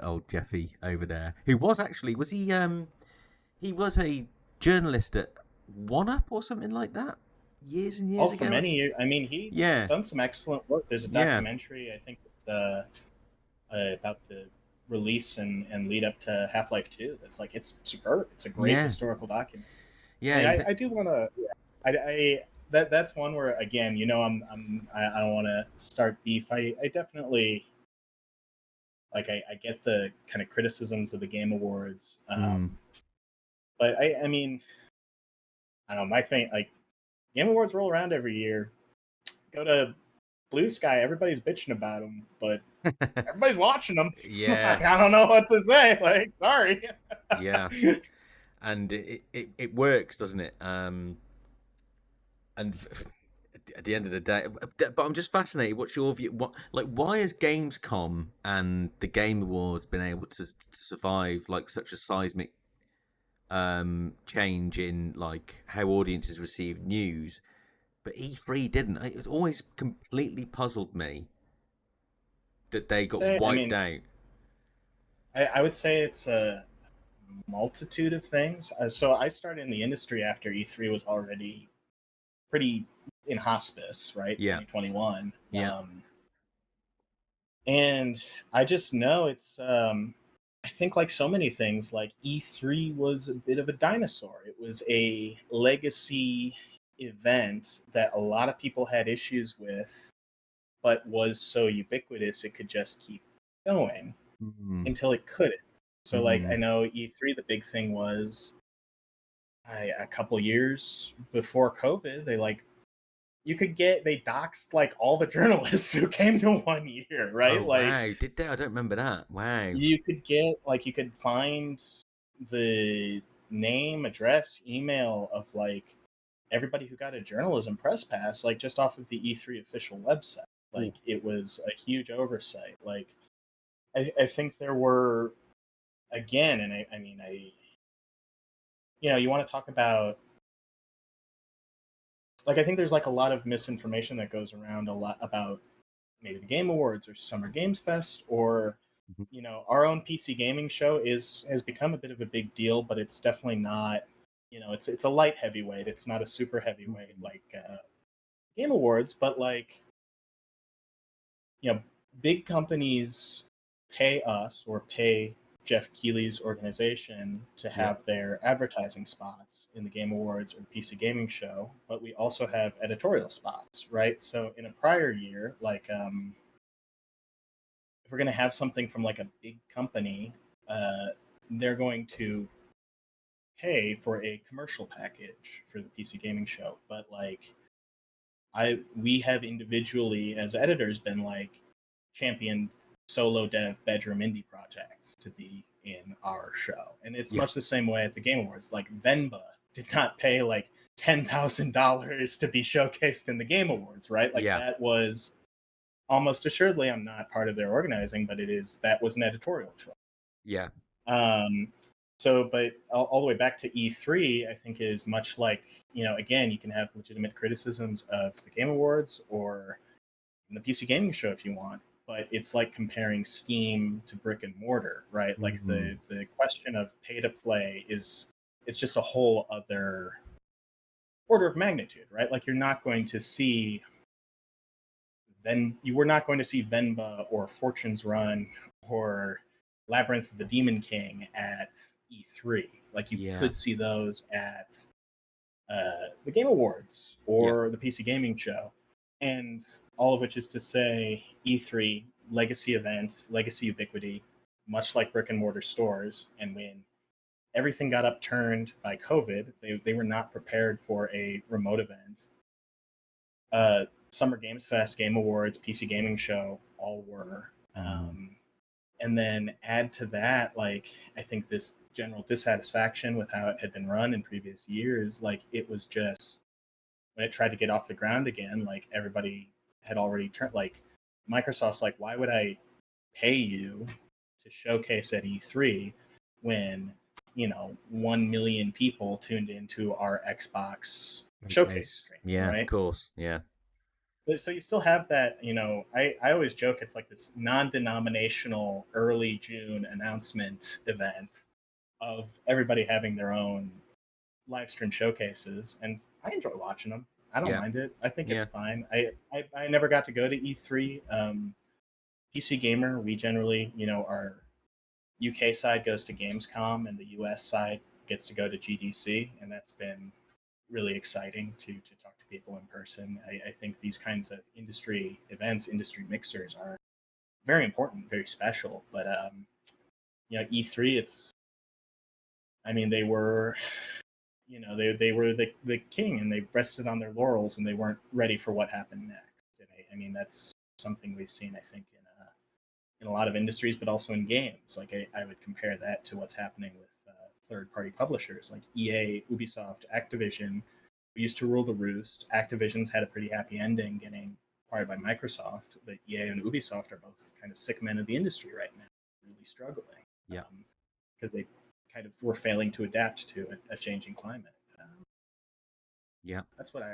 Old Jeffy over there, who was he was a journalist at One Up or something like that years and years ago. For many years. I mean, he's done some excellent work. There's a documentary, I think it's about the release and lead up to Half-Life 2. That's like, it's superb. It's a great historical document. Yeah, I do want to. That's one where, again, I don't want to start beef. I definitely I get the kind of criticisms of the Game Awards, but I mean, I don't know. My thing, like, Game Awards roll around every year. Go to Blue Sky, everybody's bitching about them, but everybody's watching them. Yeah, I don't know what to say. Like, sorry. yeah, and it works, doesn't it? And at the end of the day, but I'm just fascinated. What's your view? What, like, why has Gamescom and the Game Awards been able to survive like such a seismic change in like how audiences receive news, but E3 didn't? It always completely puzzled me that they got Say, I wiped mean, out. I would say it's a multitude of things. So I started in the industry after E3 was already pretty in hospice, right? Yeah, 2021. yeah. And I just know it's I think like so many things, like E3 was a bit of a dinosaur. It was a legacy event that a lot of people had issues with, but was so ubiquitous it could just keep going Mm, until it couldn't. So like I mm. know E3, the big thing was a couple years before COVID, they doxed like all the journalists who came to 1 year, Oh right? Like wow, did they? I don't remember that. Wow. you could find the name, address, email of like everybody who got a journalism press pass, like just off of the E3 official website. Ooh. Like it was a huge oversight. Like I think there were again, and I mean you want to talk about like I think there's like a lot of misinformation that goes around a lot about maybe the Game Awards or Summer Games Fest or Mhm. our own PC gaming show is has become a bit of a big deal, but it's definitely not. It's a light heavyweight. It's not a super heavyweight Mhm. like Game Awards, but like you know, big companies pay us or pay Jeff Keighley's organization to Yeah. have their advertising spots in the Game Awards or the PC Gaming Show, but we also have editorial spots, right? So in a prior year, like if we're going to have something from like a big company, uh, they're going to pay for a commercial package for the PC gaming show. But like we have individually as editors been like championed solo dev bedroom indie projects to be in our show. And it's Yeah. much the same way at the Game Awards. Like Venba did not pay like $10,000 to be showcased in the Game Awards, right? Like Yeah. that was almost assuredly, I'm not part of their organizing, but that was an editorial choice. Yeah. Um, so, but all the way back to E3, I think is much like, again, you can have legitimate criticisms of the Game Awards or the PC Gaming Show if you want, but it's like comparing Steam to brick and mortar, right? Like Mm. the question of pay to play it's just a whole other order of magnitude, right? Like you were not going to see Venba or Fortune's Run or Labyrinth of the Demon King at E3. Like you Yeah. could see those at the Game Awards Yeah. or the PC Gaming Show, and all of which is to say E3 legacy event, legacy ubiquity, much like brick and mortar stores. And when everything got upturned by COVID, they were not prepared for a remote event. Summer Games Fest, Game Awards, PC Gaming Show, all were. Mm. And then add to that, like, I think this general dissatisfaction with how it had been run in previous years, like, it was just, when it tried to get off the ground again, like, everybody had already turned, like, Microsoft's like, why would I pay you to showcase at E3 when, 1 million people tuned into our Xbox showcase Yes. stream, Yeah. Of right? course. Yeah. So you still have that, I always joke it's like this non-denominational early June announcement event of everybody having their own live stream showcases, and I enjoy watching them. I don't Yeah. mind it. I think it's Yeah. fine. I never got to go to E3. PC Gamer, we generally, our UK side goes to Gamescom and the US side gets to go to GDC, and that's been really exciting to talk to people in person. I think these kinds of industry events, industry mixers are very important, very special. But E3, I mean, they were, they were the king, and they rested on their laurels, and they weren't ready for what happened next. And I mean, that's something we've seen, I think, in a lot of industries, but also in games. Like I would compare that to what's happening with third-party publishers like EA, Ubisoft, Activision. We used to rule the roost. Activision's had a pretty happy ending getting acquired by Microsoft, but EA and Ubisoft are both kind of sick men of the industry right now, really struggling. Yeah. Because they kind of were failing to adapt to a changing climate. Yeah. That's what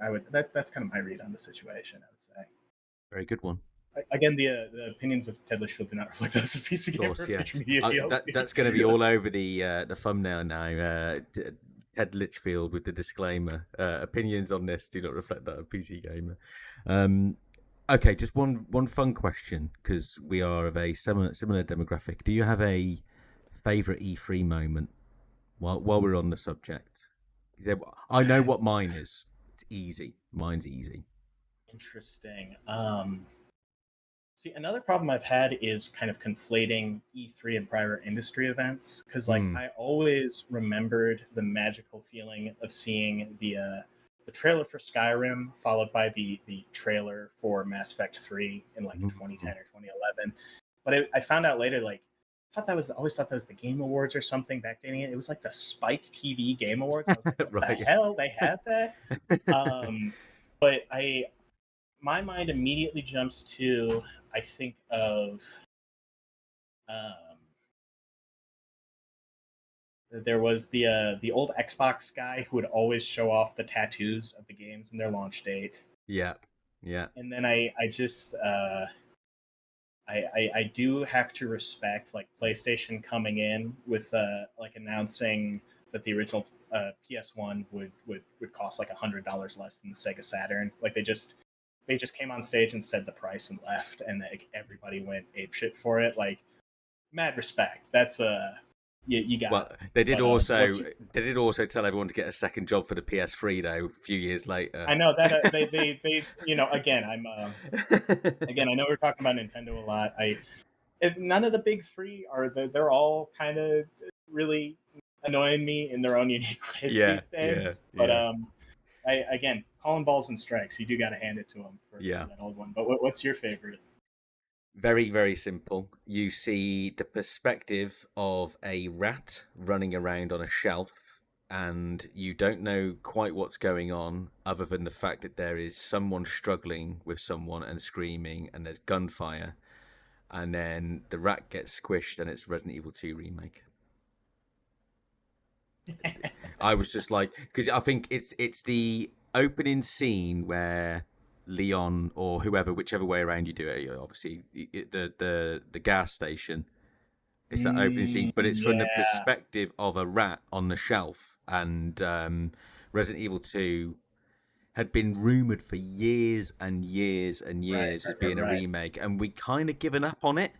I would that's kind of my read on the situation, I would say. Very good one. Again, the opinions of Ted Litchfield do not reflect those of PCGamer or Future Media PLC. That's going to be all over the thumbnail now. Ted Litchfield with the disclaimer: opinions on this do not reflect that of PCGamer. Okay, just one fun question, because we are of a similar demographic. Do you have a favorite E3 moment while we're on the subject? I know what mine is. It's easy. Mine's easy. Interesting. See, another problem I've had is kind of conflating E3 and prior industry events, because like I always remembered the magical feeling of seeing the trailer for Skyrim followed by the trailer for Mass Effect 3 in like 2010 or 2011. But I found out later, like, always thought that was the Game Awards or something, backdating it. It was like the Spike TV Game Awards. I was like, what the hell? They had that? But my mind immediately jumps to, I think of there was the old Xbox guy who would always show off the tattoos of the games and their launch date. Yeah. And then I just I do have to respect like PlayStation coming in with like announcing that the original PS1 would cost like $100 less than the Sega Saturn. Like they just came on stage and said the price and left, and like everybody went apeshit for it. Like, mad respect. That's you got. Well, they did also tell everyone to get a second job for the PS3 though. A few years later, I know that they again I know we're talking about Nintendo a lot. None of the big three are they're all kind of really annoying me in their own unique ways these days. But again, calling balls and strikes, you do got to hand it to them for that old one. But what's your favorite? Very, very simple. You see the perspective of a rat running around on a shelf, and you don't know quite what's going on, other than the fact that there is someone struggling with someone and screaming, and there's gunfire, and then the rat gets squished, and it's Resident Evil 2 remake. I was just like, because I think it's the opening scene where Leon or whoever, whichever way around you do it, obviously the gas station. It's that opening scene, but it's from the perspective of a rat on the shelf. And Resident Evil 2 had been rumored for years and years and years as being a remake, and we kind of given up on it.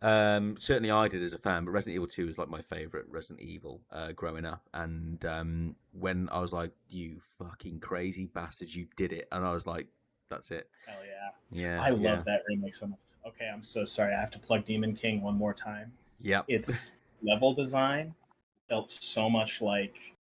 Certainly I did as a fan, but Resident Evil 2 was like my favorite Resident Evil growing up. And when I was like, you fucking crazy bastards, you did it. And I was like, that's it. Hell yeah. I love that remake so much. Okay, I'm so sorry. I have to plug Demon King one more time. Yep. Its level design felt so much like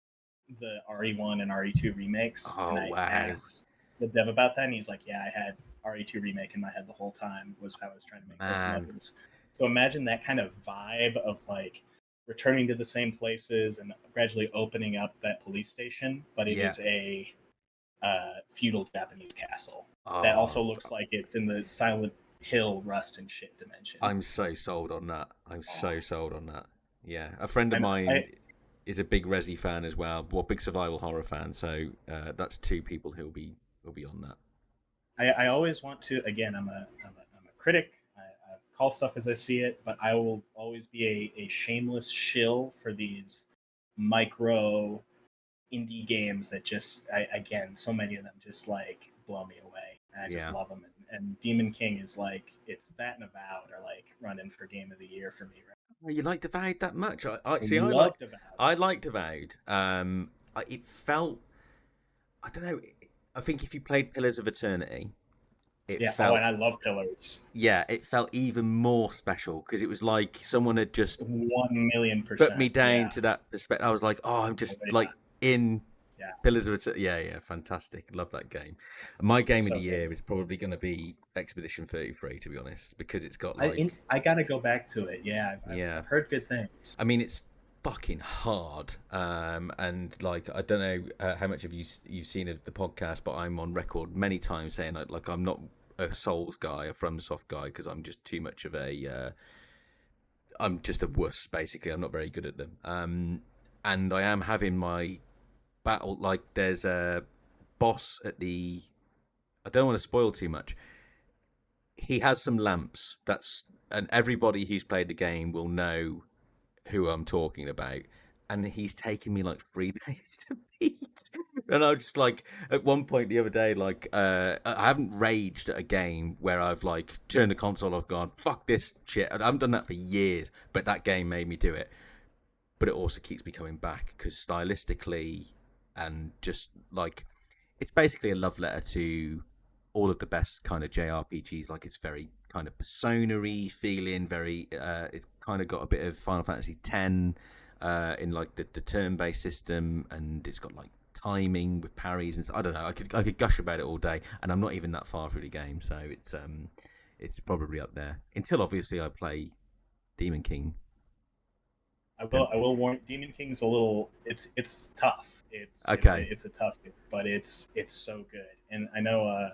the RE1 and RE2 remakes. Oh, and I asked the dev about that, and he's like, yeah, I had RE2 remake in my head the whole time, was how I was trying to make those levels. So imagine that kind of vibe of like returning to the same places and gradually opening up that police station, but it is a feudal Japanese castle that also looks like it's in the Silent Hill rust and shit dimension. I'm so sold on that. So sold on that. Yeah, a friend of mine is a big Resi fan as well, big survival horror fan. So that's two people who'll be on that. I always want to. Again, I'm a critic. I call stuff as I see it, but I will always be a shameless shill for these micro indie games that just, again, so many of them just like blow me away. I just love them. And Demon King is like, it's that and Avowed are like running for Game of the Year for me. Right? Oh, you liked Avowed that much? I loved Avowed. I liked Avowed. It felt, I don't know. I think if you played Pillars of Eternity, it felt. Oh, and I love Pillars. Yeah, it felt even more special because it was like someone had just 1,000,000% put me down to that perspective. I was like, oh, I'm just like in Yeah, Pillars of Eternity. Yeah, fantastic. Love that game. My it's game of the so good. year is probably going to be Expedition 33, to be honest, because it's got I gotta go back to it. Yeah, yeah. I've heard good things. I mean, it's fucking hard. And like, I don't know how much of you've seen of the podcast, but I'm on record many times saying like I'm not a Souls guy, a FromSoft guy, because I'm just too much of a I'm just a wuss, basically. I'm not very good at them. And I am having my battle. Like, there's a boss at the. I don't want to spoil too much. He has some lamps. And everybody who's played the game will know who I'm talking about. And he's taken me like 3 days to beat. And I'm just like, at one point the other day, like, I haven't raged at a game where I've like turned the console off, gone, fuck this shit. I haven't done that for years, but that game made me do it. But it also keeps me coming back because stylistically and just like, it's basically a love letter to all of the best kind of JRPGs. Like, it's very kind of persona-y feeling, very it's kind of got a bit of Final Fantasy X in like the turn-based system, and it's got like timing with parries and I don't know. I could gush about it all day, and I'm not even that far through the game, so it's probably up there until obviously I play Demon King. Then I will warn. Demon King's a little. It's tough. okay, It's a tough, but it's so good. And I know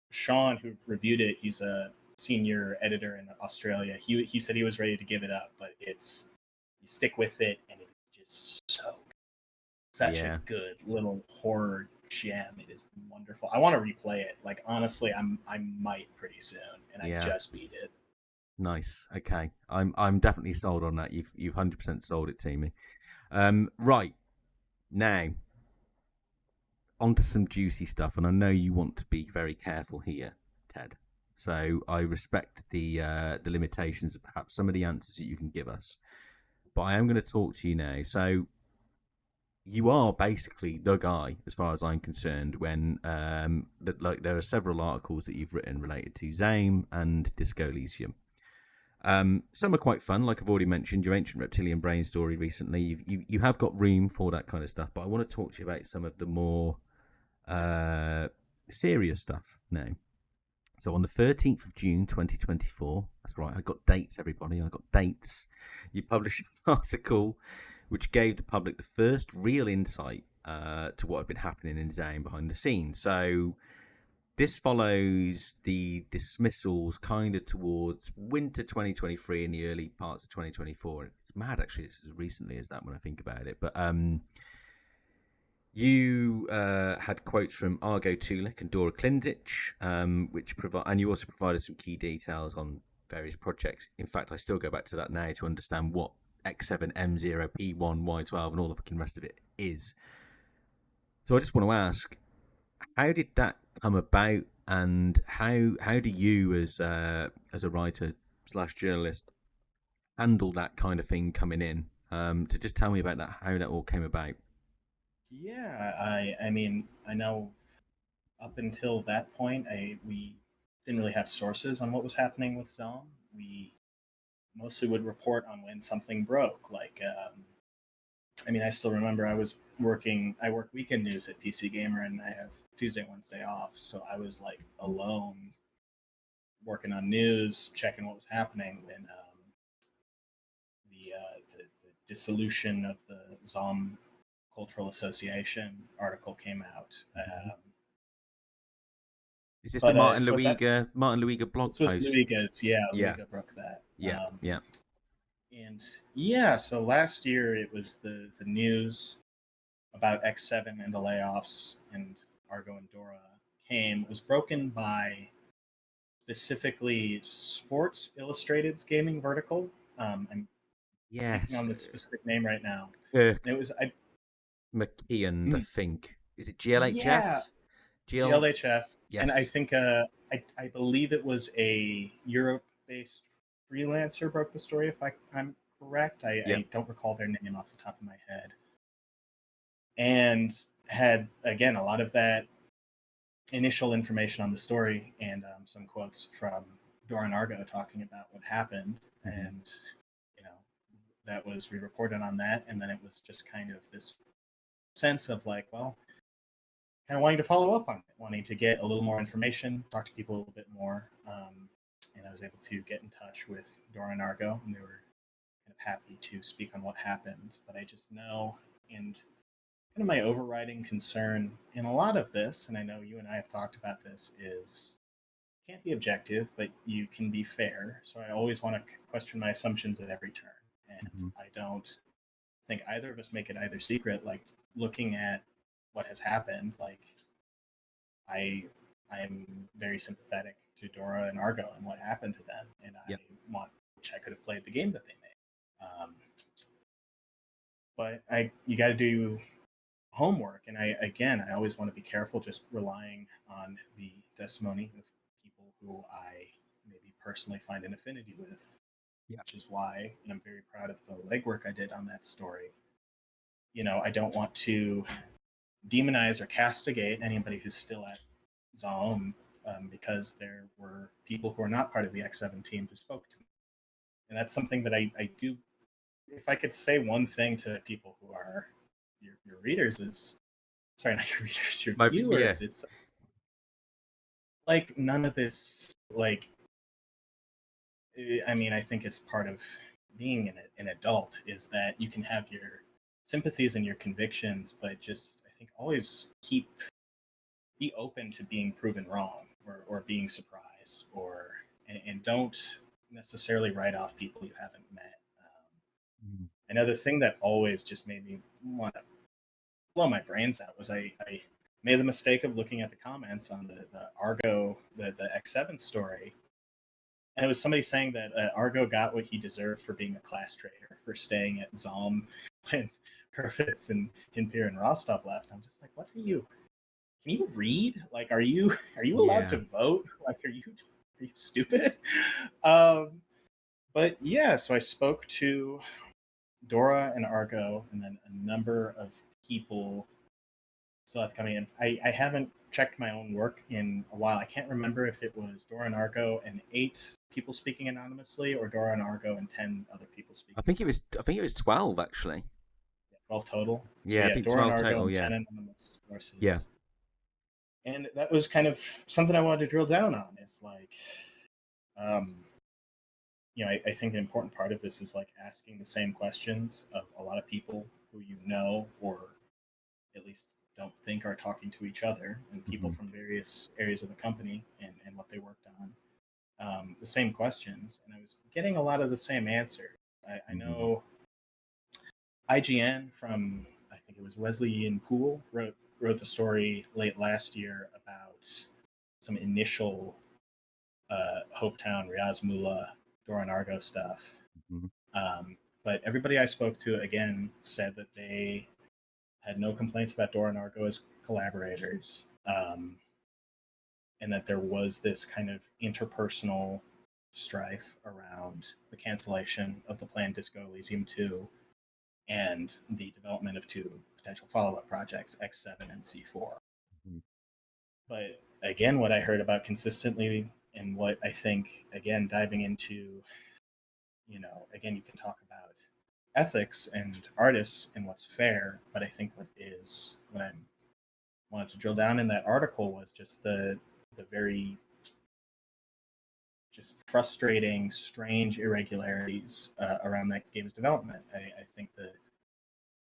Sean, who reviewed it, he's a senior editor in Australia. He said he was ready to give it up, but it's you stick with it, and it's just such a yeah, good little horror gem. It is wonderful. I want to replay it. Like honestly, I might pretty soon, and I yeah. just beat it. Nice. Okay. I'm definitely sold on that. You've 100% sold it to me. Right. Now, onto some juicy stuff, and I know you want to be very careful here, Ted. So I respect the limitations of perhaps some of the answers that you can give us. But I am going to talk to you now. So you are basically the guy, as far as I'm concerned, when that like there are several articles that you've written related to ZAUM and Disco Elysium. Some are quite fun, like I've already mentioned, your Ancient Reptilian Brain story recently. You have got room for that kind of stuff, but I want to talk to you about some of the more serious stuff now. So on the 13th of June 2024, that's right, I got dates, everybody, I got dates. You published an article which gave the public the first real insight to what had been happening in ZAUM behind the scenes. So this follows the dismissals kind of towards winter 2023 and the early parts of 2024. It's mad, actually. It's as recently as that when I think about it. But you had quotes from Argo Tulik and Dora Klindich, and you also provided some key details on various projects. In fact, I still go back to that now to understand what X7M0, P1, Y12, and all the fucking rest of it is. So I just want to ask, how did that come about, and how do you as a writer slash journalist handle that kind of thing coming in? To just tell me about that, how that all came about. Yeah, I mean, I know up until that point, I we didn't really have sources on what was happening with ZAUM. We mostly would report on when something broke. Like, I mean, I still remember I was working. I work weekend news at PCGamer, and I have Tuesday, Wednesday off. So I was like alone working on news, checking what was happening when the dissolution of the ZAUM Cultural Association article came out. Is this the But Martin so at that Luiga blog this was post? Luiga's. Yeah, Yeah, Luiga broke that. yeah, yeah. And yeah, so last year it was the news about X7 and the layoffs and Argo and Dora came. It was broken by specifically Sports Illustrated's gaming vertical. I'm blanking on Yes, the specific name right now. Kirk And it was McKeon, I think. Is it yeah, GLHF? GL? GLHF, and I Yes. think I believe it was a Europe-based freelancer broke the story. If I'm correct, Yeah. I don't recall their name off the top of my head, and had again a lot of that initial information on the story and some quotes from Dora Argo talking about what happened, Mm-hmm. and you know that was we reported on that, and then it was just kind of this sense of like, well, kind of wanting to follow up on it, wanting to get a little more information, talk to people a little bit more. And I was able to get in touch with Dora and Argo, and they were kind of happy to speak on what happened. But I just know, and kind of my overriding concern in a lot of this, and I know you and I have talked about this, is you can't be objective, but you can be fair. So I always want to question my assumptions at every turn. And I don't think either of us make it either secret. Like looking at what has happened, like I'm very sympathetic to Dora and Argo and what happened to them, and I wish I could have played the game that they made. But you got to do homework, and I always want to be careful just relying on the testimony of people who I maybe personally find an affinity with, which is why, and I'm very proud of the legwork I did on that story. I don't want to demonize or castigate anybody who's still at ZAUM, because there were people who are not part of the X7 team who spoke to me. And that's something that I do. If I could say one thing to people who are your readers is, sorry, not your readers, your viewers, it's like none of this, like, I mean, I think it's part of being an adult is that you can have your sympathies and your convictions, but just, I think, always be open to being proven wrong or being surprised, and don't necessarily write off people you haven't met. I know the thing that always just made me want to blow my brains out was I made the mistake of looking at the comments on the Argo, the X7 story, and it was somebody saying that Argo got what he deserved for being a class traitor, for staying at ZAUM when Perfitz and Hinpir and Rostov left. I'm just like, what are you? Can you read? Like, are you allowed to vote? Like, are you stupid? But yeah, so I spoke to Dora and Argo, and then a number of people still have coming in. I haven't checked my own work in a while. I can't remember if it was Dora and Argo and 8 people speaking anonymously, or Dora and Argo and 10 other people speaking. I think it was 12 actually. 12 total. Yeah, so, I think Dora 12 and Argo total. and Yeah. 10 anonymous sources. Yeah. And that was kind of something I wanted to drill down on. It's like, I think an important part of this is like asking the same questions of a lot of people who you know, or at least don't think are talking to each other, and people from various areas of the company and what they worked on. The same questions, and I was getting a lot of the same answer. I know IGN from, I think it was Wesley Ian Poole, wrote the story late last year about some initial Hopetown, Riaz Mullah, Dora and Argo stuff. But everybody I spoke to, again, said that they had no complaints about Dora and Argo as collaborators, and that there was this kind of interpersonal strife around the cancellation of the planned Disco Elysium 2 and the development of 2 potential follow-up projects, X7 and C4. But again, what I heard about consistently, and what I think, again, diving into, again, you can talk about ethics and artists and what's fair, but I think what I wanted to drill down in that article was just the very just frustrating, strange irregularities around that game's development. I think the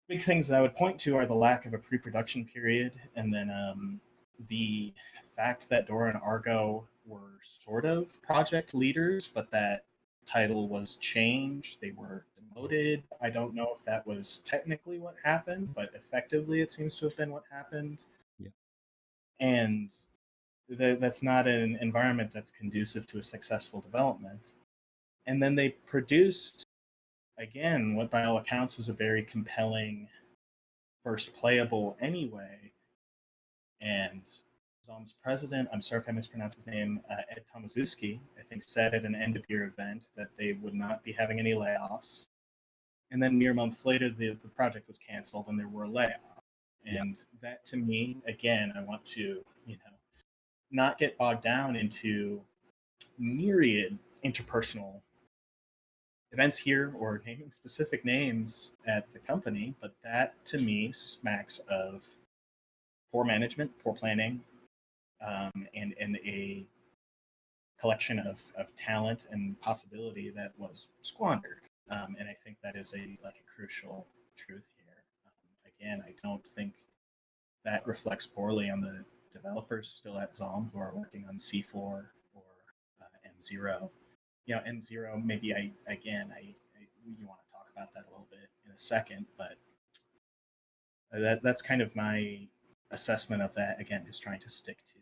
big things that I would point to are the lack of a pre-production period, and then the fact that Dora and Argo were sort of project leaders, but that title was changed. They were demoted. I don't know if that was technically what happened, but effectively it seems to have been what happened. Yeah. And that's not an environment that's conducive to a successful development. And then they produced, again, what by all accounts was a very compelling first playable anyway. And ZAUM's president, I'm sorry if I mispronounce his name, Ed Tomaszewski, I think said at an end-of-year event that they would not be having any layoffs. And then mere months later, the project was canceled and there were layoffs. And that, to me, again, I want to, not get bogged down into myriad interpersonal events here or naming specific names at the company, but that to me smacks of poor management, poor planning, and a collection of talent and possibility that was squandered. And I think that is a crucial truth here. Again, I don't think that reflects poorly on the developers still at ZAUM who are working on C4 or M0. M0. Maybe you want to talk about that a little bit in a second, but that's kind of my assessment of that. Again, just trying to stick to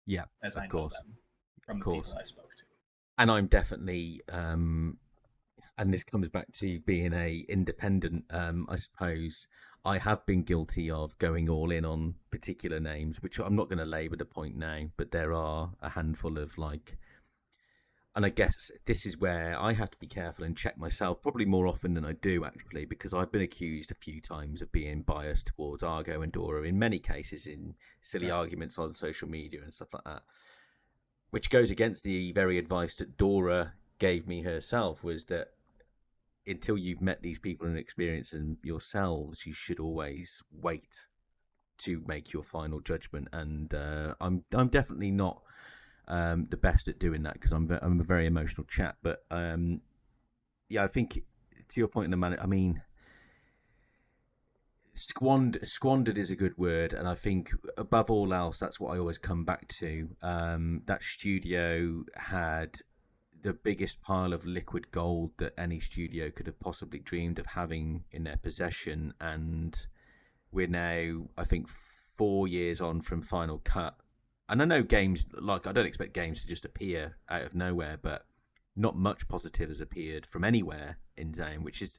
Yeah, as of I know course, them from of the course. people I spoke to. And I'm definitely, and this comes back to being a independent. I suppose I have been guilty of going all in on particular names, which I'm not going to labour the point now, but there are a handful of and I guess this is where I have to be careful and check myself, probably more often than I do actually, because I've been accused a few times of being biased towards Argo and Dora in many cases in silly arguments on social media and stuff like that, which goes against the very advice that Dora gave me herself, was that until you've met these people and experienced them yourselves, you should always wait to make your final judgment. And I'm definitely not the best at doing that because I'm a very emotional chap. But yeah, I think to your point in the man, I mean, squandered is a good word, and I think above all else, that's what I always come back to. That studio had the biggest pile of liquid gold that any studio could have possibly dreamed of having in their possession, and we're now, I think, 4 years on from Final Cut. And I know games, I don't expect games to just appear out of nowhere, but not much positive has appeared from anywhere in ZAUM, which is,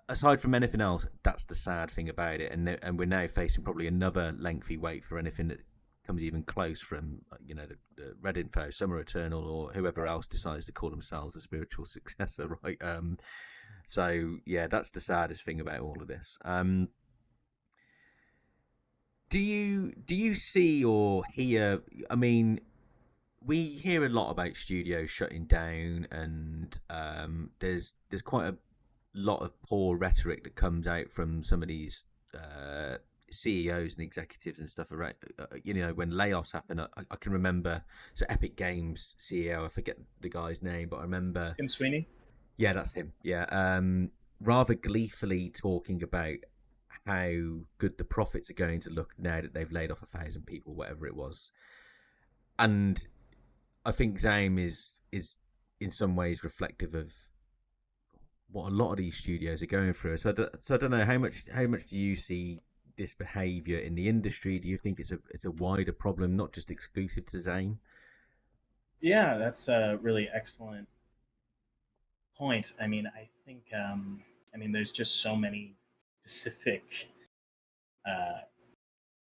aside from anything else, that's the sad thing about it. And we're now facing probably another lengthy wait for anything that comes even close from the Red Info, Summer Eternal, or whoever else decides to call themselves a spiritual successor, right? So yeah, that's the saddest thing about all of this. Do you see or hear? I mean, we hear a lot about studios shutting down, and there's quite a lot of poor rhetoric that comes out from some of these CEOs and executives and stuff. Around, when layoffs happen, I can remember. So Epic Games CEO, I forget the guy's name, but I remember Tim Sweeney. Yeah, that's him. Yeah, rather gleefully talking about how good the profits are going to look now that they've laid off 1,000 people, whatever it was. And I think ZAUM is in some ways reflective of what a lot of these studios are going through. So I don't know how much do you see this behaviour in the industry? Do you think it's a wider problem, not just exclusive to ZAUM? Yeah, that's a really excellent point. I mean, I think there's just so many specific uh,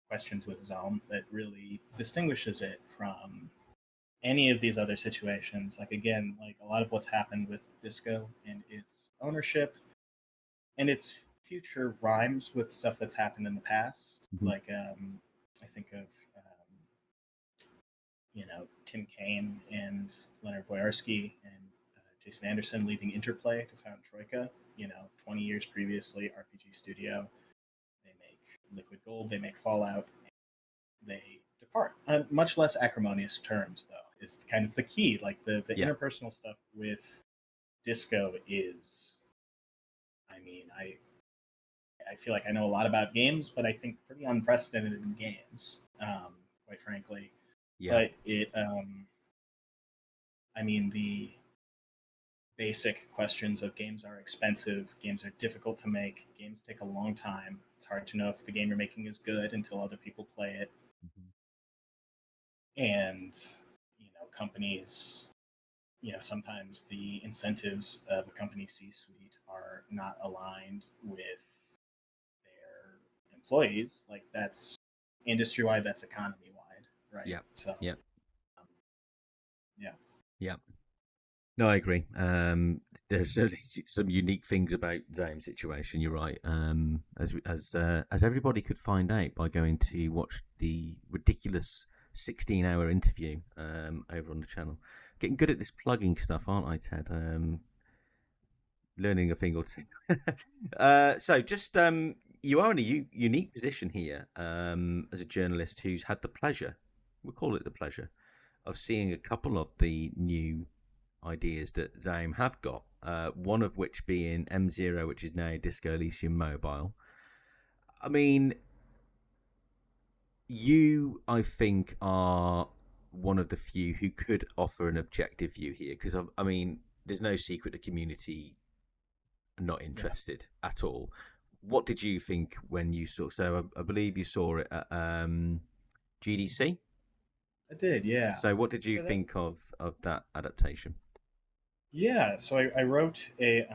questions with ZAUM that really distinguishes it from any of these other situations. Like again, like a lot of what's happened with Disco and its ownership and its future rhymes with stuff that's happened in the past. Mm-hmm. Like I think of Tim Kaine and Leonard Boyarsky and Jason Anderson leaving Interplay to found Troika. 20 years previously, RPG Studio. They make Liquid Gold. They make Fallout. They depart. Much less acrimonious terms, though, is kind of the key. Like the interpersonal stuff with Disco is, I mean, I feel like I know a lot about games, but I think pretty unprecedented in games, quite frankly. Yeah. But it, the basic questions of games are expensive, games are difficult to make, games take a long time. It's hard to know if the game you're making is good until other people play it. Mm-hmm. And, companies, sometimes the incentives of a company C-suite are not aligned with their employees. Like that's industry-wide, that's economy-wide, right? Yeah. So, yeah. Yeah. Yeah. No, I agree. There's certainly some unique things about ZAUM's situation. You're right. As everybody could find out by going to watch the ridiculous 16-hour interview over on the channel. Getting good at this plugging stuff, aren't I, Ted? learning a thing or two. So just you are in a unique position here as a journalist who's had the pleasure, we'll call it the pleasure, of seeing a couple of the new ideas that ZAUM have got. One of which being M0, which is now Disco Elysium Mobile. I mean, you, I think, are one of the few who could offer an objective view here because, I mean, there's no secret the community are not Yeah, interested at all. What did you think when you saw? So I believe you saw it at GDC. I did. Yeah. So what did you Yeah, that, think of that adaptation? yeah. So I wrote a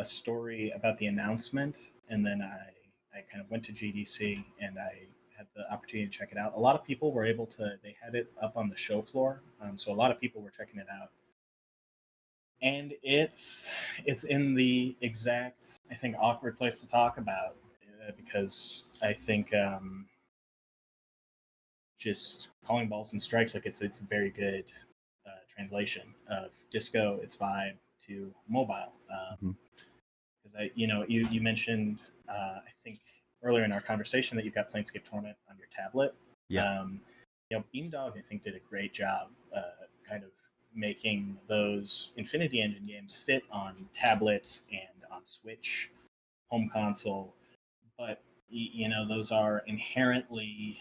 story about the announcement, and then I kind of went to GDC and I had the opportunity to check it out. A lot of people were able to. They had it up on the show floor, so a lot of people were checking it out. And it's in the exact, I think, awkward place to talk about, because I think, just calling balls and strikes, like it's a very good translation of disco, its vibe, to mobile. Mm-hmm. Because you mentioned, I think earlier in our conversation, that you've got Planescape Torment on your tablet. Yeah. Um, Beamdog, I think, did a great job, kind of making those Infinity Engine games fit on tablets and on Switch, home console. But those are inherently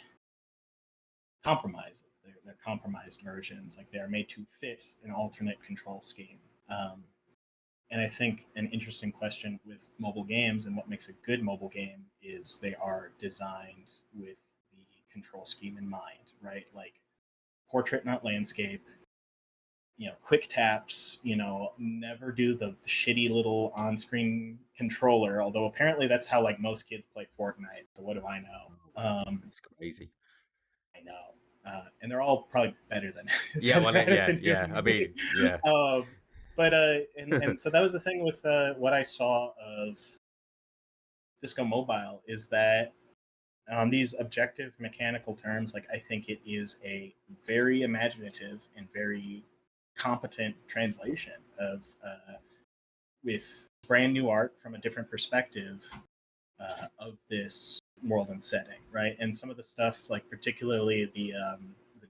compromises. They're compromised versions. Like, they are made to fit an alternate control scheme. Um, and I think an interesting question with mobile games, and what makes a good mobile game, is they are designed with the control scheme in mind, right? Like, portrait, not landscape. Quick taps. Never do the shitty little on-screen controller. Although apparently that's how, like, most kids play Fortnite. So what do I know? It's crazy. I know. And they're all probably better than Yeah, well, yeah, than you yeah. and I me. mean, yeah, Um, but and so that was the thing with what I saw of Disco Mobile, is that on these objective mechanical terms, like, I think it is a very imaginative and very competent translation of, with brand new art from a different perspective, of this world and setting, right? And some of the stuff, like particularly the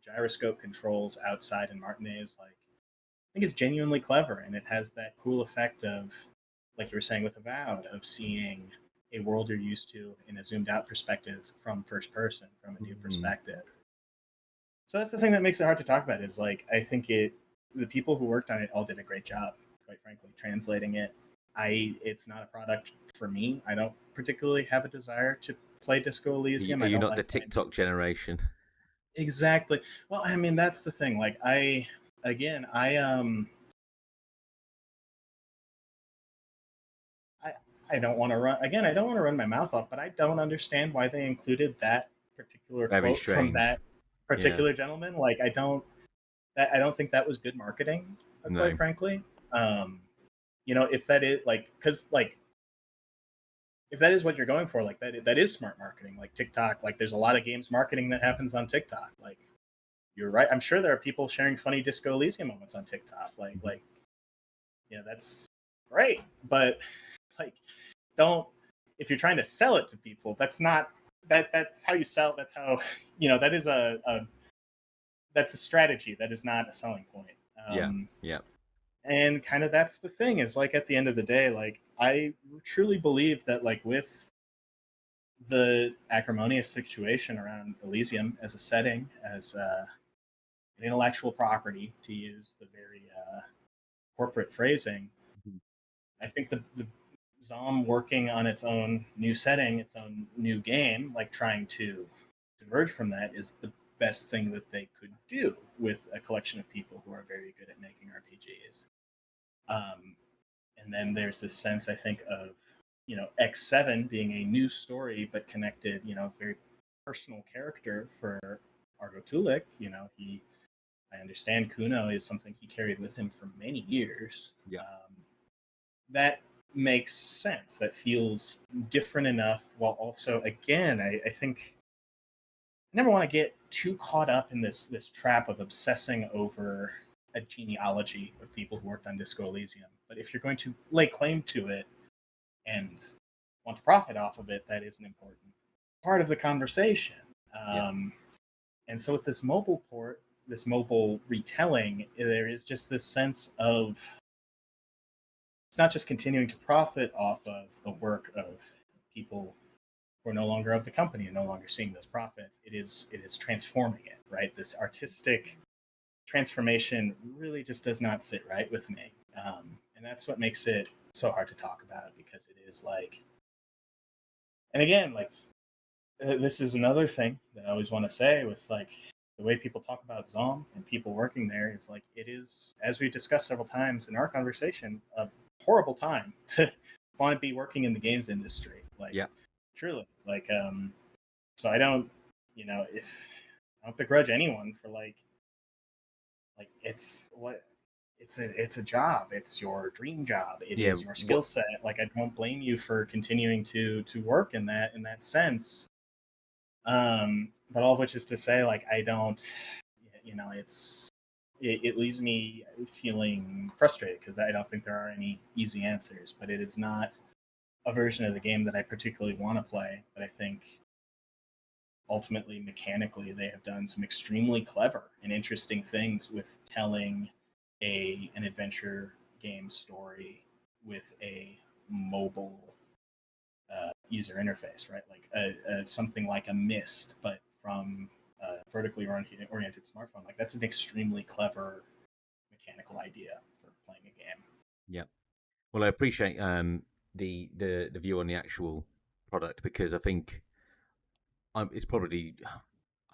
gyroscope controls outside in Martinez, like, I think is genuinely clever, and it has that cool effect of, like you were saying with Avowed, of seeing a world you're used to in a zoomed out perspective from first person, from a new mm-hmm. perspective. So that's the thing that makes it hard to talk about. Is, like, I think the people who worked on it all did a great job, quite frankly, translating it. It's not a product for me. I don't particularly have a desire to play Disco Elysium. Are I you don't not like the playing. TikTok generation? Exactly. Well, I mean, that's the thing. Like, again, I I don't want to run again. I don't want to run my mouth off, but I don't understand why they included that particular Very quote from strange. that Yeah. particular gentleman. Like, I don't think that was good marketing, quite No. frankly. Um, if that is, like, because, like, if that is what you're going for, like, that is smart marketing. Like, TikTok, like, there's a lot of games marketing that happens on TikTok. Like, you're right. I'm sure there are people sharing funny Disco Elysium moments on TikTok. Like, yeah, that's great. But, like, don't, if you're trying to sell it to people, that's not that's how you sell. That's how, that is that's a strategy. That is not a selling point. Yeah. Um, Yeah. and kind of, that's the thing, is, like, at the end of the day, like, I truly believe that, like, with the acrimonious situation around Elysium as a setting, as an intellectual property, to use the very corporate phrasing, Mhm. I think the ZAUM working on its own new setting, its own new game, like, trying to diverge from that, is the best thing that they could do with a collection of people who are very good at making RPGs. Um, and then there's this sense, I think, of, X7 being a new story, but connected, very personal character for Argo Tulik. I understand Kuno is something he carried with him for many years. Yeah. That makes sense. That feels different enough, while also, again, I think I never want to get too caught up in this trap of obsessing over a genealogy of people who worked on Disco Elysium. But if you're going to lay claim to it and want to profit off of it, that is an important part of the conversation. Yeah. And so with this mobile port, this mobile retelling, there is just this sense of it's not just continuing to profit off of the work of people who are no longer of the company and no longer seeing those profits. It is transforming it, right? This artistic transformation really just does not sit right with me, and that's what makes it so hard to talk about because it is like, and again, like this is another thing that I always want to say with like the way people talk about ZAUM and people working there is like it is, as we discussed several times in our conversation, a horrible time to want to be working in the games industry. Like Yeah. truly, like so I don't, if I don't begrudge anyone for like it's what it's a job, it's your dream job, it Yeah. is your skill What? set. Like I don't blame you for continuing to work in that sense, but all of which is to say, like, I don't, it leaves me feeling frustrated because I don't think there are any easy answers. But it is not a version of the game that I particularly want to play. But I think ultimately, mechanically, they have done some extremely clever and interesting things with telling an adventure game story with a mobile user interface, right? Like something like a Mist, but from a vertically oriented smartphone. Like that's an extremely clever mechanical idea for playing a game. Yeah. Well, I appreciate the view on the actual product because I think it's probably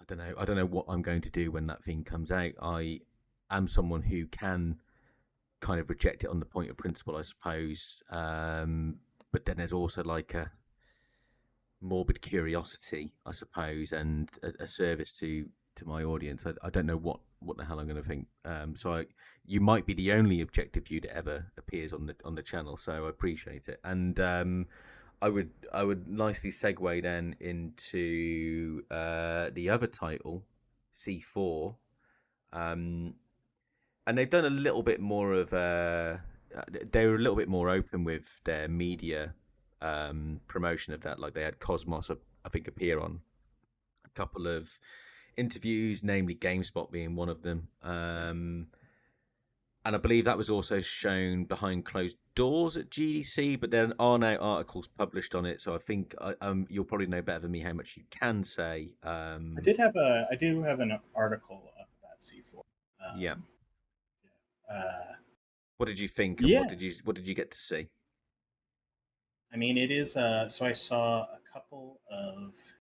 I don't know what I'm going to do when that thing comes out. I am someone who can kind of reject it on the point of principle, I suppose. But then there's also like a morbid curiosity, I suppose, and a service to my audience. I don't know what the hell I'm going to think. You might be the only objective view that ever appears on the channel, so I appreciate it. And I would nicely segue then into the other title, C4. Um, and they've done a little bit more of they were a little bit more open with their media promotion of that. Like they had Cosmos, I think, appear on a couple of interviews, namely GameSpot being one of them. And I believe that was also shown behind closed doors at GDC, but there are now articles published on it. So I think you'll probably know better than me how much you can say. I do have an article up about C4. Yeah. Um, uh, What did you think, and yeah, what did you get to see? I mean it is. So I saw a couple of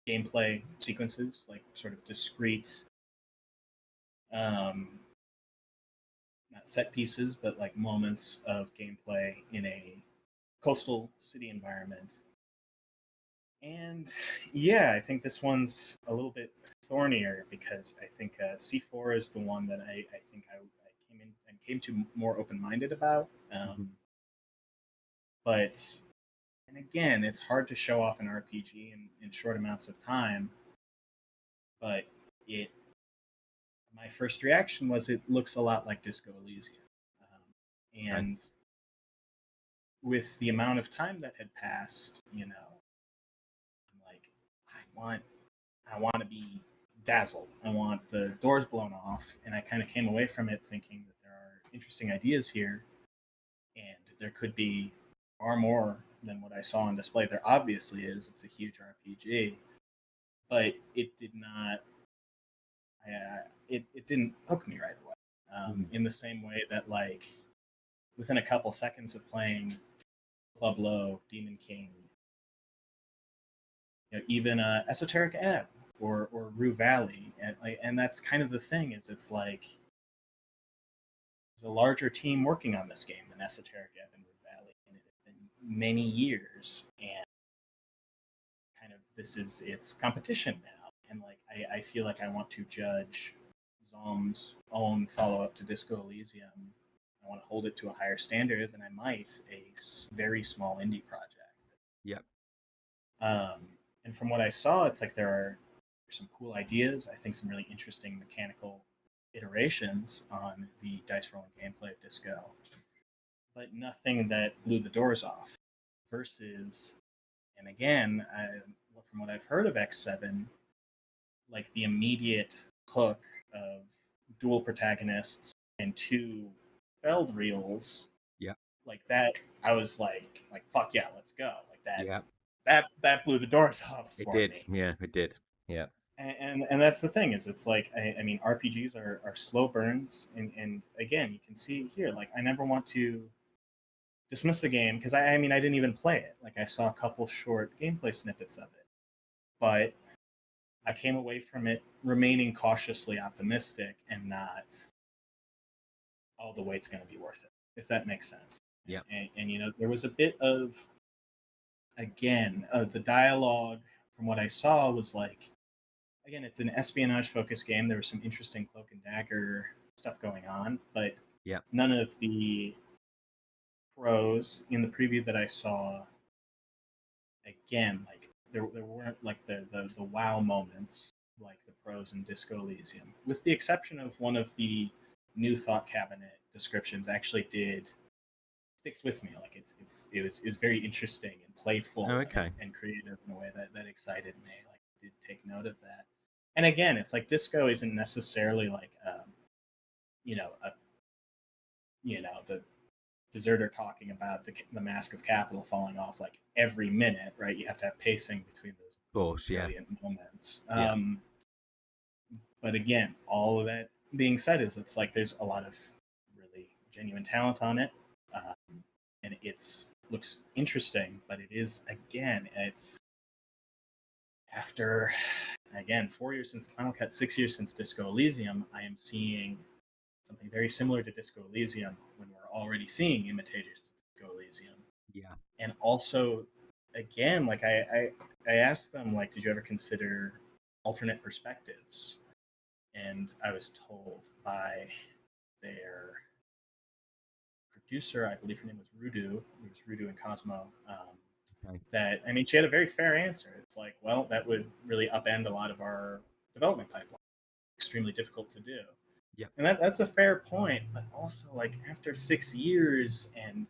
gameplay sequences, like sort of discrete, um, not set pieces, but like moments of gameplay in a coastal city environment. And yeah, I think this one's a little bit thornier because I think C4 is the one that I think I came in and came to more open minded about. Mm-hmm. But and again, it's hard to show off an RPG in short amounts of time. But it my first reaction was it looks a lot like Disco Elysium, Okay. and with the amount of time that had passed, I'm like, I want to be dazzled. I want the doors blown off. And I kind of came away from it thinking that there are interesting ideas here and there could be far more than what I saw on display. There obviously is. It's a huge RPG, but it did not. It didn't hook me right away. Mm. In the same way that like within a couple seconds of playing Club Low, Demon King, even Esoteric Ebb or Rue Valley, and that's kind of the thing is it's like there's a larger team working on this game than Esoteric Ebb and Rue Valley, and it has been many years, and kind of this is its competition now, and like I feel like I want to judge ZAUM's own follow up to Disco Elysium. I want to hold it to a higher standard than I might a very small indie project. Yep. Um, and from what I saw, it's like there are some cool ideas. I think some really interesting mechanical iterations on the dice rolling gameplay of Disco, but nothing that blew the doors off. Versus, and again, from what I've heard of X7, like the immediate hook of dual protagonists and two Feld reels, Yeah. like that, I was like fuck yeah, let's go. Like Yeah. that blew the doors off It for did. me. Yeah, it did. Yeah. And that's the thing is it's like I mean RPGs are slow burns and again you can see here like I never want to dismiss the game because I mean I didn't even play it, like I saw a couple short gameplay snippets of it, but I came away from it remaining cautiously optimistic and not all the wait's going to be worth it, if that makes sense. Yeah. And you know there was a bit of again the dialogue from what I saw was like again, it's an espionage focused game. There was some interesting cloak and dagger stuff going on, but Yeah. none of the pros in the preview that I saw, again, like there weren't like the wow moments like the pros in Disco Elysium, with the exception of one of the new thought cabinet descriptions actually did sticks with me. Like it was very interesting and playful Oh, okay. and creative in a way that excited me. Like I did take note of that. And again, it's like Disco isn't necessarily like you know a the deserter talking about the mask of capital falling off like every minute, right? You have to have pacing between those Of course. Yeah. brilliant moments. Yeah. But again, all of that being said, is it's like there's a lot of really genuine talent on it, and it's looks interesting. But it is again, it's after again 4 years since the Final Cut, 6 years since Disco Elysium. I am seeing something very similar to Disco Elysium when we're already seeing imitators to Disco Elysium. Yeah. And also, again, like I asked them, like, did you ever consider alternate perspectives? And I was told by their producer, I believe her name was Rudu, it was Rudu and Cosmo, Okay. that, I mean, she had a very fair answer. It's like, well, that would really upend a lot of our development pipeline. Extremely difficult to do. Yeah. And that's a fair point, but also like after 6 years and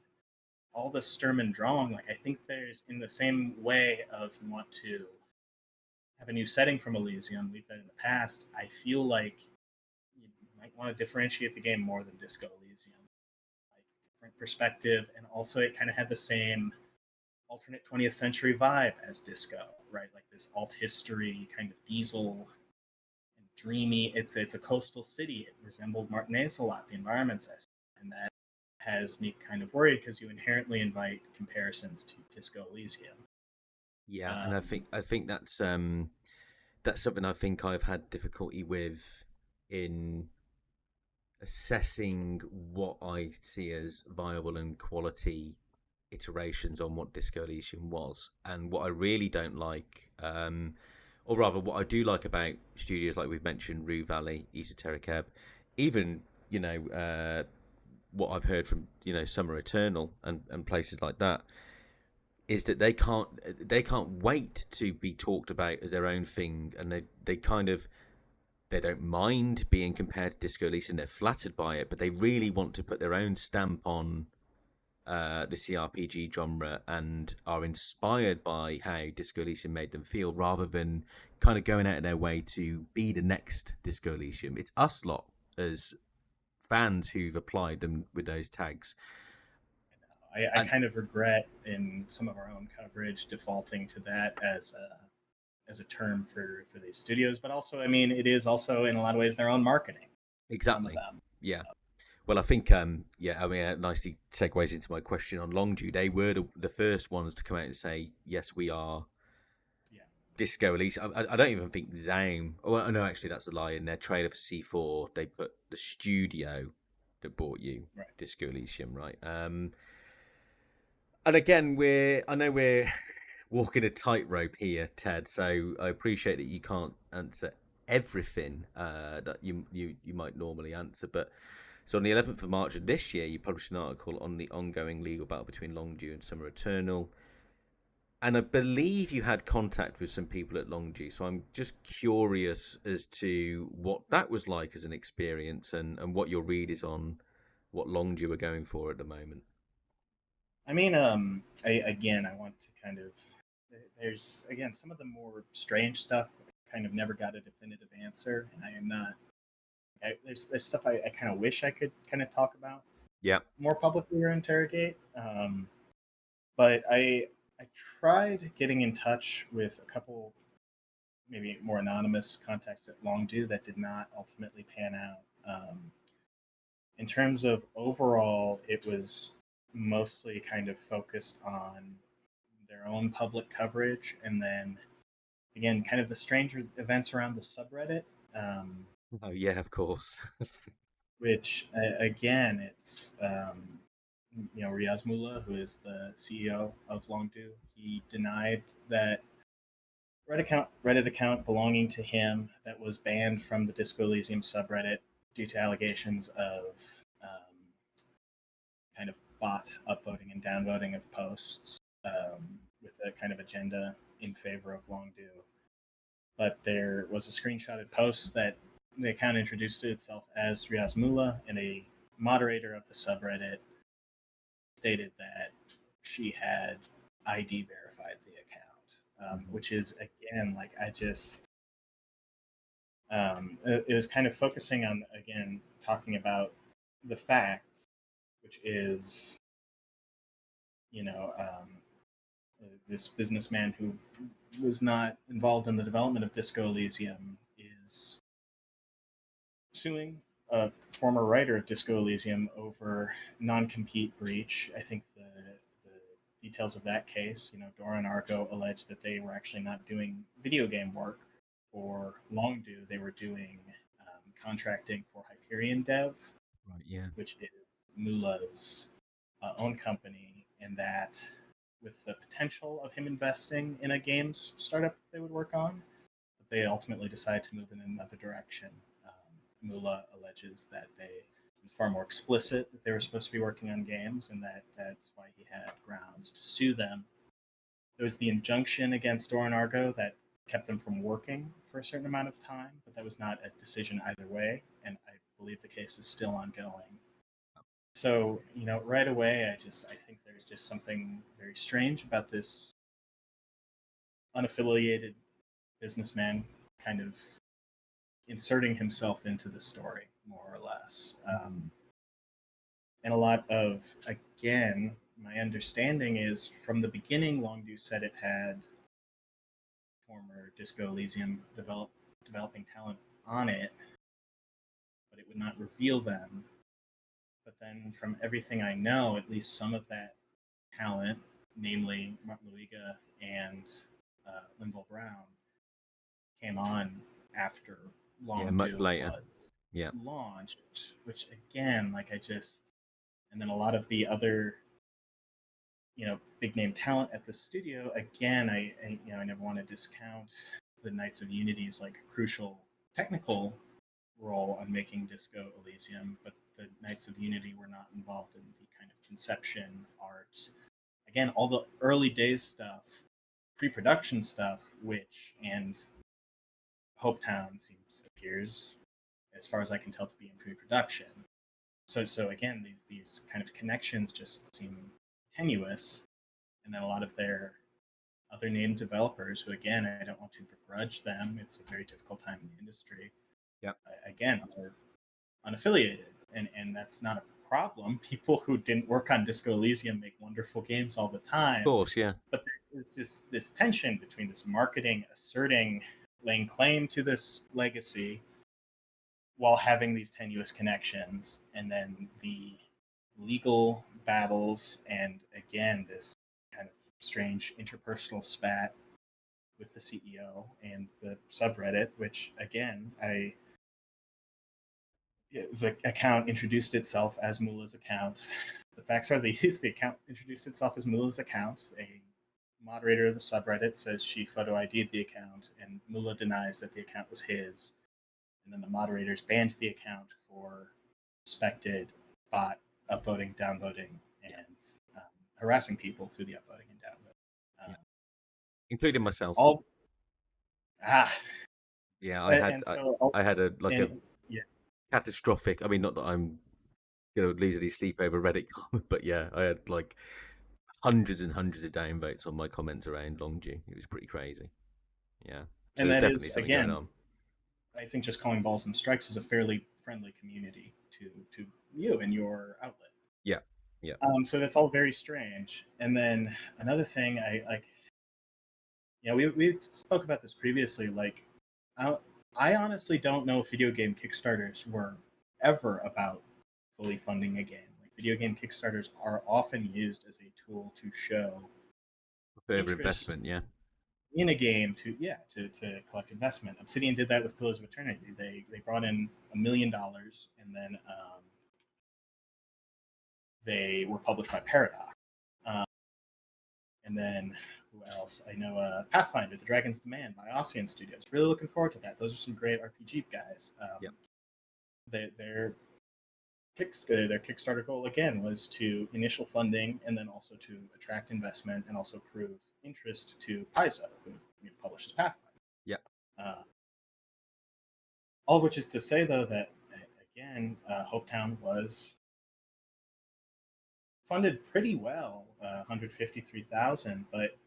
all the Sturm and Drang, like I think there's in the same way of you want to have a new setting from Elysium, leave that in the past. I feel like you might want to differentiate the game more than Disco Elysium. Like different perspective, and also it kind of had the same alternate 20th century vibe as Disco, right? Like this alt history kind of diesel and dreamy. It's a coastal city. It resembled Martinez a lot. The environments, and that has me kind of worried because you inherently invite comparisons to Disco Elysium. Yeah, and I think that's something I think I've had difficulty with in assessing what I see as viable and quality iterations on what Disco Elysium was, and what I really don't like, or rather, what I do like about studios like we've mentioned, Rue Valley, Esoteric Ebb, even what I've heard from Summer Eternal and places like that, is that they can't wait to be talked about as their own thing, and they don't mind being compared to Disco Elysium. They're flattered by it, but they really want to put their own stamp on the cRPG genre and are inspired by how Disco Elysium made them feel, rather than kind of going out of their way to be the next Disco Elysium. It's us lot as fans who've applied them with those tags. I kind of regret in some of our own coverage defaulting to that as a term for these studios, but also, I mean, it is also in a lot of ways their own marketing. Exactly. Some of them. Yeah. Well, I think, yeah, I mean, it nicely segues into my question on Longdew. They were the first ones to come out and say, yes, we are Disco Elysium. I don't even think ZAUM. Oh, no, actually, that's a lie. In their trailer for C4, they put the studio that bought you Disco Elysium, right? And again, I know we're walking a tightrope here, Ted. So I appreciate that you can't answer everything that you might normally answer, but. So on the 11th of March of this year, you published an article on the ongoing legal battle between Longdew and Summer Eternal. And I believe you had contact with some people at Longdew, so I'm just curious as to what that was like as an experience, and what your read is on what Longdew are going for at the moment. I mean, I want to kind of, there's again some of the more strange stuff. I kind of never got a definitive answer, and I am not. There's stuff I kind of wish I could kind of talk about Yeah. more publicly or interrogate. But I tried getting in touch with a couple maybe more anonymous contacts at Longdew that did not ultimately pan out. In terms of overall, it was mostly kind of focused on their own public coverage, and then again, kind of the stranger events around the subreddit, Oh yeah, of course. which again, it's Riaz Mullah, who is the CEO of Longdew, he denied that Reddit account belonging to him that was banned from the Disco Elysium subreddit due to allegations of um, kind of bot upvoting and downvoting of posts with a kind of agenda in favor of Longdew. But there was a screenshotted post that the account introduced itself as Riaz Mullah, and a moderator of the subreddit stated that she had ID verified the account, which is again like I just it was kind of focusing on again talking about the facts, which is you know this businessman who was not involved in the development of Disco Elysium is suing a former writer of Disco Elysium over non-compete breach. I think the details of that case, Dora and Argo alleged that they were actually not doing video game work for Longdew. They were doing contracting for Hyperion Dev, Right. Yeah. which is Mullah's own company, and that with the potential of him investing in a games startup that they would work on, they ultimately decided to move in another direction. Mullah alleges that it was far more explicit that they were supposed to be working on games, and that's why he had grounds to sue them. There was the injunction against Dora and Argo that kept them from working for a certain amount of time, but that was not a decision either way, and I believe the case is still ongoing. So, right away, I think there's just something very strange about this unaffiliated businessman kind of inserting himself into the story, more or less. And a lot of, again, my understanding is from the beginning, Longdew said it had former Disco Elysium developing talent on it, but it would not reveal them. But then, from everything I know, at least some of that talent, namely Mark Luiga and Linval Brown, came on after Yeah. Much Longdew later. was Yeah. launched, which again, and then a lot of the other, big name talent at the studio. Again, I never want to discount the Knights of Unity's like crucial technical role on making Disco Elysium, but the Knights of Unity were not involved in the kind of conception, art, again, all the early days stuff, pre-production stuff, which and Hopetown appears, as far as I can tell, to be in pre-production. So again, these kind of connections just seem tenuous, and then a lot of their other named developers, who again I don't want to begrudge them, it's a very difficult time in the industry. Yeah. Again, are unaffiliated, and that's not a problem. People who didn't work on Disco Elysium make wonderful games all the Of time, course. Yeah. but there is just this tension between this marketing asserting, laying claim to this legacy, while having these tenuous connections, and then the legal battles, and again, this kind of strange interpersonal spat with the CEO and the subreddit, which again, the account introduced itself as Mullah's account. The facts are these: the account introduced itself as Mullah's account. A moderator of the subreddit says she photo ID'd the account, and Mullah denies that the account was his. And then the moderators banned the account for suspected bot upvoting, downvoting, and harassing people through the upvoting and downvoting. Yeah. including myself. All ah, Yeah, and so I had a and yeah, catastrophic. I mean, not that I'm gonna leisurely sleep over Reddit comment, but yeah, I had like hundreds and hundreds of downvotes on my comments around Longdew. It was pretty crazy. Yeah, so and there's that definitely is something going again, on. I think just calling balls and strikes is a fairly friendly community to you and your outlet. Yeah, yeah. So that's all very strange. And then another thing, I like, we spoke about this previously. Like, I, I honestly don't know if video game Kickstarters were ever about fully funding a game. Like, video game Kickstarters are often used as a tool to show Further interest investment. Yeah, in a game to collect investment. Obsidian did that with Pillars of Eternity. They brought in $1 million, and then they were published by Paradox. Um, and then who else? I know Pathfinder, The Dragon's Demand by Ossian Studios. Really looking forward to that. Those are some great RPG guys. yeah. Their Kickstarter goal again was to initial funding and then also to attract investment and also prove interest to Paizo, who publishes Pathfinder. Yeah. Uh, all of which is to say, though, that again, Hopetown was funded pretty well, 153,000, but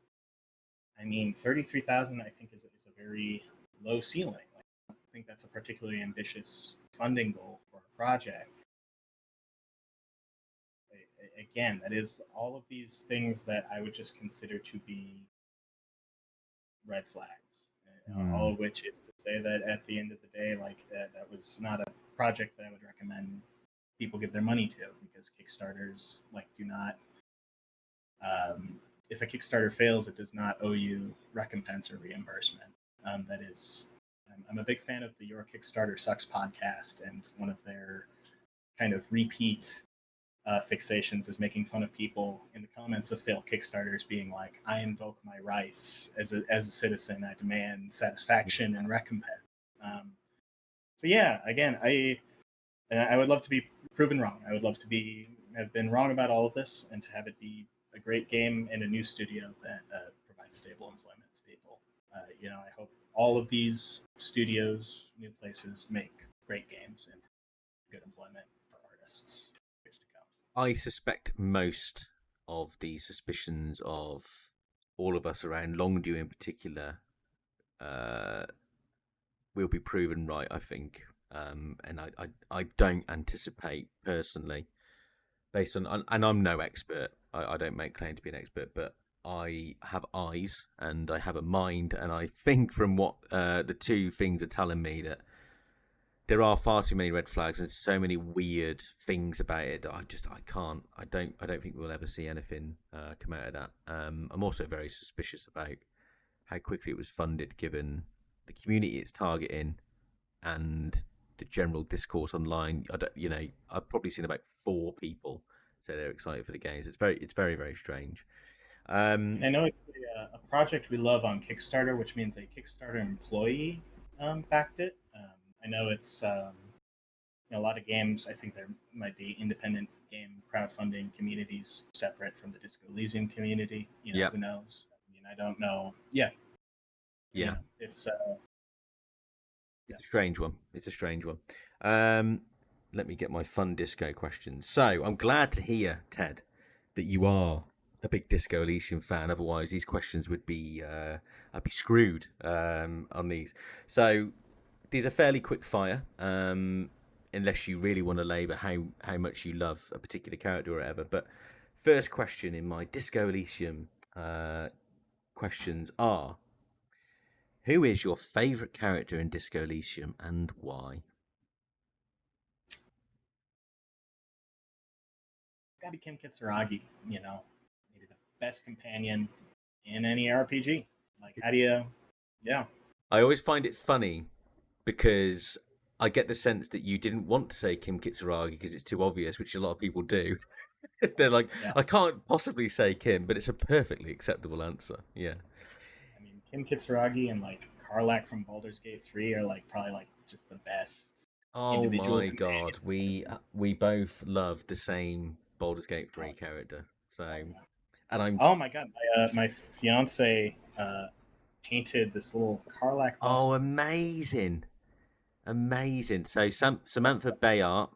I mean, 33,000 I think is a very low ceiling. Like, I don't think that's a particularly ambitious funding goal for a project. Again, that is all of these things that I would just consider to be red flags. All of which is to say that at the end of the day, like that was not a project that I would recommend people give their money to, because Kickstarters like do not. If a Kickstarter fails, it does not owe you recompense or reimbursement. That is, I'm a big fan of the Your Kickstarter Sucks podcast, and one of their kind of repeat fixations is making fun of people in the comments of failed Kickstarters, being like, "I invoke my rights as a citizen. I demand satisfaction and recompense." So yeah, again, I would love to be proven wrong. I would love to have been wrong about all of this, and to have it be a great game and a new studio that provides stable employment to people. I hope all of these studios, new places, make great games and good employment for artists years to come. I suspect most of the suspicions of all of us around Longdew in particular uh, will be proven right, I think. And I don't anticipate personally, based on, and I'm no expert, I don't make claim to be an expert, but I have eyes and I have a mind, and I think from what the two things are telling me, that there are far too many red flags and so many weird things about it that I don't think we'll ever see anything come out of that. I'm also very suspicious about how quickly it was funded, given the community it's targeting and the general discourse online. I've probably seen about 4 people say they're excited for the games. It's very very strange. And I know it's a project we love on Kickstarter, which means a Kickstarter employee backed it. I know it's a lot of games. I think there might be independent game crowdfunding communities separate from the Disco Elysium community. Yeah, who knows? I mean, I don't know. Yeah, yeah. it's yeah. It's a strange one. It's a strange one. Let me get my fun disco questions. So I'm glad to hear, Ted, that you are a big Disco Elysium fan. Otherwise, these questions would be I'd be screwed on these. So these are fairly quick fire, unless you really want to labour how much you love a particular character or whatever. But first question in my Disco Elysium questions are: who is your favourite character in Disco Elysium and why? Gotta be Kim Kitsuragi. Maybe the best companion in any RPG. Like, how do you? Yeah. I always find it funny because I get the sense that you didn't want to say Kim Kitsuragi because it's too obvious, which a lot of people do. They're like, Yeah. I can't possibly say Kim, but it's a perfectly acceptable answer. Yeah. I mean, Kim Kitsuragi and like Karlach from Baldur's Gate 3 are like probably like just the best Oh individual my god, companions. we both love the same Baldur's Gate 3 character. So, Oh, yeah. and I'm Oh my god, my fiance painted this little Karlach bust. Oh, amazing. Amazing. So Samantha Bayart,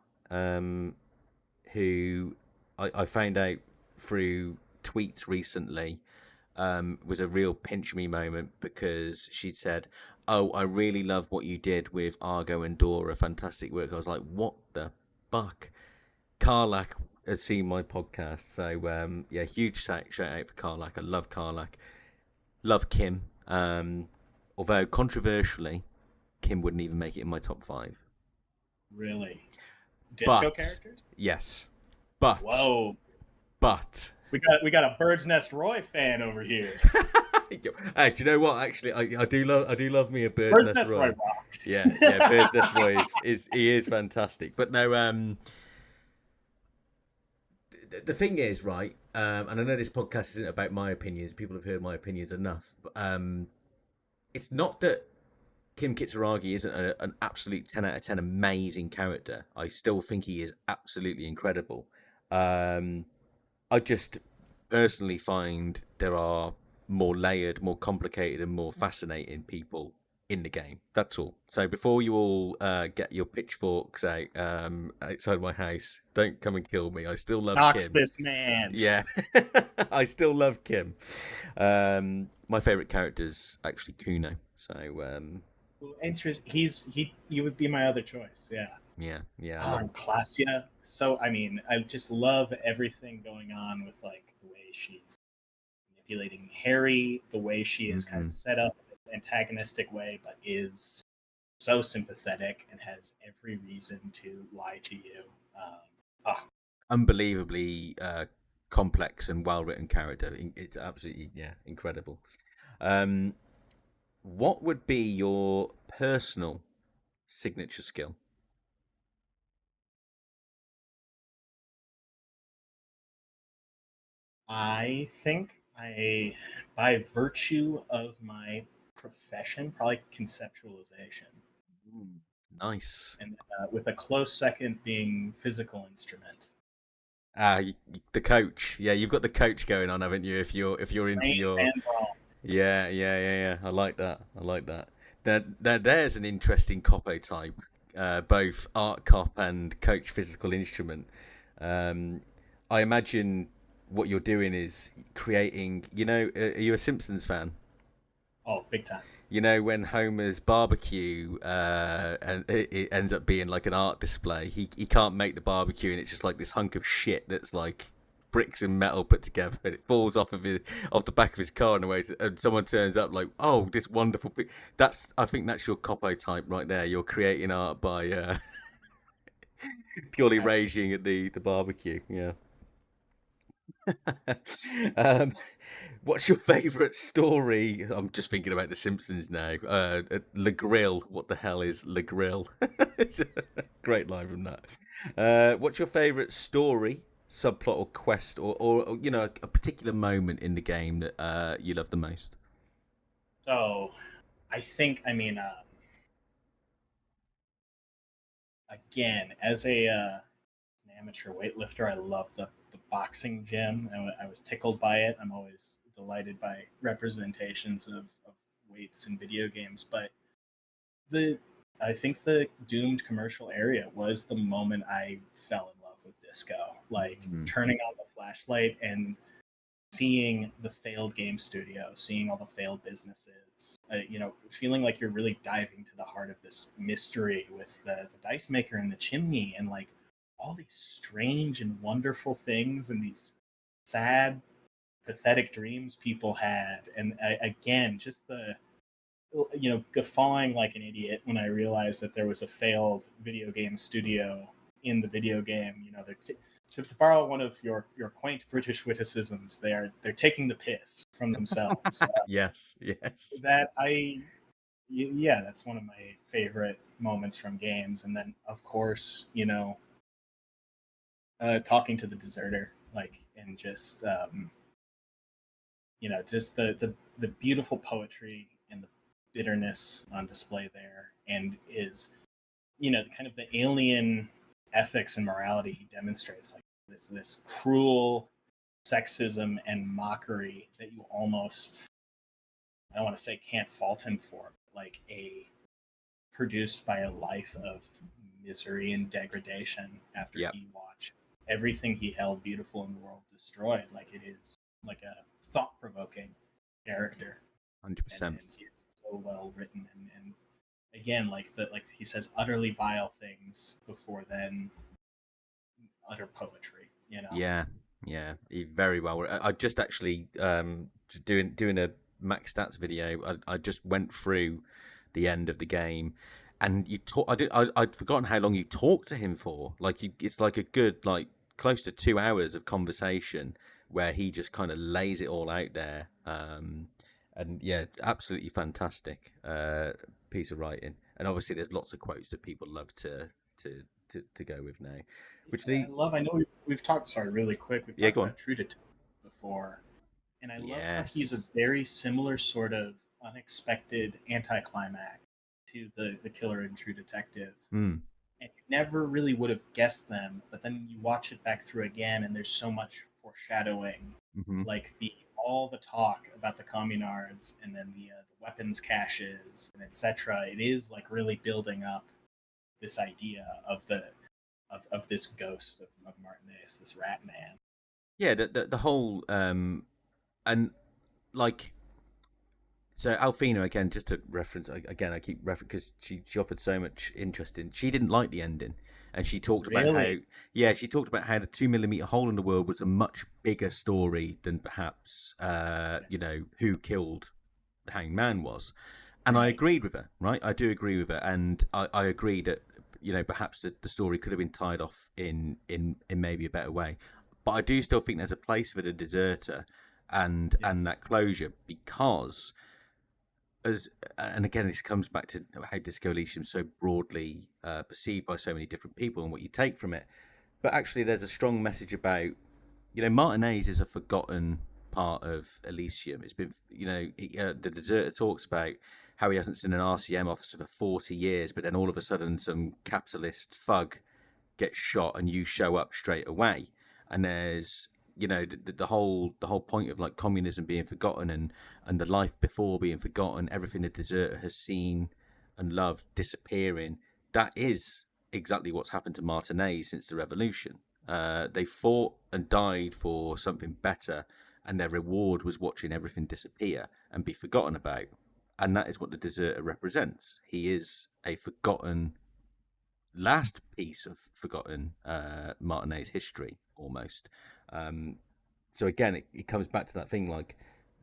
who I found out through tweets recently, was a real pinch me moment because she'd said, "Oh, I really love what you did with Argo and Dora. Fantastic work." I was like, "What the fuck?" Karlach has seen my podcast, so yeah, huge shout out for Karlach. I love Karlach. Love Kim. Although controversially, Kim wouldn't even make it in my top 5. Really? Disco But characters? yes, but Whoa. but We got a Bird's Nest Roy fan over here. hey, do you know what? Actually, I do love me a Bird's Bird's Nest Nest Roy Roy. rocks. Yeah, Bird's Nest Roy is he is fantastic. But no, the thing is, right, and I know this podcast isn't about my opinions. People have heard my opinions enough. But, it's not that Kim Kitsuragi isn't an absolute 10 out of 10 amazing character. I still think he is absolutely incredible. I just personally find there are more layered, more complicated, and more fascinating people in the game. That's all. So before you all get your pitchforks out outside my house, don't come and kill me. I still love Knocks Kim. this man. Yeah, I still love Kim. My favorite character is actually Kuno. So He would be my other choice. Yeah. yeah. And Klassia. So I mean, I just love everything going on with like the way she's manipulating Harry, the way she is kind of set up in an antagonistic way, but is so sympathetic and has every reason to lie to you. Unbelievably complex and well written character. It's absolutely incredible. What would be your personal signature skill? I think by virtue of my profession, probably conceptualization. Nice. And with a close second being physical instrument. The coach. Yeah, you've got the coach going on, haven't you? If you're into your yeah. I like that. There's an interesting Coppo type, both art cop and coach physical instrument. I imagine what you're doing is creating. Are you a Simpsons fan? Oh, big time. You know, when Homer's barbecue and it ends up being like an art display, he can't make the barbecue, and it's just like this hunk of shit that's like bricks and metal put together, and it falls off the back of his car in a way, and someone turns up like, oh, this wonderful. I think that's your Coppo type right there. You're creating art by purely raging at the barbecue. Yeah. What's your favourite story? I'm just thinking about The Simpsons now. Le Grill. What the hell is Le Grill? It's a great line from that. What's your favourite story, subplot, or quest, or a particular moment in the game that you love the most? So, I mean, again, as an amateur weightlifter, I love the boxing gym. I was tickled by it. I'm always delighted by representations of weights in video games. But I think the Doomed commercial area was the moment I fell in love with disco. Like turning on the flashlight and seeing the failed game studio, seeing all the failed businesses, feeling like you're really diving to the heart of this mystery with the dice maker and the chimney, and like all these strange and wonderful things and these sad, pathetic dreams people had. And again, just guffawing like an idiot when I realized that there was a failed video game studio in the video game. To borrow one of your quaint British witticisms, they're taking the piss from themselves. Yes. That's one of my favorite moments from games. And then, of course, talking to the deserter, and just just the beautiful poetry and the bitterness on display there, and is kind of the alien ethics and morality he demonstrates, like this cruel sexism and mockery that you almost I don't want to say can't fault him for, but like a produced by a life of misery and degradation after Yep. he watched everything he held beautiful in the world destroyed. Like it is like a thought provoking character. 100%. And he's so well written and again like he says utterly vile things before then utter poetry, you know. Yeah, yeah, very well. I just actually doing a max stats video. I just went through the end of the game, and you talk. I'd forgotten how long you talked to him for. Like it's like a good like close to 2 hours of conversation where he just kind of lays it all out there. And yeah, absolutely fantastic piece of writing. And obviously, there's lots of quotes that people love to go with now. Which I love. I know we've talked. Sorry, really quick. We've yeah, talked go on. about True Detective before, and I love how he's a Yes. very similar sort of unexpected anticlimax to the killer in True Detective, Mm. and you never really would have guessed them. But then you watch it back through again, and there's so much foreshadowing, Mm-hmm. like the all the talk about the communards, and then the weapons caches, and etc. It is like really building up this idea of this ghost of Martinez, this rat man. Yeah, the whole and like so Alfina again, just to reference again, I keep reference because she offered so much interest in. She didn't like the ending, and she talked about how Really? she talked about how the 2 millimeter hole in the world was a much bigger story than perhaps who killed the Hanged Man was, and I Right. agreed with her. Right, I do agree with her, and I agree that perhaps the story could have been tied off in maybe a better way, but I do still think there's a place for the deserter Yeah. and that closure because as and again this comes back to how Disco Elysium is so broadly perceived by so many different people and what you take from it. But actually, there's a strong message about Martinez is a forgotten part of Elysium. It's been the deserter talks about how he hasn't seen an RCM officer for 40 years, but then all of a sudden some capitalist thug gets shot and you show up straight away. And there's the whole point of like communism being forgotten and the life before being forgotten, everything the deserter has seen and loved disappearing. That is exactly what's happened to Martinez since the revolution. They fought and died for something better, and their reward was watching everything disappear and be forgotten about. And that is what the deserter represents. He is a forgotten last piece of forgotten Martinez history almost. Um, so again, it comes back to that thing like,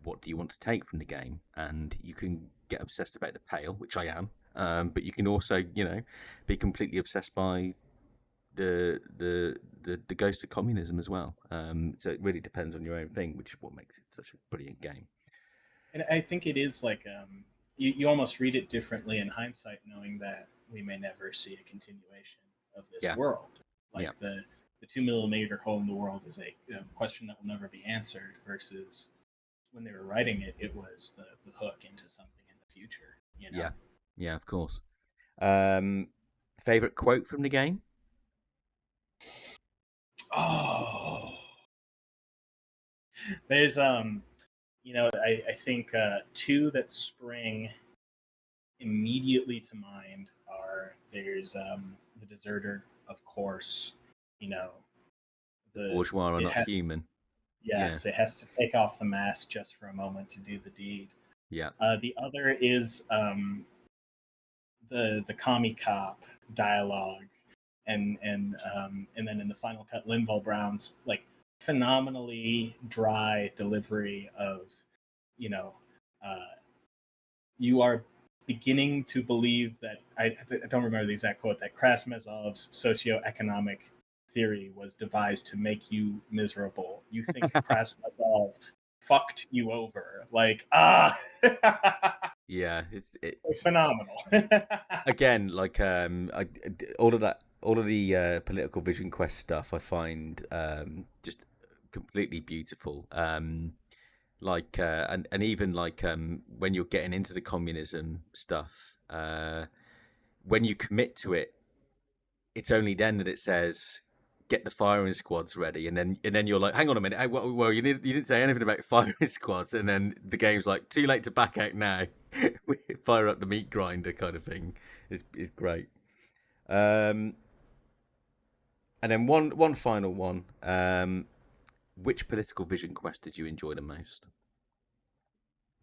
what do you want to take from the game? And you can get obsessed about the pale, which I am, but you can also, be completely obsessed by the ghost of communism as well. So it really depends on your own thing, which is what makes it such a brilliant game. And I think it is like you almost read it differently in hindsight, knowing that we may never see a continuation of this Yeah, world. yeah, Like the 2 millimeter hole in the world is a question that will never be answered. Versus when they were writing it, it was the hook into something in the future. You know. yeah, yeah. Of course. Um, Favorite quote from the game? Oh, there's I think two that spring immediately to mind are there's the deserter, of course. You know, The the bourgeois are it not has human. Yeah, yes, it has to take off the mask just for a moment to do the deed. yeah. The other is the commie cop dialogue, and then in the final cut, Linval Brown's like phenomenally dry delivery of you know uh, you are beginning to believe that I don't remember the exact quote that Krasnozov's socioeconomic theory was devised to make you miserable. You think Krasnozov fucked you over, like Yeah, phenomenal. again like all of that, all of the political vision quest stuff I find just completely beautiful. And even like when you're getting into the communism stuff, when you commit to it, it's only then that it says get the firing squads ready, and then you're like, hang on a minute, well, you didn't say anything about firing squads, and then the game's like, too late to back out now. Fire up the meat grinder kind of thing is great. And then one final one. Which political vision quest did you enjoy the most?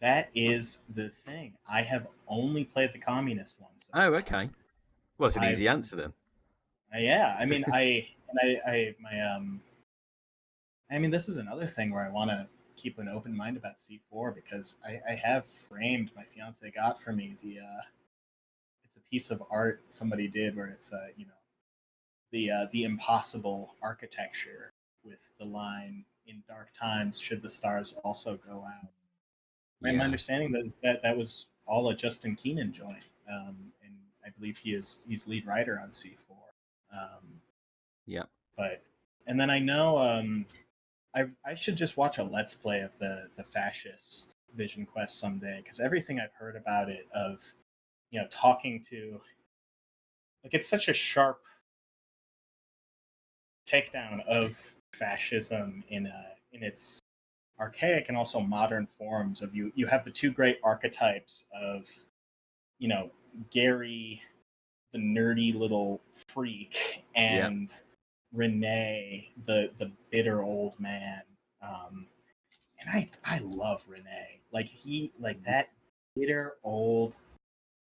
That is the thing. I have only played the communist one. So Oh, okay. Well, it's an easy I've- answer then. yeah, I mean, I mean, this is another thing where I want to keep an open mind about C4 because I have framed my fiance got for me it's a piece of art somebody did where it's the impossible architecture with the line in dark times should the stars also go out. My understanding is that was all a Justin Keenan joint, and I believe he's lead writer on C4. Yeah. But and then I know I should just watch a let's play of the fascist Vision Quest someday because everything I've heard about it of talking to like it's such a sharp takedown of fascism in its archaic and also modern forms of you have the two great archetypes of Gary the nerdy little freak and Renee the bitter old man and I love Renee like that bitter old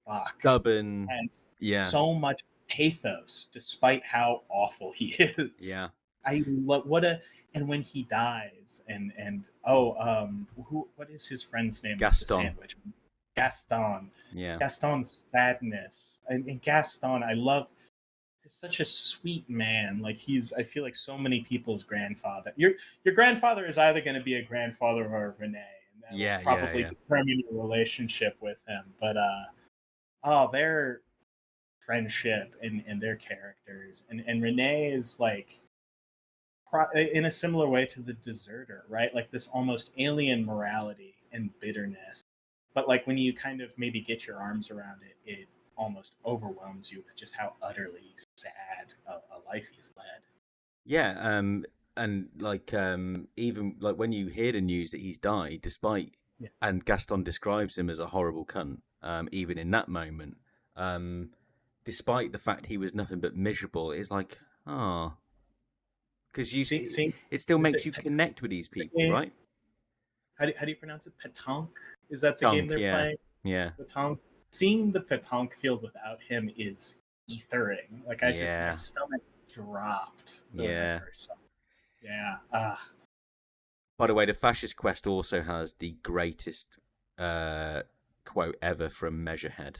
fuck Stubborn. and Yeah. so much pathos despite how awful he is. Yeah. I love and when he dies and what is his friend's name? Gaston. The sandwich. Gaston. Yeah. Gaston's sadness and Gaston. I love. He's such a sweet man. Like I feel like so many people's grandfather. Your grandfather is either going to be a grandfather or a Renee, and that will probably determine your relationship with him. But their friendship and their characters and Renee is like in a similar way to the deserter, right? Like this almost alien morality and bitterness. But like when you kind of maybe get your arms around it, it almost overwhelms you with just how utterly sad a life he's led. Yeah, and like even like when you hear the news that he's died, and Gaston describes him as a horrible cunt, even in that moment, despite the fact he was nothing but miserable, it's like, because it still makes you connect with these people, right? How do you pronounce it? Petanque? Is that the game they're playing? Yeah. Petanque. Seeing the petanque field without him is ethering. Like my stomach dropped. Yeah. Yeah. By the way, the Fascist Quest also has the greatest quote ever from Measurehead.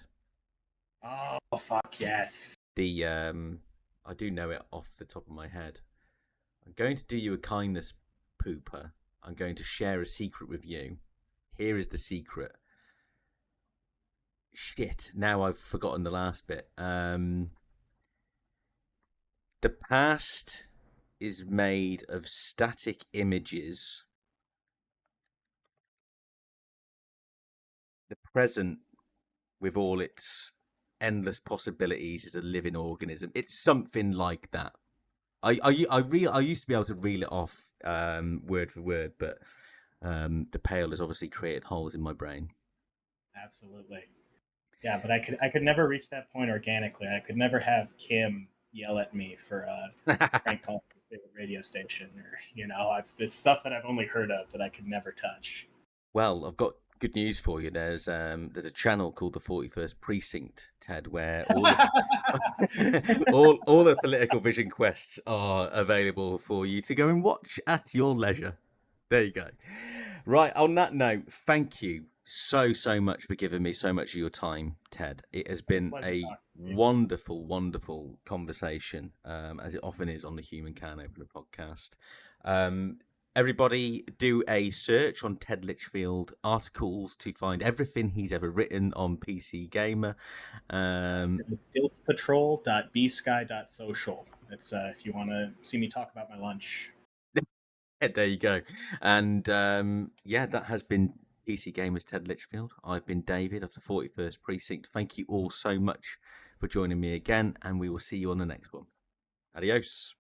Oh fuck yes. I do know it off the top of my head. I'm going to do you a kindness, Pooper. I'm going to share a secret with you. Here is the secret. Shit, now I've forgotten the last bit. The past is made of static images. The present, with all its endless possibilities, is a living organism. It's something like that. I used to be able to reel it off word for word, but the Pale has obviously created holes in my brain. Absolutely. Yeah, but I could never reach that point organically. I could never have Kim yell at me for prank calling his favorite radio station, or it's stuff that I've only heard of that I could never touch. Well, I've got good news for you. There's a channel called the 41st Precinct, Ted, where all the political vision quests are available for you to go and watch at your leisure. There you go. Right, on that note, thank you so much for giving me so much of your time, Ted. It has been a wonderful, wonderful conversation, as it often is on the Human Can Opener podcast. Everybody do a search on Ted Litchfield articles to find everything he's ever written on PCGamer. Dilfpatrol.bsky.social. That's if you want to see me talk about my lunch. There you go. And that has been PC Gamer's Ted Litchfield. I've been David of the 41st Precinct. Thank you all so much for joining me again, and we will see you on the next one. Adios.